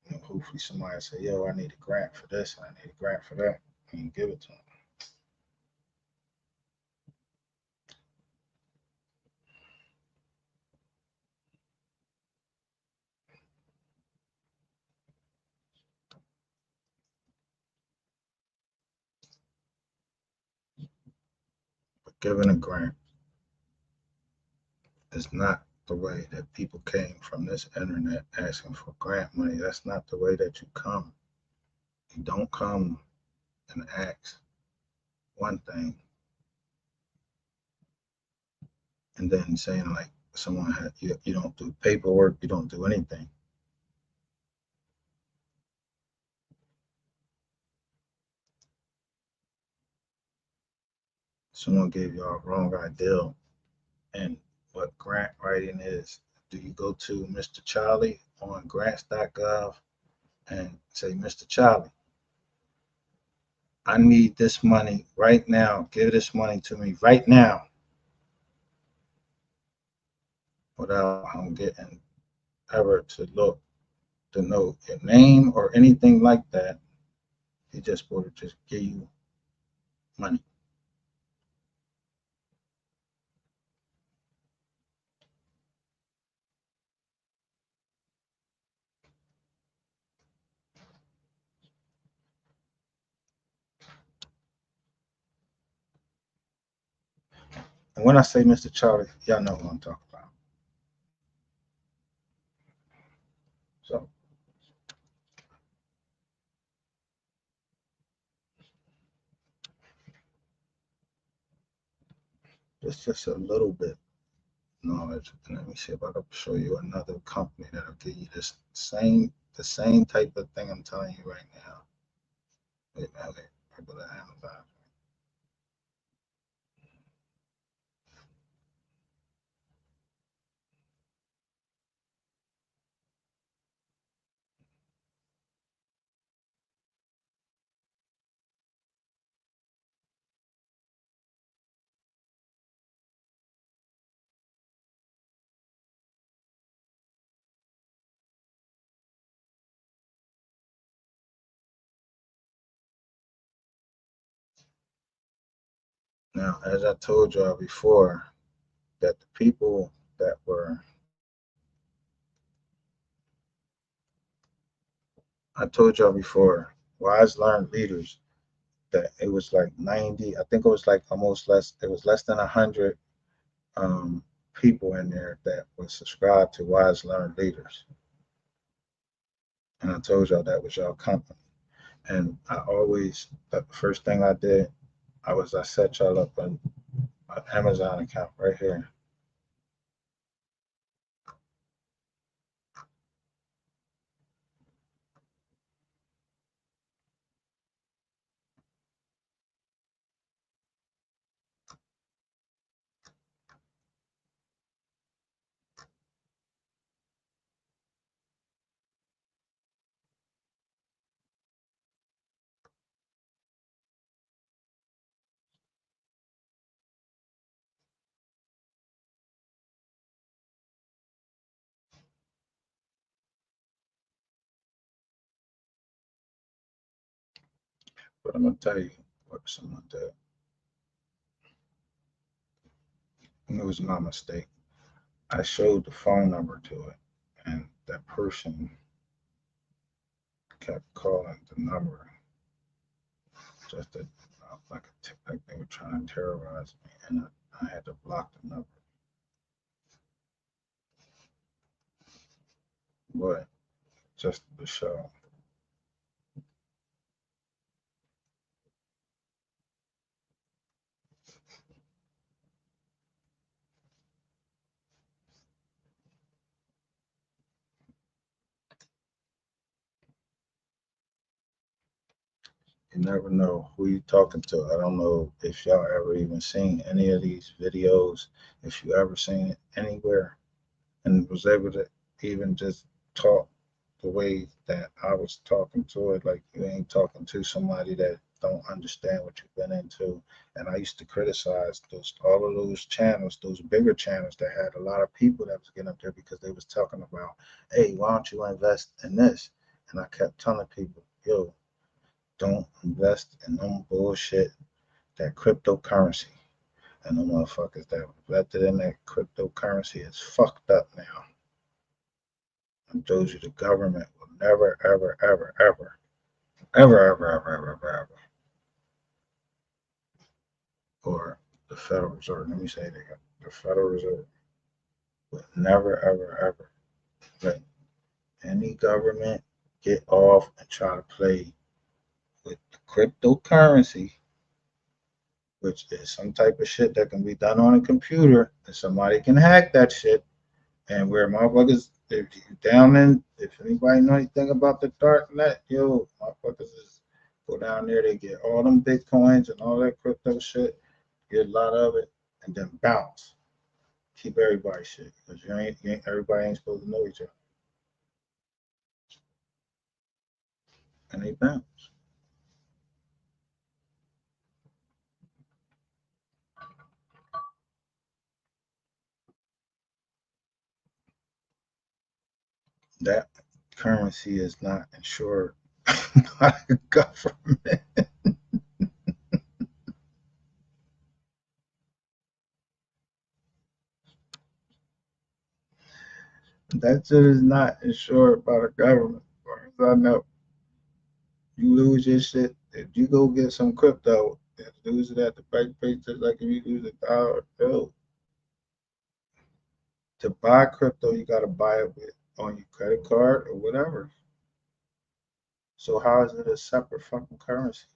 You know, hopefully somebody say, yo, I need a grant for this, I need a grant for that, and you give it to them. But giving a grant is not the way that people came from this internet asking for grant money. That's not the way that you come. You don't come and ask one thing and then saying like someone had you don't do paperwork, you don't do anything. Someone gave y'all a wrong idea and what grant writing is. Do you go to Mr. Charlie on grants.gov and say, Mr. Charlie, I need this money right now. Give this money to me right now without getting ever to look to know your name or anything like that. He just will just give you money. And when I say Mr. Charlie, y'all know who I'm talking about. So it's just a little bit knowledge. And let me see if I can show you another company that'll give you the same type of thing I'm telling you right now. Wait, man, I go to Amazon. Now, as I told y'all before, that the people that were, I told y'all before, wise learned leaders, that it was like 90, I think it was like almost less, it was less than 100 um, people in there that were subscribed to wise learned leaders. And I told y'all that was y'all company. And I always, the first thing I did, I set y'all up an Amazon account right here. But I'm gonna tell you what someone did. And it was my mistake. I showed the phone number to it, and that person kept calling the number just to, like they were trying to terrorize me, and I had to block the number. But just to show. You never know who you're talking to. I don't know if y'all ever even seen any of these videos, if you ever seen it anywhere, and was able to even just talk the way that I was talking to it. Like you ain't talking to somebody that don't understand what you've been into. And I used to criticize all of those channels, those bigger channels that had a lot of people that was getting up there because they was talking about, hey, why don't you invest in this? And I kept telling people, yo, don't invest in no bullshit, that cryptocurrency. And the motherfuckers that invested in that cryptocurrency is fucked up now. I told you the government will never, ever, ever, ever, ever, ever, ever, ever, ever, ever, or the Federal Reserve. Let me say that the Federal Reserve will never, ever, ever let any government get off and try to play with the cryptocurrency, which is some type of shit that can be done on a computer, and somebody can hack that shit. And where motherfuckers, if you down in, if anybody know anything about the dark net, yo, motherfuckers is go down there, they get all them bitcoins and all that crypto shit, get a lot of it, and then bounce. Keep everybody shit, because you ain't everybody ain't supposed to know each other. And they bounce. That currency is not insured by the government. That shit is not insured by the government, as far as I know. You lose your shit. If you go get some crypto and lose it at the bank page, just like if you lose $1, no. To buy crypto, you gotta buy it with on your credit card or whatever. So how is it a separate fucking currency?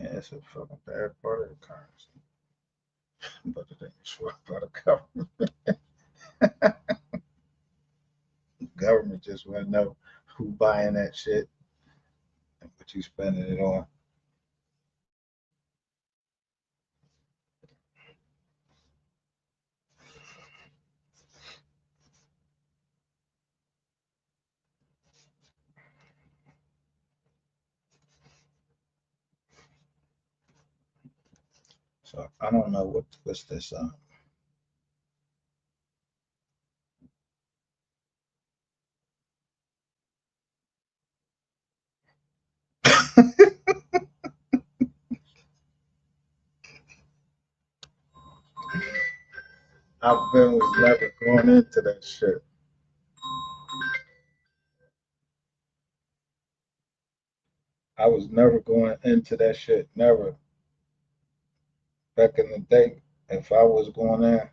Yeah, it's a fucking bad part of the currency. But it ain't insured by the government. The government just wanna know who buying that shit and what you spending it on. So I don't know what's this was never going into that shit. I was never going into that shit. Never. Back in the day, if I was going there,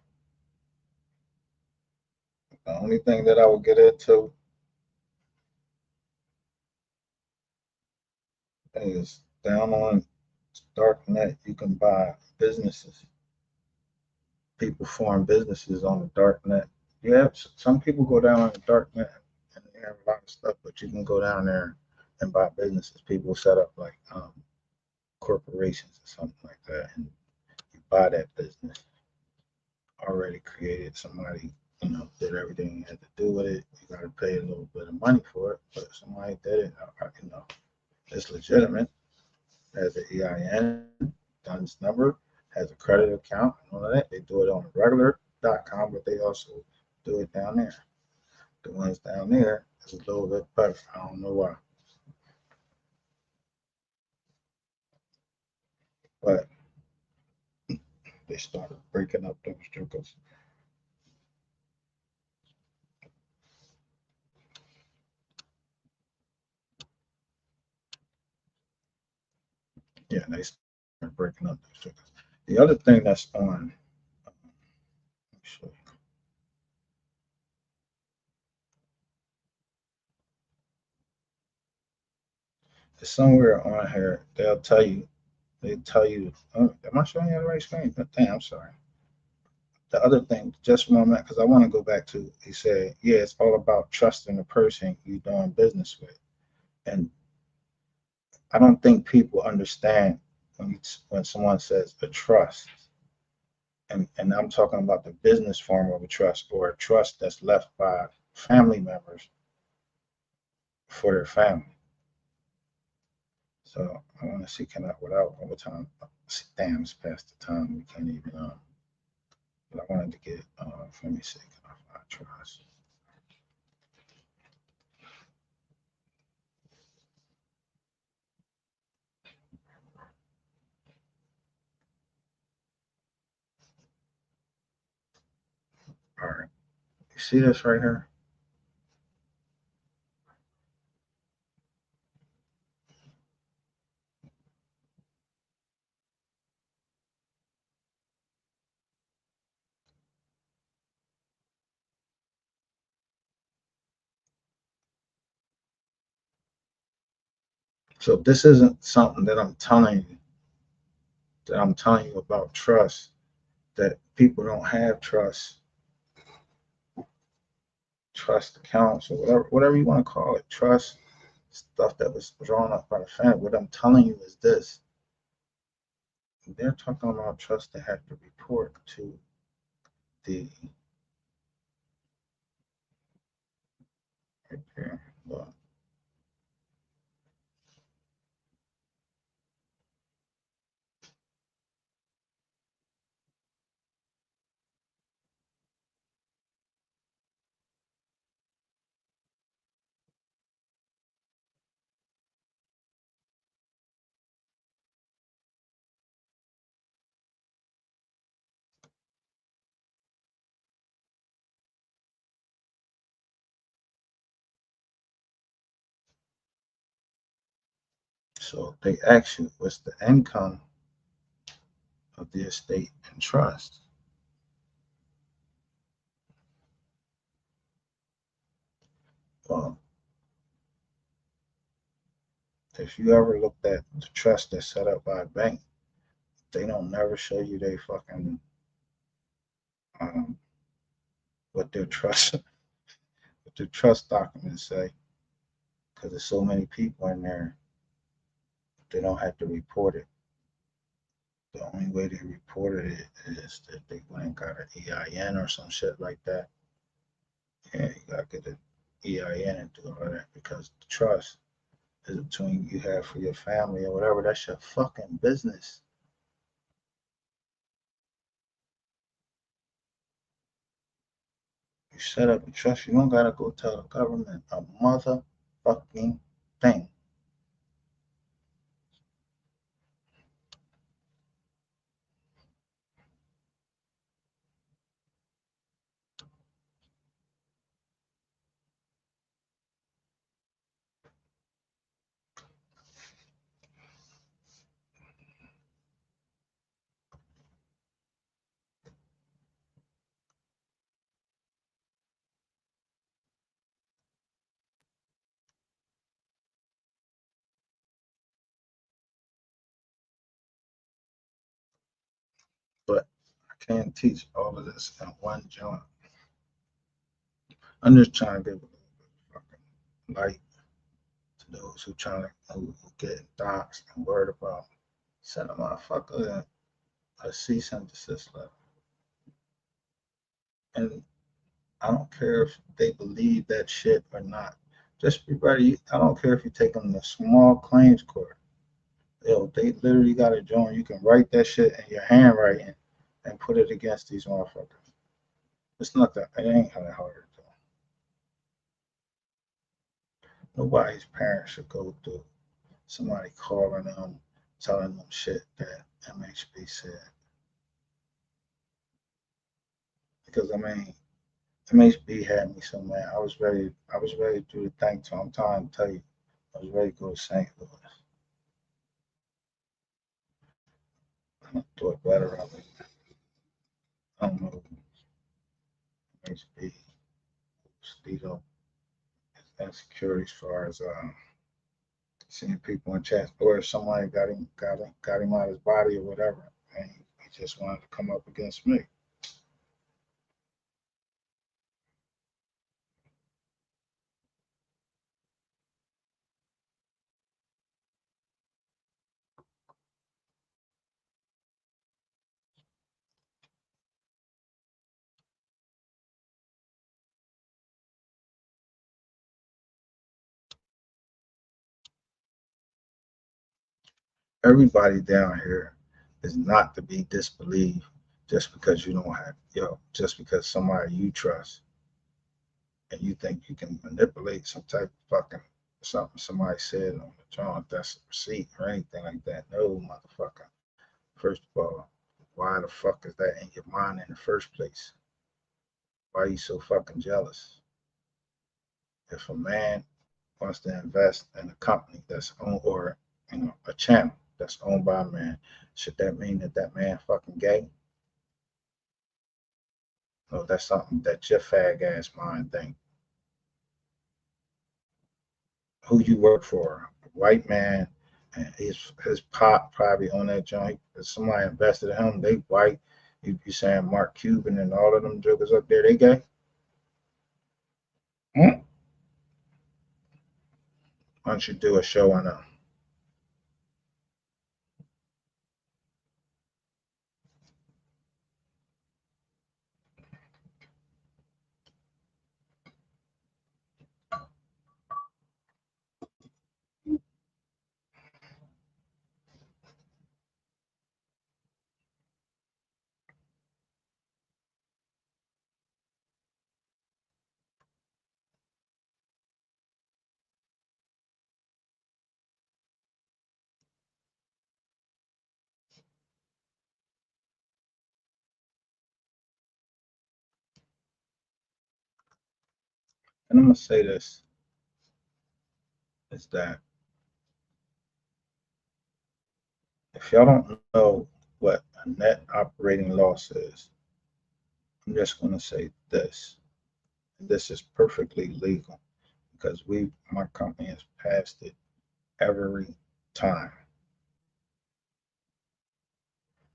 the only thing that I would get into is down on darknet. You can buy businesses. People form businesses on the darknet. You have some people go down on the darknet and they have a lot of stuff, but you can go down there and buy businesses. People set up like corporations or something like that, and you buy that business already created. Somebody, did everything you had to do with it. You got to pay a little bit of money for it, but somebody did it. It's legitimate. Has an EIN, DUNS number, has a credit account, and all of that. They do it on a regular.com, but they also do it down there. The ones down there is a little bit better. I don't know why. But the they started breaking up those jokers. Yeah, they started breaking up those jokers. The other thing that's on, let me show you. It's somewhere on here. They'll tell you. They tell you. Oh, am I showing you the right screen? Damn, I'm sorry. The other thing, just one minute, because I want to go back to. He said, yeah, it's all about trusting the person you're doing business with, and I don't think people understand when someone says a trust, and I'm talking about the business form of a trust or a trust that's left by family members for their family. So I want to see, can I, without overtime, damn, it's past the time. We can't even, but I wanted to get, let me see, can I find trust? All right, you see this right here? So this isn't something that I'm telling you about trust, that people don't have trust accounts or whatever you want to call it, trust stuff that was drawn up by the family. What I'm telling you is this: they're talking about trust that have to report to the right there. Look. So they ask you what's the income of the estate and trust. Well, if you ever looked at the trust that's set up by a bank, they don't never show you they fucking um, what their trust what their trust documents say, because there's so many people in there. They don't have to report it. The only way they reported it is that they went and got an EIN or some shit like that. Yeah, you gotta get an EIN and do all that, because the trust is between you have for your family or whatever. That's your fucking business. You set up a trust, you don't gotta go tell the government a motherfucking thing. But I can't teach all of this in one joint. I'm just trying to give a little bit of fucking light to those who get doxxed and worried about sending a motherfucker a cease and desist letter. And I don't care if they believe that shit or not. Just be ready. I don't care if you take them to small claims court. Yo, they literally got a joint. You can write that shit in your handwriting and put it against these motherfuckers. It's not that. It ain't that hard. Nobody's parents should go through somebody calling them, telling them shit that MHB said. Because I mean, MHB had me so mad. I was ready to do the thing. So I'm trying to tell you, I was ready to go to St. Louis. I thought better of it. I don't know. MHB, Stito, insecurity as far as seeing people in chat, or if somebody got him out of his body or whatever, and he just wanted to come up against me. Everybody down here is not to be disbelieved just because you don't have, just because somebody you trust and you think you can manipulate some type of fucking something somebody said on the joint that's a receipt or anything like that. No, motherfucker. First of all, why the fuck is that in your mind in the first place? Why are you so fucking jealous? If a man wants to invest in a company that's owned, or a channel that's owned by a man, should that mean that that man fucking gay? No, that's something that your fag ass mind think. Who you work for? A white man, and his pop probably on that joint. If somebody invested in him, they white. You be saying Mark Cuban and all of them jokers up there, they gay? Hmm? Why don't you do a show on them? And I'm gonna say this is that if y'all don't know what a net operating loss is, I'm just gonna say this. This is perfectly legal because my company has passed it every time.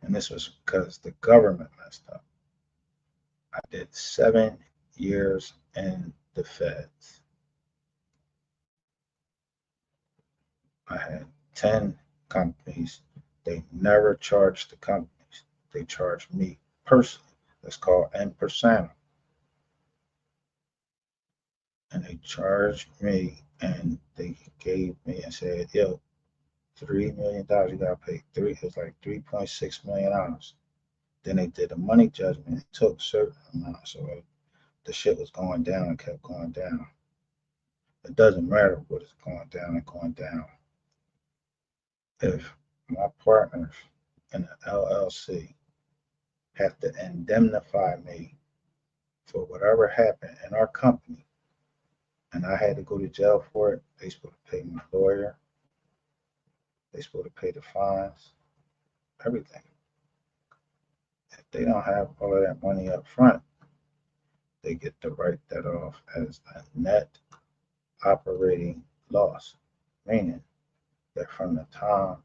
And this was because the government messed up. I did 7 years in the feds. I had 10 companies. They never charged the companies. They charged me personally. That's called en persona. And they charged me and they gave me and said, yo, $3 million, you gotta pay three, it's like $3.6 million. Then they did a money judgment. It took a certain amount, so the shit was going down and kept going down. It doesn't matter what is going down and going down. If my partners in the LLC have to indemnify me for whatever happened in our company, and I had to go to jail for it, they supposed to pay my lawyer, they supposed to pay the fines, everything. If they don't have all of that money up front, they get to write that off as a net operating loss, meaning that from the time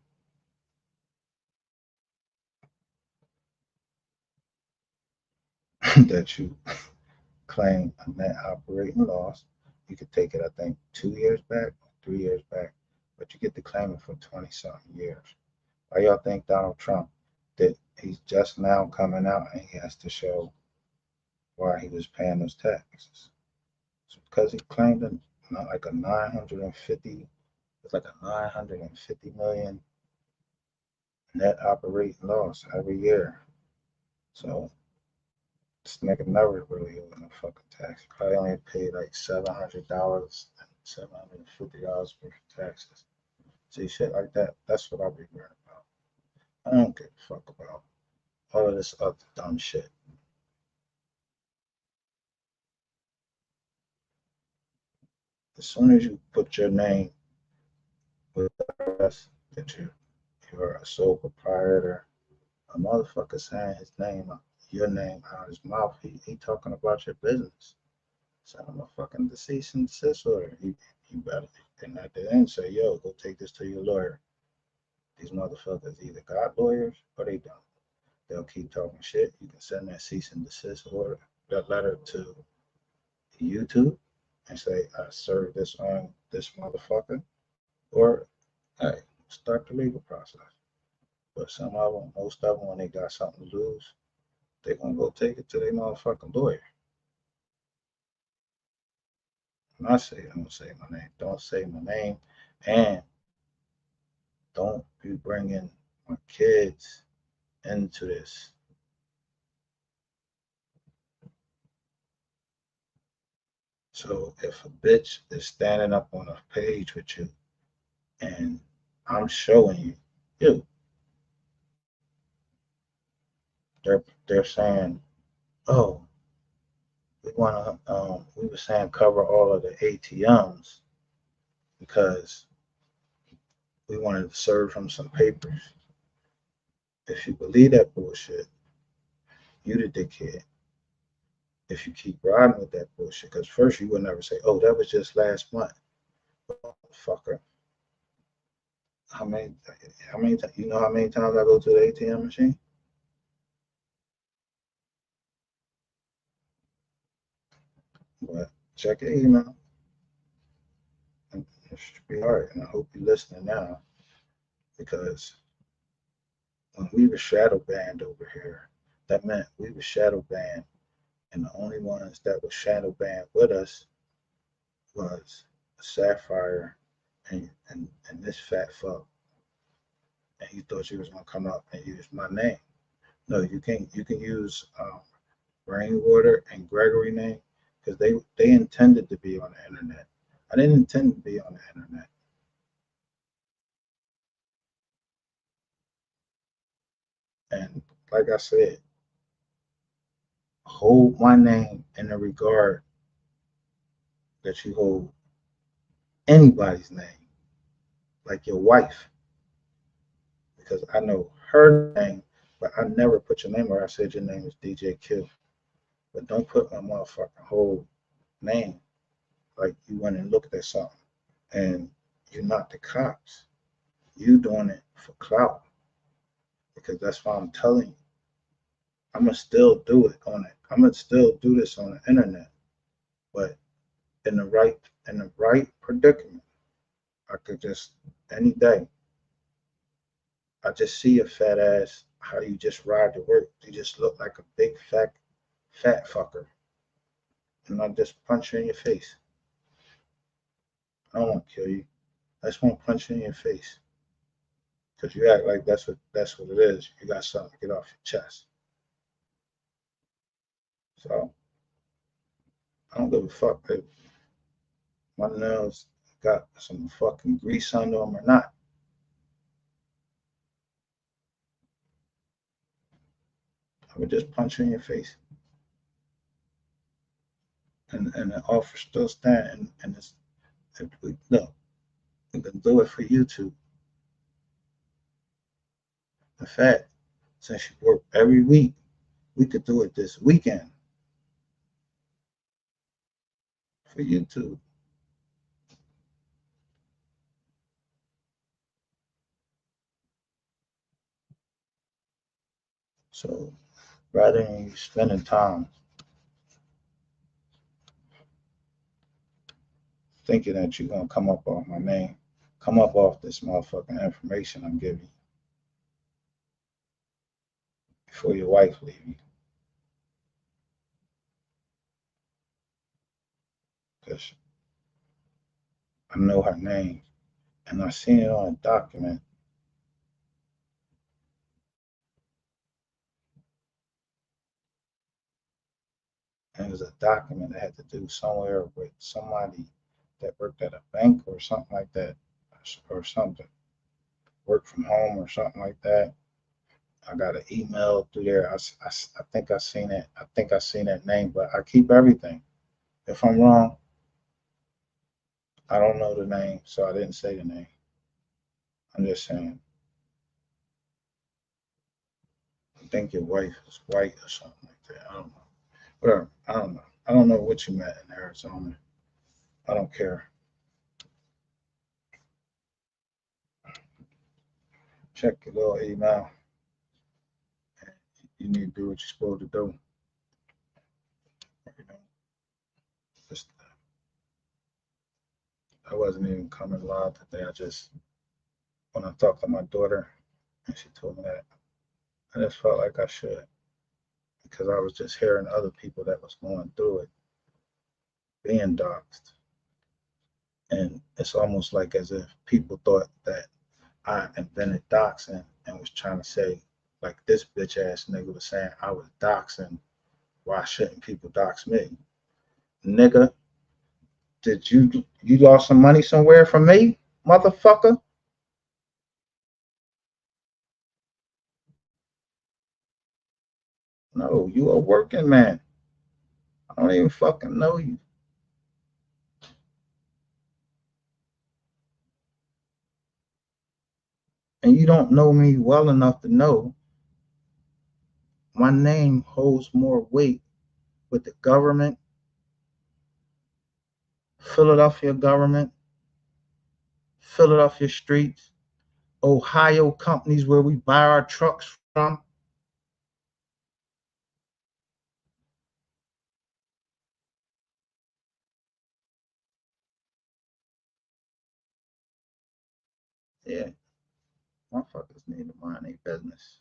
that you claim a net operating loss, you could take it, I think, 2 years back, 3 years back, but you get to claim it for 20 something years. Why y'all think Donald Trump that he's just now coming out and he has to show why he was paying those taxes? It's because he claimed not like a 950, it's like a 950 million net operating loss every year. So this nigga never really owed no fucking tax. He probably only paid like $700, $750 worth of taxes. See, shit like that, that's what I be worried about. I don't give a fuck about all of this other dumb shit. as soon as you put your name with the rest that you're a sole proprietor, a motherfucker saying his name, your name out of his mouth, he talking about your business. So I'm a fucking cease and desist order. You better, and at the end say, yo, go take this to your lawyer. These motherfuckers either got lawyers or they don't. They'll keep talking shit. You can send that cease and desist order, that letter to YouTube and say, I served this on this motherfucker, or hey, start the legal process. But some of them, most of them, when they got something to lose, they gonna go take it to their motherfucking lawyer. And I say, don't say my name. Don't say my name, and don't be bringing my kids into this. So if a bitch is standing up on a page with you and I'm showing you, you, they're saying, oh, we were saying cover all of the ATMs because we wanted to serve them some papers. If you believe that bullshit, you the dickhead. If you keep riding with that bullshit, because first you would never say, oh, that was just last month. Fucker. How many, you know how many times I go to the ATM machine? But check your email. And it should be hard. And I hope you're listening now, because when we were shadow banned over here, that meant we were shadow banned, and the only ones that were shadow banned with us was Sapphire and this fat fuck. And he thought you was gonna come up and use my name. No, you can use Rainwater and Gregory name, because they intended to be on the internet. I didn't intend to be on the internet. And like I said, hold my name in the regard that you hold anybody's name, like your wife, because I know her name, but I never put your name where I said your name is DJ Q. But don't put my motherfucking whole name like you went and looked at something and you're not the cops. You doing it for clout, because that's why I'm telling you. I'm gonna still do it on it. I'm gonna still do this on the internet, but in the right predicament. I could just any day. I just see a fat ass. How you just ride to work? You just look like a big fat fucker, and I just punch you in your face. I don't want to kill you. I just want to punch you in your face, because you act like that's what it is. You got something to get off your chest. So I don't give a fuck if my nails got some fucking grease under them or not. I would just punch you in your face. And the offer still stand, and it's no, we can do it for YouTube. In fact, since you work every week, we could do it this weekend for YouTube. So rather than you spending time thinking that you're gonna come up off my name, come up off this motherfucking information I'm giving you before your wife leave you. Because I know her name and I seen it on a document. And it was a document that had to do somewhere with somebody that worked at a bank or something like that, or something, work from home or something like that. I got an email through there. I think I seen it. I think I seen that name, but I keep everything. If I'm wrong, I don't know the name, so I didn't say the name. I'm just saying, I think your wife is white or something like that. I don't know. Whatever. I don't know. I don't know what you met in Arizona. I don't care. Check your little email. You need to do what you're supposed to do. You know, just, I wasn't even coming live today. I just, when I talked to my daughter and she told me that, I just felt like I should because I was just hearing other people that was going through it being doxxed. And it's almost like as if people thought that I invented doxing and was trying to say, like this bitch ass nigga was saying I was doxing. Why shouldn't people dox me? Nigga, did you lost some money somewhere from me, motherfucker? No, you a working man. I don't even fucking know you. And you don't know me well enough to know my name holds more weight with the government, Philadelphia government, Philadelphia streets, Ohio companies where we buy our trucks from. Yeah, motherfuckers need to mind their business.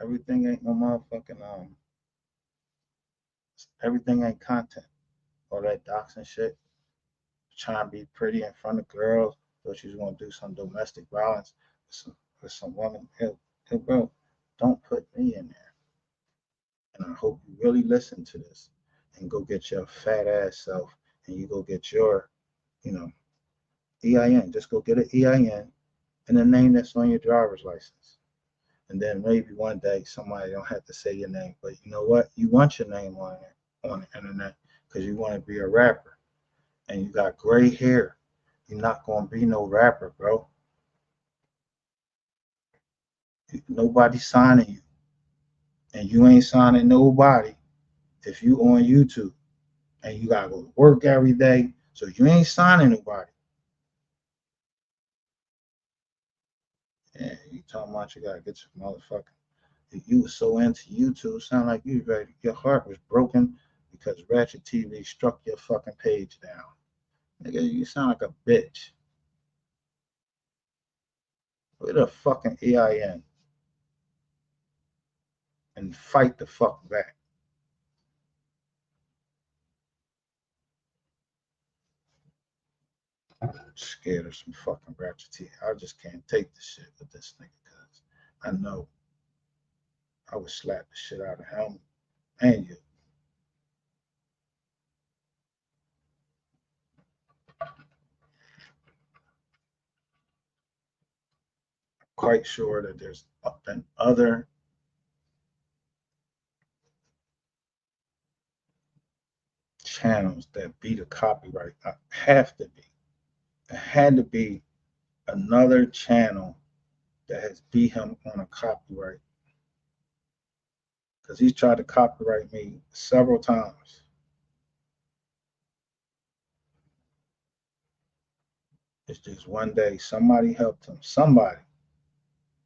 Everything ain't no motherfucking everything ain't content. All that doxing shit, trying to be pretty in front of girls, thought she was gonna do some domestic violence with some woman. Hey, bro, don't put me in there. And I hope you really listen to this and go get your fat ass self and you go get your, you know, EIN. Just go get an EIN and a name that's on your driver's license. And then maybe one day somebody don't have to say your name. But you know what? You want your name on the internet because you want to be a rapper. And you got gray hair. You're not gonna be no rapper, bro. Nobody's signing you. And you ain't signing nobody if you on YouTube and you gotta go to work every day. So you ain't signing nobody. Yeah, you talking about you gotta get your motherfucking. You was so into YouTube, sound like you ready. Your heart was broken because Ratchet TV struck your fucking page down. Nigga, you sound like a bitch. With a fucking EIN and fight the fuck back. I'm scared of some fucking Ratchet TV. I just can't take the shit with this nigga because I know I would slap the shit out of him and you. Quite sure that there's been other channels that beat a copyright. Have to be. It had to be another channel that has beat him on a copyright because he's tried to copyright me several times. It's just one day somebody helped him. Somebody.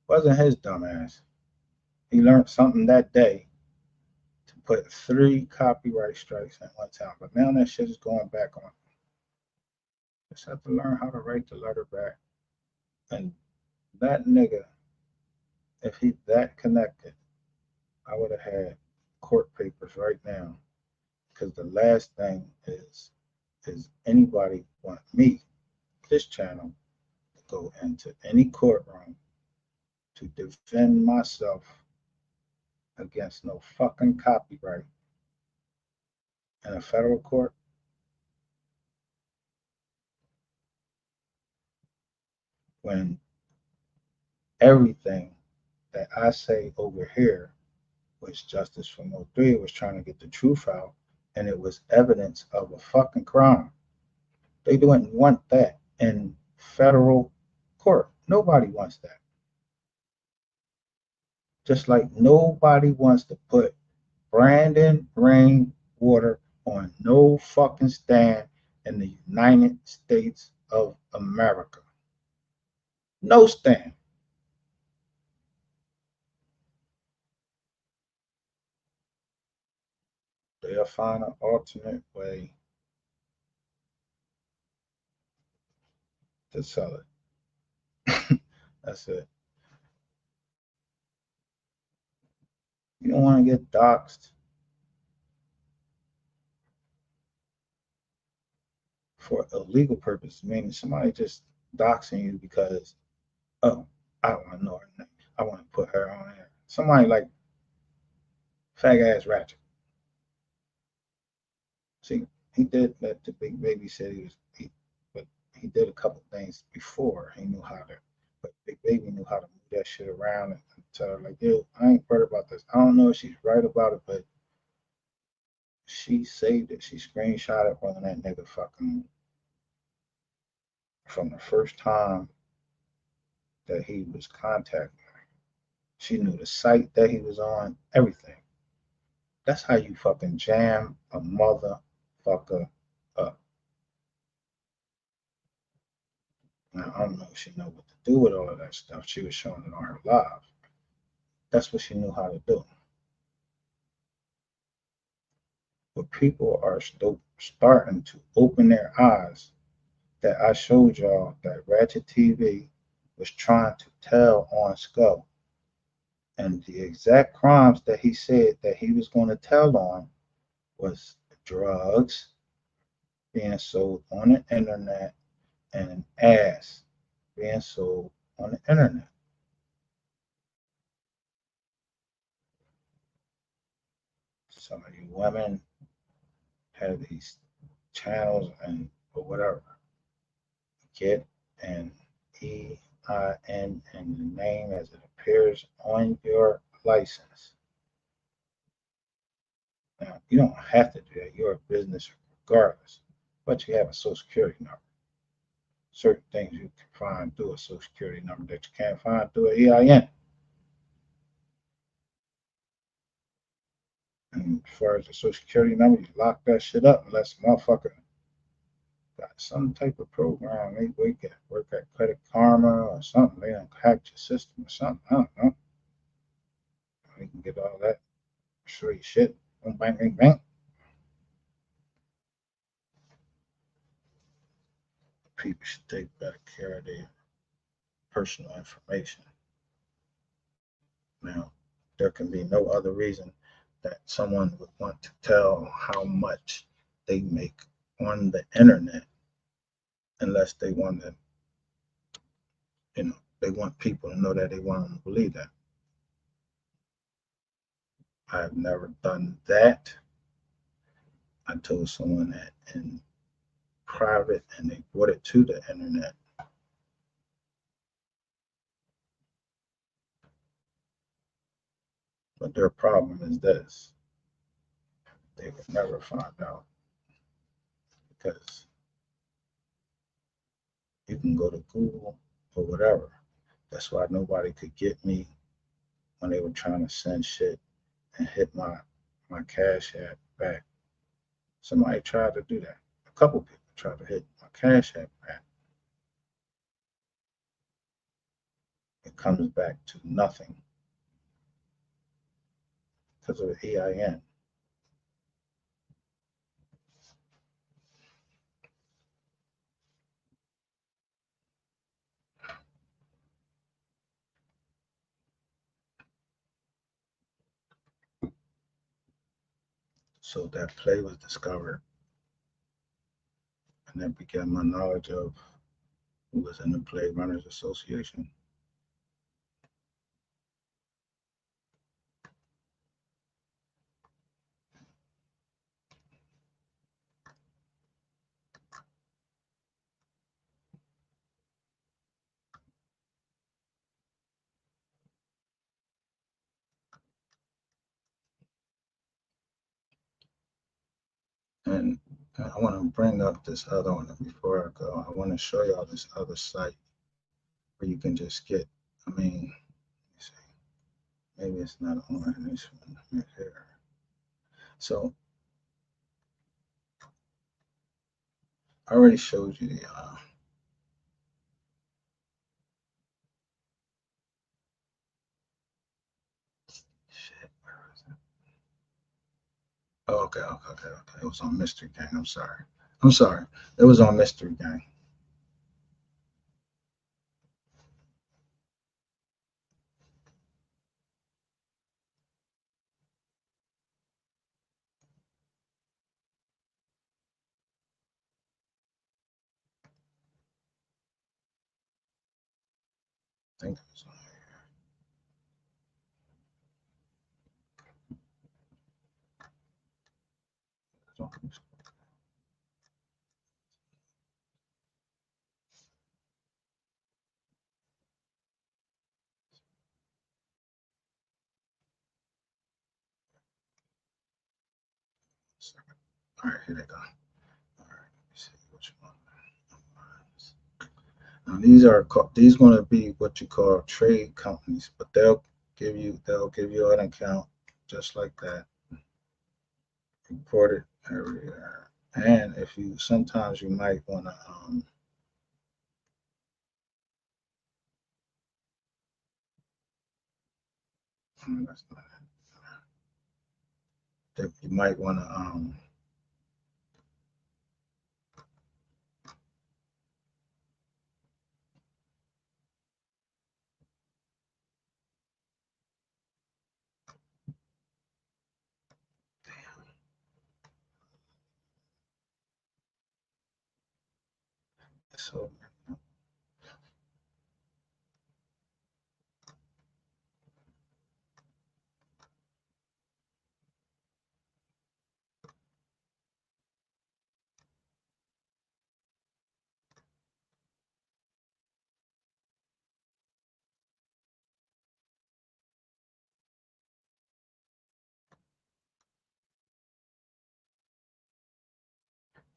Wasn't his dumb ass. He learned something that day to put 3 copyright strikes at one time. But now that shit is going back on. Just have to learn how to write the letter back. And that nigga, if he that connected, I would have had court papers right now. Because the last thing is anybody want me, this channel, to go into any courtroom to defend myself against no fucking copyright in a federal court? When everything that I say over here was Justice from '03 was trying to get the truth out, and it was evidence of a fucking crime. They don't want that in federal court. Nobody wants that. Just like nobody wants to put Brandon Rainwater on no fucking stand in the United States of America. No stand. They'll find an alternate way to sell it. That's it. You don't want to get doxxed for illegal purpose, meaning somebody just doxing you because, oh, I don't want to know her name. I want to put her on there. Somebody like fag ass Ratchet. See, he did that to Big Baby said but he did a couple things before he knew how to. But Big Baby knew how to move that shit around and tell her like, yo, I ain't heard about this. I don't know if she's right about it, but she saved it. She screenshot it when that nigga fucking from the first time that he was contacting her. She knew the site that he was on, everything. That's how you fucking jam a motherfucker up. Now, I don't know if she know what to do with all of that stuff. She was showing it on her live. That's what she knew how to do. But people are still starting to open their eyes that I showed y'all that Ratchet TV was trying to tell on Skull. And the exact crimes that he said that he was going to tell on was drugs being sold on the internet and ass being sold on the internet. Some of you women have these channels and or whatever. Get an EIN and the name as it appears on your license. Now, you don't have to do that. You're a business regardless, but you have a social security number. Certain things you can find through a social security number that you can't find through an EIN. And as far as the social security number, you lock that shit up unless a motherfucker got some type of program. They work at Credit Karma or something. They don't hack your system or something. I don't know. You can get all that straight shit. Bang, bang, bang. People should take better care of their personal information. Now, there can be no other reason that someone would want to tell how much they make on the internet unless they want to, they want people to know that they want them to believe that. I've never done that. I told someone that in private and they brought it to the internet. But their problem is this. They would never find out because you can go to Google or whatever. That's why nobody could get me when they were trying to send shit and hit my Cash App back. Somebody tried to do that. A couple people tried to hit my Cash App back. It comes back to nothing because of the EIN. So that play was discovered, and that began my knowledge of who was in the Play Runners Association. And I want to bring up this other one before I go. I want to show y'all this other site where you can just get, I mean, let me see. Maybe it's not on this one right here. So I already showed you the shit. Where was it? Oh, okay. It was on Mystery Gang. I'm sorry. It was on Mystery Gang. I think it was on here. All right, here they go. All right, let me see which one. Now these going to be what you call trade companies, but they'll give you an account just like that, report it everywhere. And if you sometimes you might want to that's not it. You might want to so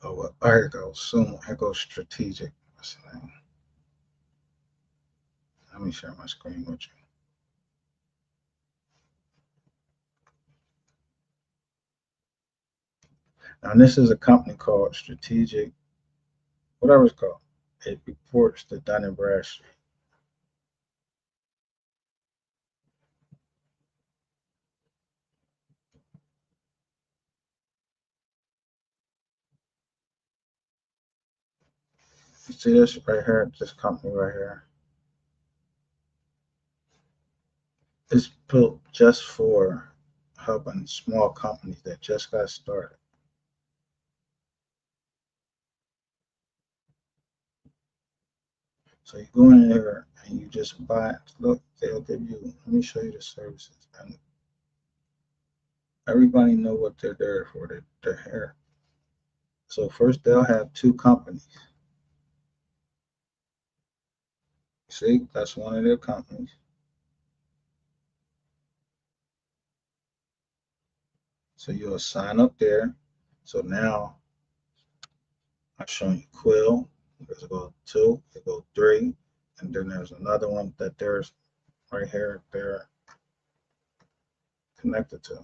oh well, here it goes. Soon here goes strategic. What's the name? Let me share my screen with you. Now this is a company called Strategic, whatever it's called. It reports to Dun and Bradstreet. You see this right here? This company right here. It's built just for helping small companies that just got started. So you go in there and you just buy it. Look, they'll give you, let me show you the services. And everybody know what they're there for. They're here. So first they'll have two companies. See, that's one of their companies. So you'll sign up there. So now I'm showing you Quill. There's go 2, there go 3, and then there's another one that there's right here. They're connected to.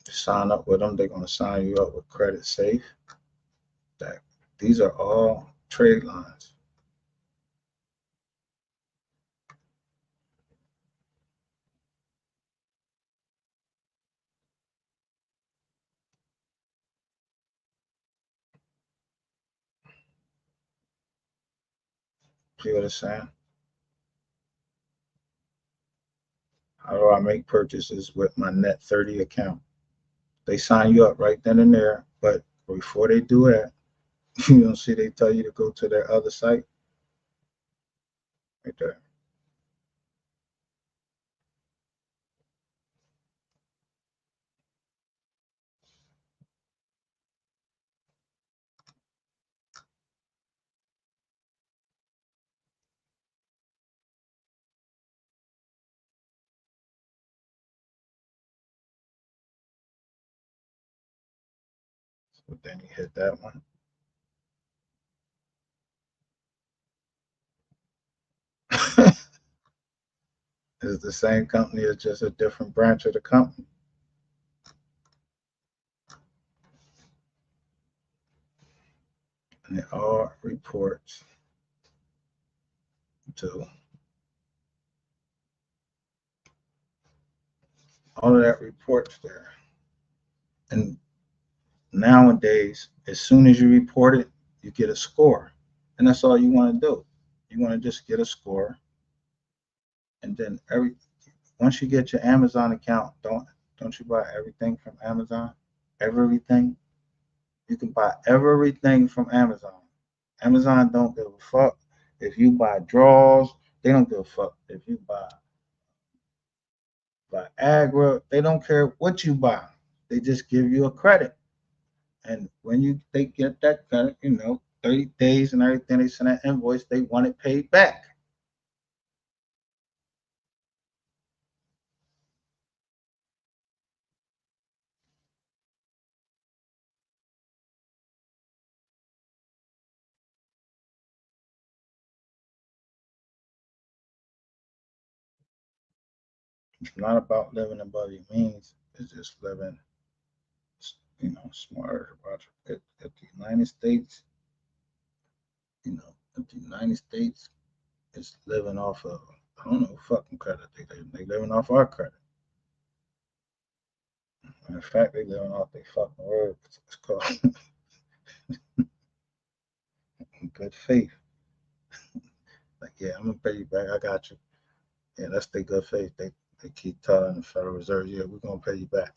You sign up with them, they're going to sign you up with Credit Safe. That these are all trade lines. See what it's saying? How do I make purchases with my Net 30 account? They sign you up right then and there, but before they do that, You don't see they tell you to go to their other site right there. So then you hit that one. It's the same company, it's just a different branch of the company. And it all reports to all of that reports there. And nowadays, as soon as you report it, you get a score. And that's all you want to do. You want to just get a score. And then once you get your Amazon account, don't you buy everything from Amazon? Everything. You can buy everything from Amazon. Amazon don't give a fuck if you buy drawers. They don't give a fuck if you buy Viagra. They don't care what you buy. They just give you a credit. And when they get that credit, 30 days and everything, they send that invoice, they want it paid back. It's not about living above your means. It's just living, smarter about it. If the United States, if the United States is living off of, I don't know, fucking credit. They living off our credit. In fact, they living off their fucking word. It's called good faith. Like, yeah, I'm gonna pay you back. I got you. Yeah, that's their good faith. They keep telling the Federal Reserve, yeah, we're gonna pay you back.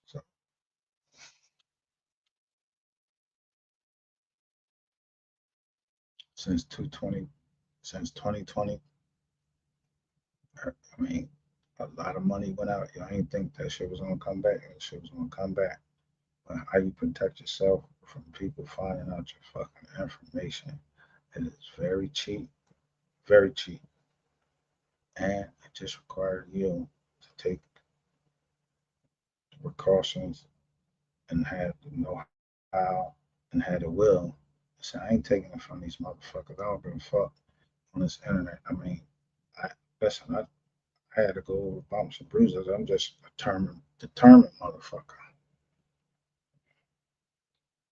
So since 2020, I mean, a lot of money went out. I didn't think that shit was gonna come back. That shit was gonna come back. But how you protect yourself from people finding out your fucking information? It is very cheap, very cheap, and it just requires you to take precautions and have the know-how and have the will. So I ain't taking it from these motherfuckers. I don't give a fuck on this internet. I mean, I listen. I had to go over bumps and bruises. I'm just determined motherfucker.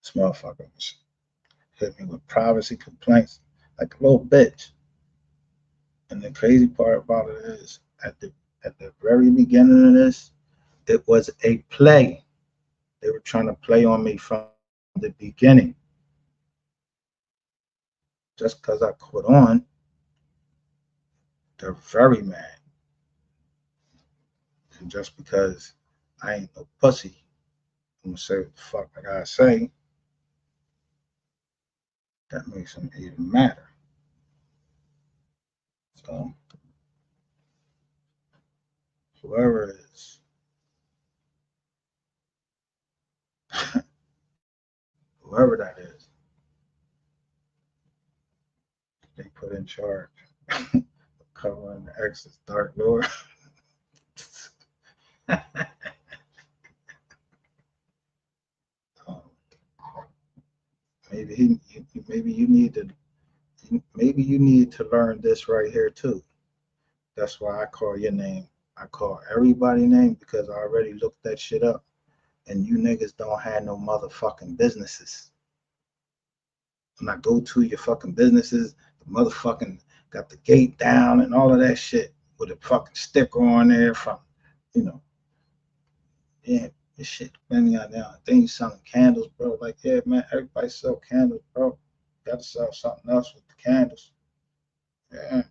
This motherfucker hit me with privacy complaints like a little bitch. And the crazy part about it is, at the very beginning of this, it was a play. They were trying to play on me from the beginning. Just because I caught on, they're very mad. And just because I ain't no pussy, I'm gonna say what the fuck I gotta say. That makes them even madder. So whoever it is, whoever that is, they put in charge of covering the ex's dark lord. um, maybe you need to learn this right here too. That's why I call your name. I call everybody name because I already looked that shit up. And you niggas don't have no motherfucking businesses. When I go to your fucking businesses, the motherfucking got the gate down and all of that shit with a fucking sticker on there from, yeah, this shit bending out now. Then you selling candles, bro. Like, yeah, man, everybody sell candles, bro. Got to sell something else with the candles. Yeah.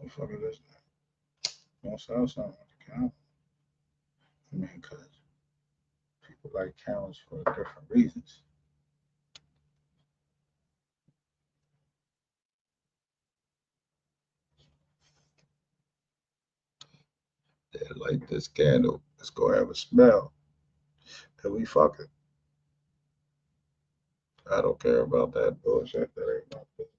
Motherfucker, this don't sell something on the counter. I mean, because people like counts for different reasons. They light this candle. It's gonna have a smell. And we fucking. I don't care about that bullshit. That ain't my business.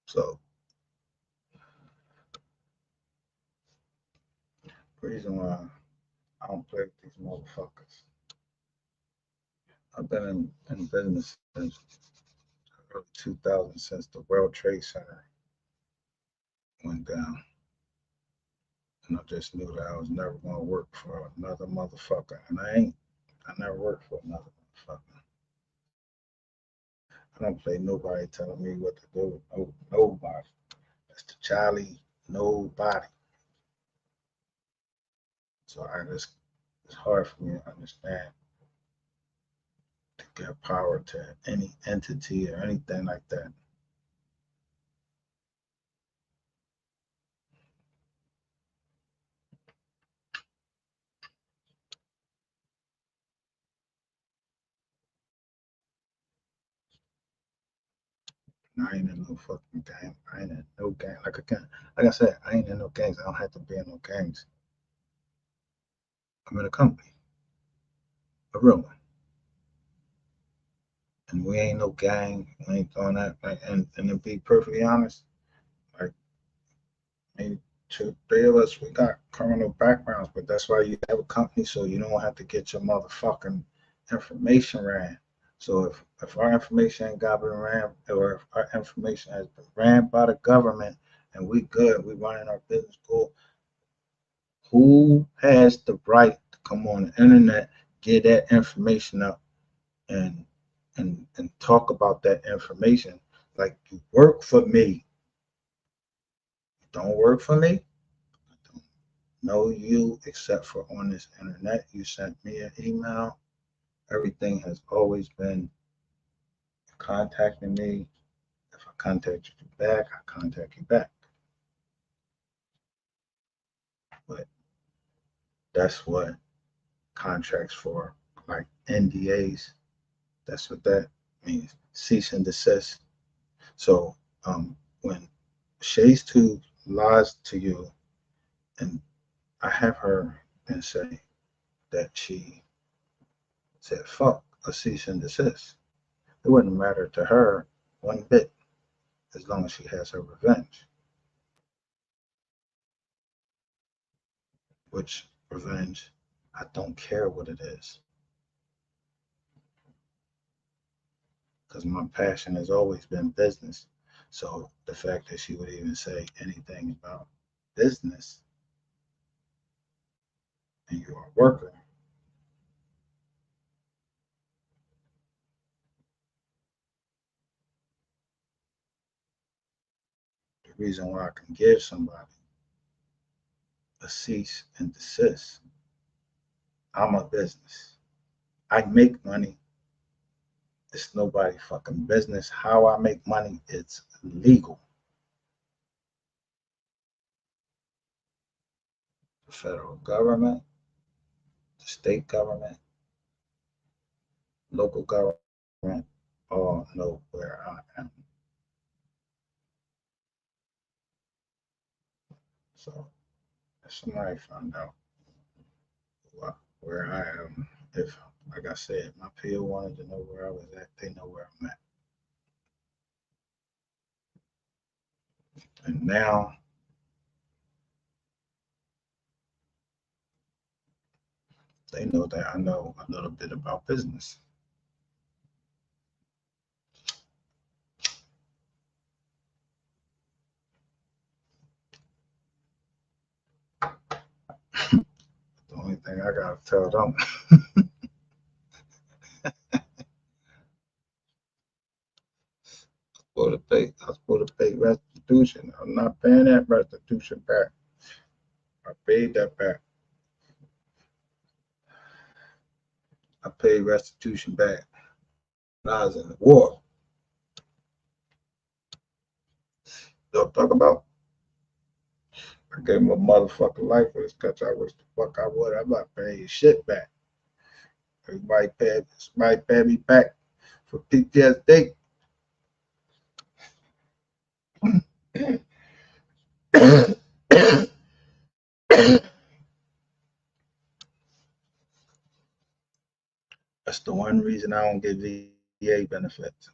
So, the reason why I don't play with these motherfuckers. I've been in business since early 2000, since the World Trade Center went down. And I just knew that I was never going to work for another motherfucker. And I ain't. I never worked for another motherfucker. I don't play nobody telling me what to do. No, nobody. That's the Charlie, nobody. So it's hard for me to understand to give power to any entity or anything like that. And I ain't in no fucking gang. I ain't in no gang. Like I said, I ain't in no gangs. I don't have to be in no gangs. I'm in a company, a real one. And we ain't no gang. We ain't doing that. And to be perfectly honest, like maybe 2, 3 of us, we got criminal backgrounds, but that's why you have a company, so you don't have to get your motherfucking information ran. So if our information ain't got been ran, or if our information has been ran by the government and we good, we running our business cool, who has the right to come on the internet, get that information up and talk about that information like you work for me? You don't work for me. I don't know you except for on this internet. You sent me an email. Everything has always been contacting me. If I contact you back, I contact you back. But that's what contracts for, like NDAs. That's what that means. Cease and desist. So when Shay's Tube lies to you, and I have her and say that she said fuck a cease and desist, it wouldn't matter to her one bit as long as she has her revenge. Which revenge, I don't care what it is. Because my passion has always been business. So the fact that she would even say anything about business and you're a worker, the reason why I can give somebody a cease and desist, I'm a business. I make money. It's nobody fucking business. How I make money, it's legal. The federal government, the state government, local government, all know where I am. So if somebody found out where I am, if, like I said, my PO wanted to know where I was at, they know where I'm at. And now they know that I know a little bit about business. The only thing I gotta tell them, I'm supposed to pay restitution. I'm not paying that restitution back. I paid that back. I paid restitution back when I was in the war. Don't talk about. I gave him a motherfucking life for this country. I wish the fuck I would. I'm not paying shit back. Somebody paid me back for PTSD. That's the one reason I don't get VA benefits.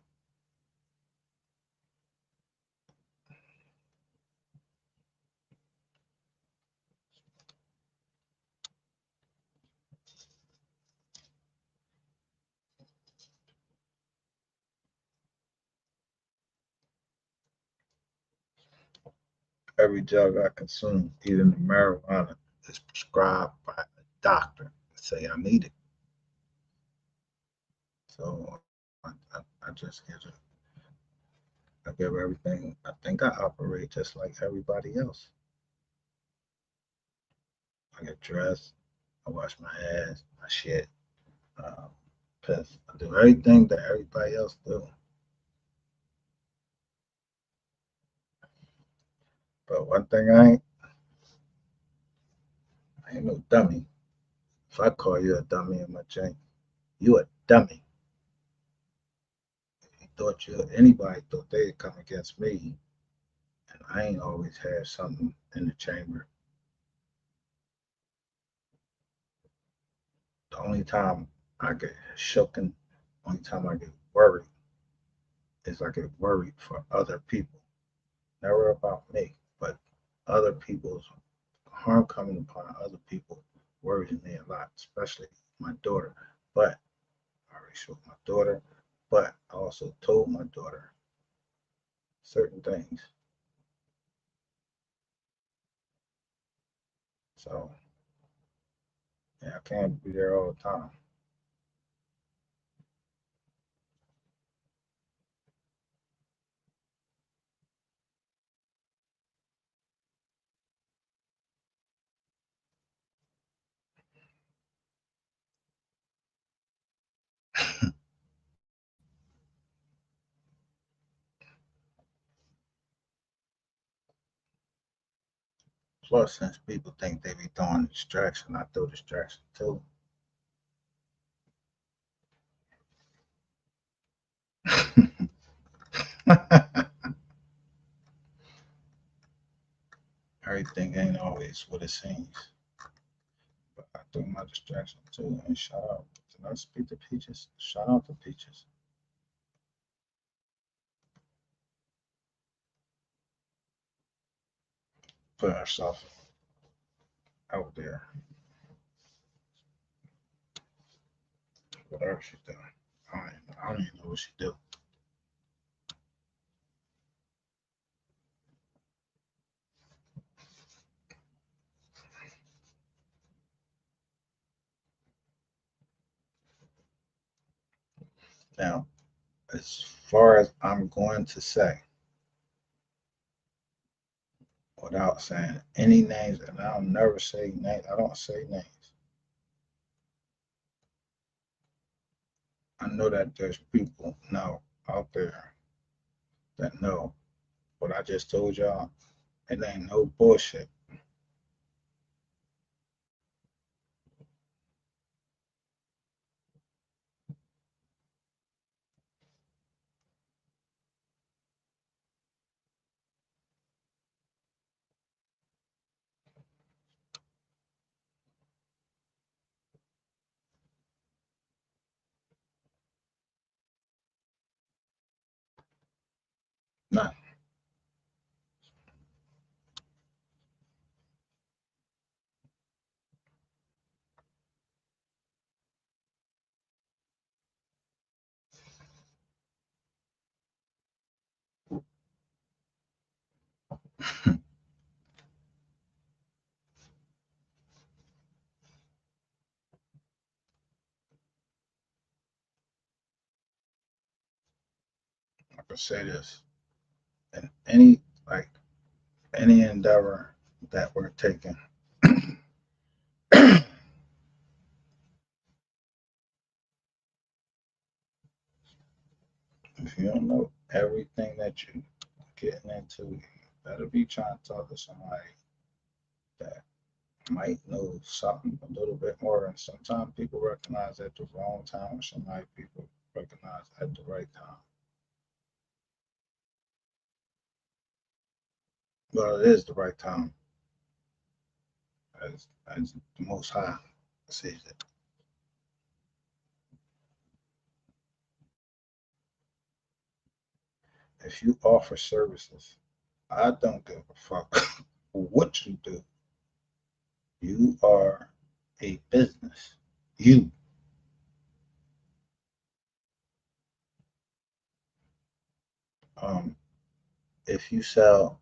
Every drug I consume, even the marijuana, is prescribed by a doctor. Say I need it. So I just give it. I give everything. I think I operate just like everybody else. I get dressed. I wash my hands, my shit, piss. I do everything that everybody else do. But one thing I ain't no dummy. If I call you a dummy in my chain, you a dummy. Anybody thought they'd come against me, and I ain't always had something in the chamber. The only time I get shooken, only time I get worried is I get worried for other people. Never about me, but other people's harm coming upon other people worries me a lot, especially my daughter. But I already showed my daughter, but I also told my daughter certain things. So yeah, I can't be there all the time. Plus, since people think they be throwing distraction, I throw distraction too. Everything ain't always what it seems. But I threw my distraction too. And shout out. Did I speak to Peaches? Shout out to Peaches. Put herself out there. Whatever she doing. I don't even know what she do. Now, as far as I'm going to say, without saying any names, and I'll never say names. I don't say names. I know that there's people now out there that know what I just told y'all. It ain't no bullshit. None. I can say this. In any endeavor that we're taking, If you don't know everything that you're getting into, you better be trying to talk to somebody that might know something a little bit more. And sometimes people recognize at the wrong time, and sometimes people recognize at the right time. Well, it is the right time, as the Most High sees it. If you offer services, I don't give a fuck what you do. You are a business. You. Um, if you sell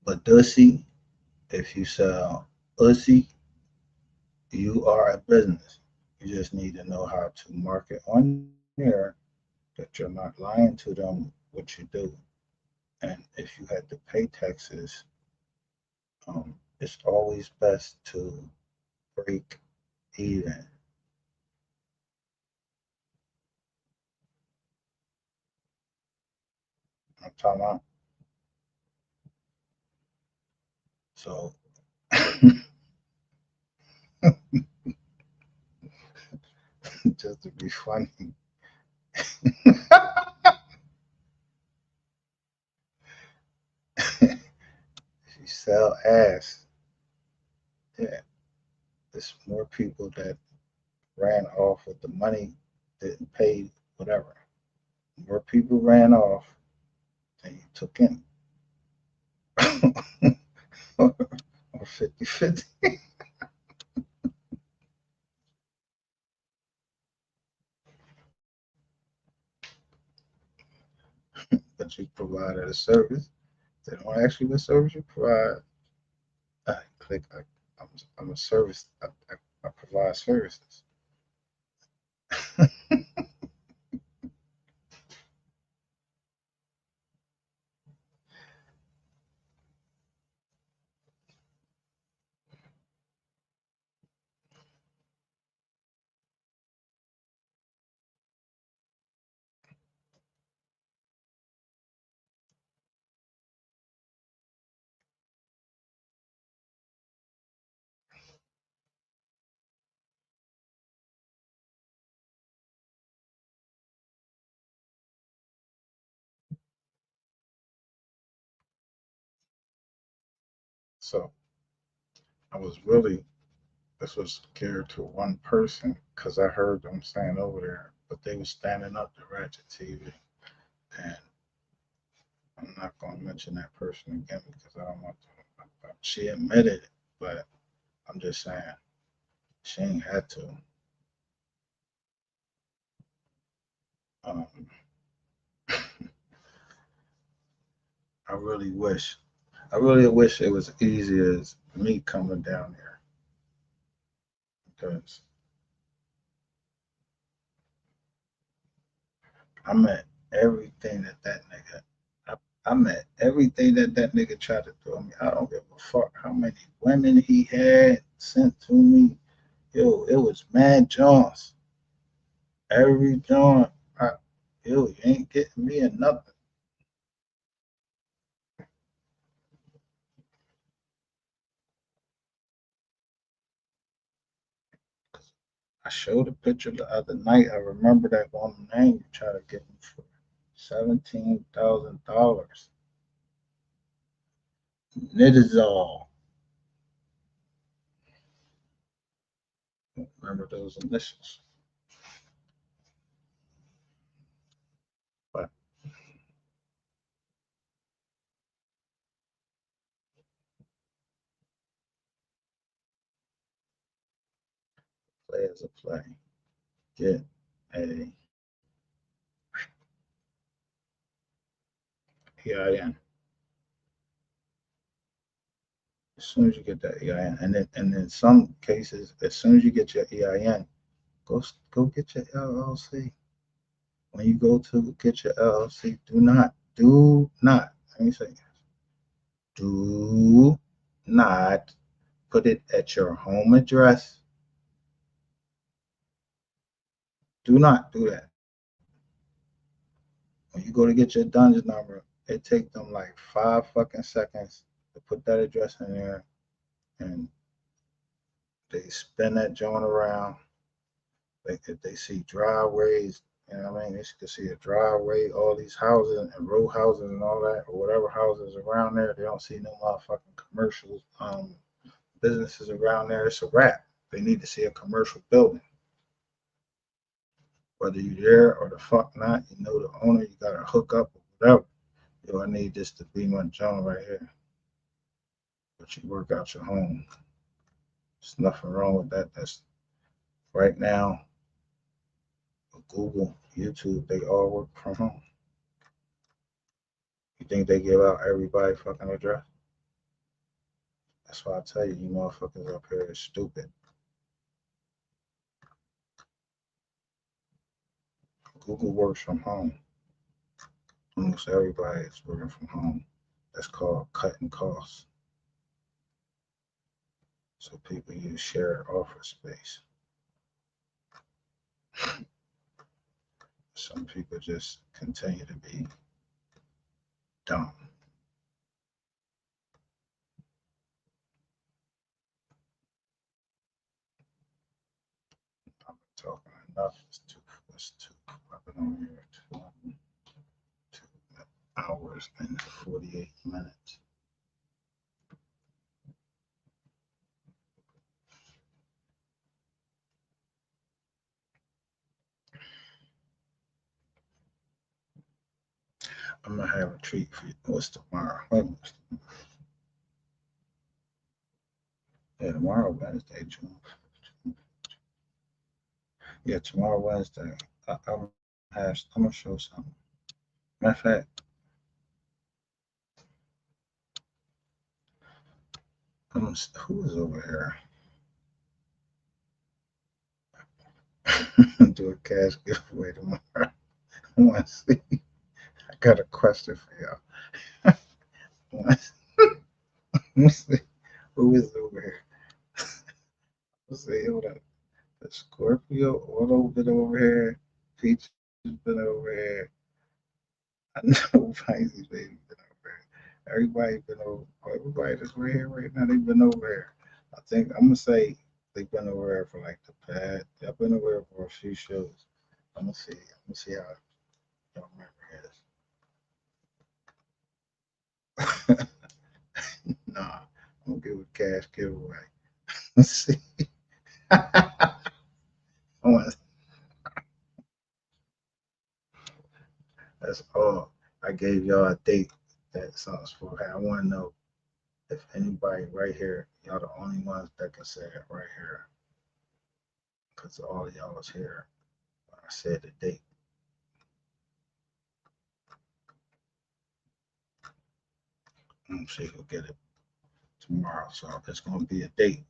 Badusi, if you sell Uzi, you are a business. You just need to know how to market on there that you're not lying to them what you do. And if you had to pay taxes, it's always best to break even. I'm talking about. So just to be funny, if you sell ass, yeah, there's more people that ran off with the money, didn't pay whatever. More people ran off than you took in. Or 50-50. But you provided a service. They don't ask you what service you provide. I click, I'm a service, I provide services. So I was really, this was geared to one person because I heard them saying over there, but they were standing up to Ratchet TV. And I'm not going to mention that person again because I don't want to. She admitted it, but I'm just saying she ain't had to. Um, I really wish, I really wish it was easy as me coming down there because I met everything that nigga. I met everything that nigga tried to throw me. I don't give a fuck how many women he had sent to me. Yo, it was mad Johns. Every John, yo, you ain't getting me in nothing. I showed a picture the other night. I remember that one name you tried to get me for $17,000. Nidazol. Remember those initials. But play as a play. Get a EIN. As soon as you get that EIN, and in some cases, as soon as you get your EIN, go get your LLC. When you go to get your LLC, do not. Let me say, do not put it at your home address. Do not do that. When you go to get your dungeon number, it takes them like 5 fucking seconds to put that address in there, and they spin that joint around. If they see driveways, you know what I mean? They can see a driveway, all these houses and row houses and all that, or whatever houses around there. They don't see no motherfucking commercials, businesses around there. It's a wrap. They need to see a commercial building. Whether you're there or the fuck not, you know the owner, you got to hook up or whatever. Yo, I need this to be my joint right here. But you work out your home. There's nothing wrong with that. That's right now. Google, YouTube, they all work from home. You think they give out everybody fucking address? That's why I tell you, you motherfuckers up here is stupid. Google works from home. Almost everybody is working from home. That's called cutting costs. So people use shared office space. Some people just continue to be dumb. I'm talking enough. It's too. I've been on here 2 hours and 48 minutes. I'm gonna have a treat for you. What's tomorrow? Yeah, tomorrow Wednesday, June. Yeah, tomorrow Wednesday. I'm gonna show something. Matter of fact, who is over here? Do a cash giveaway tomorrow. I want to see. I got a question for y'all. Let's see who is over here. Let's see. Hold up. The Scorpio Auto been over here. Peach has been over here. I know Pisces baby been over here. Everybody been over. Everybody that's right here right now, they've been over here. I think I'm gonna say they've been over here for like the past. They've been over here for a few shows. I'm gonna see. How y'all remember this. Nah, I'm gonna give a cash giveaway. Let's see. I want. That's all. I gave y'all a date that something's supposed to happen. I want to know if anybody right here, y'all the only ones that can say it right here. Because all of y'all was here when I said the date. I'm gonna see who'll get it tomorrow. So it's gonna be a date.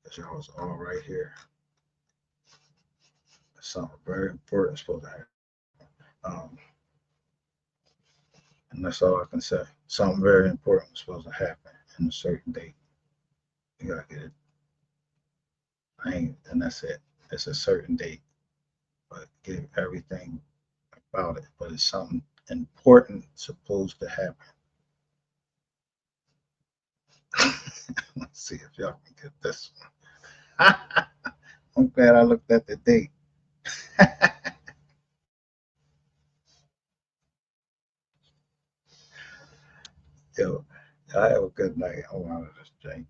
Because y'all was all right here. Something very important supposed to happen. And that's all I can say. Something very important was supposed to happen in a certain date. You gotta get it. And that's it. It's a certain date. But give everything about it. But it's something important supposed to happen. Let's see if y'all can get this one. I'm glad I looked at the date. Yo, y'all have a good night. I'm out of this drink.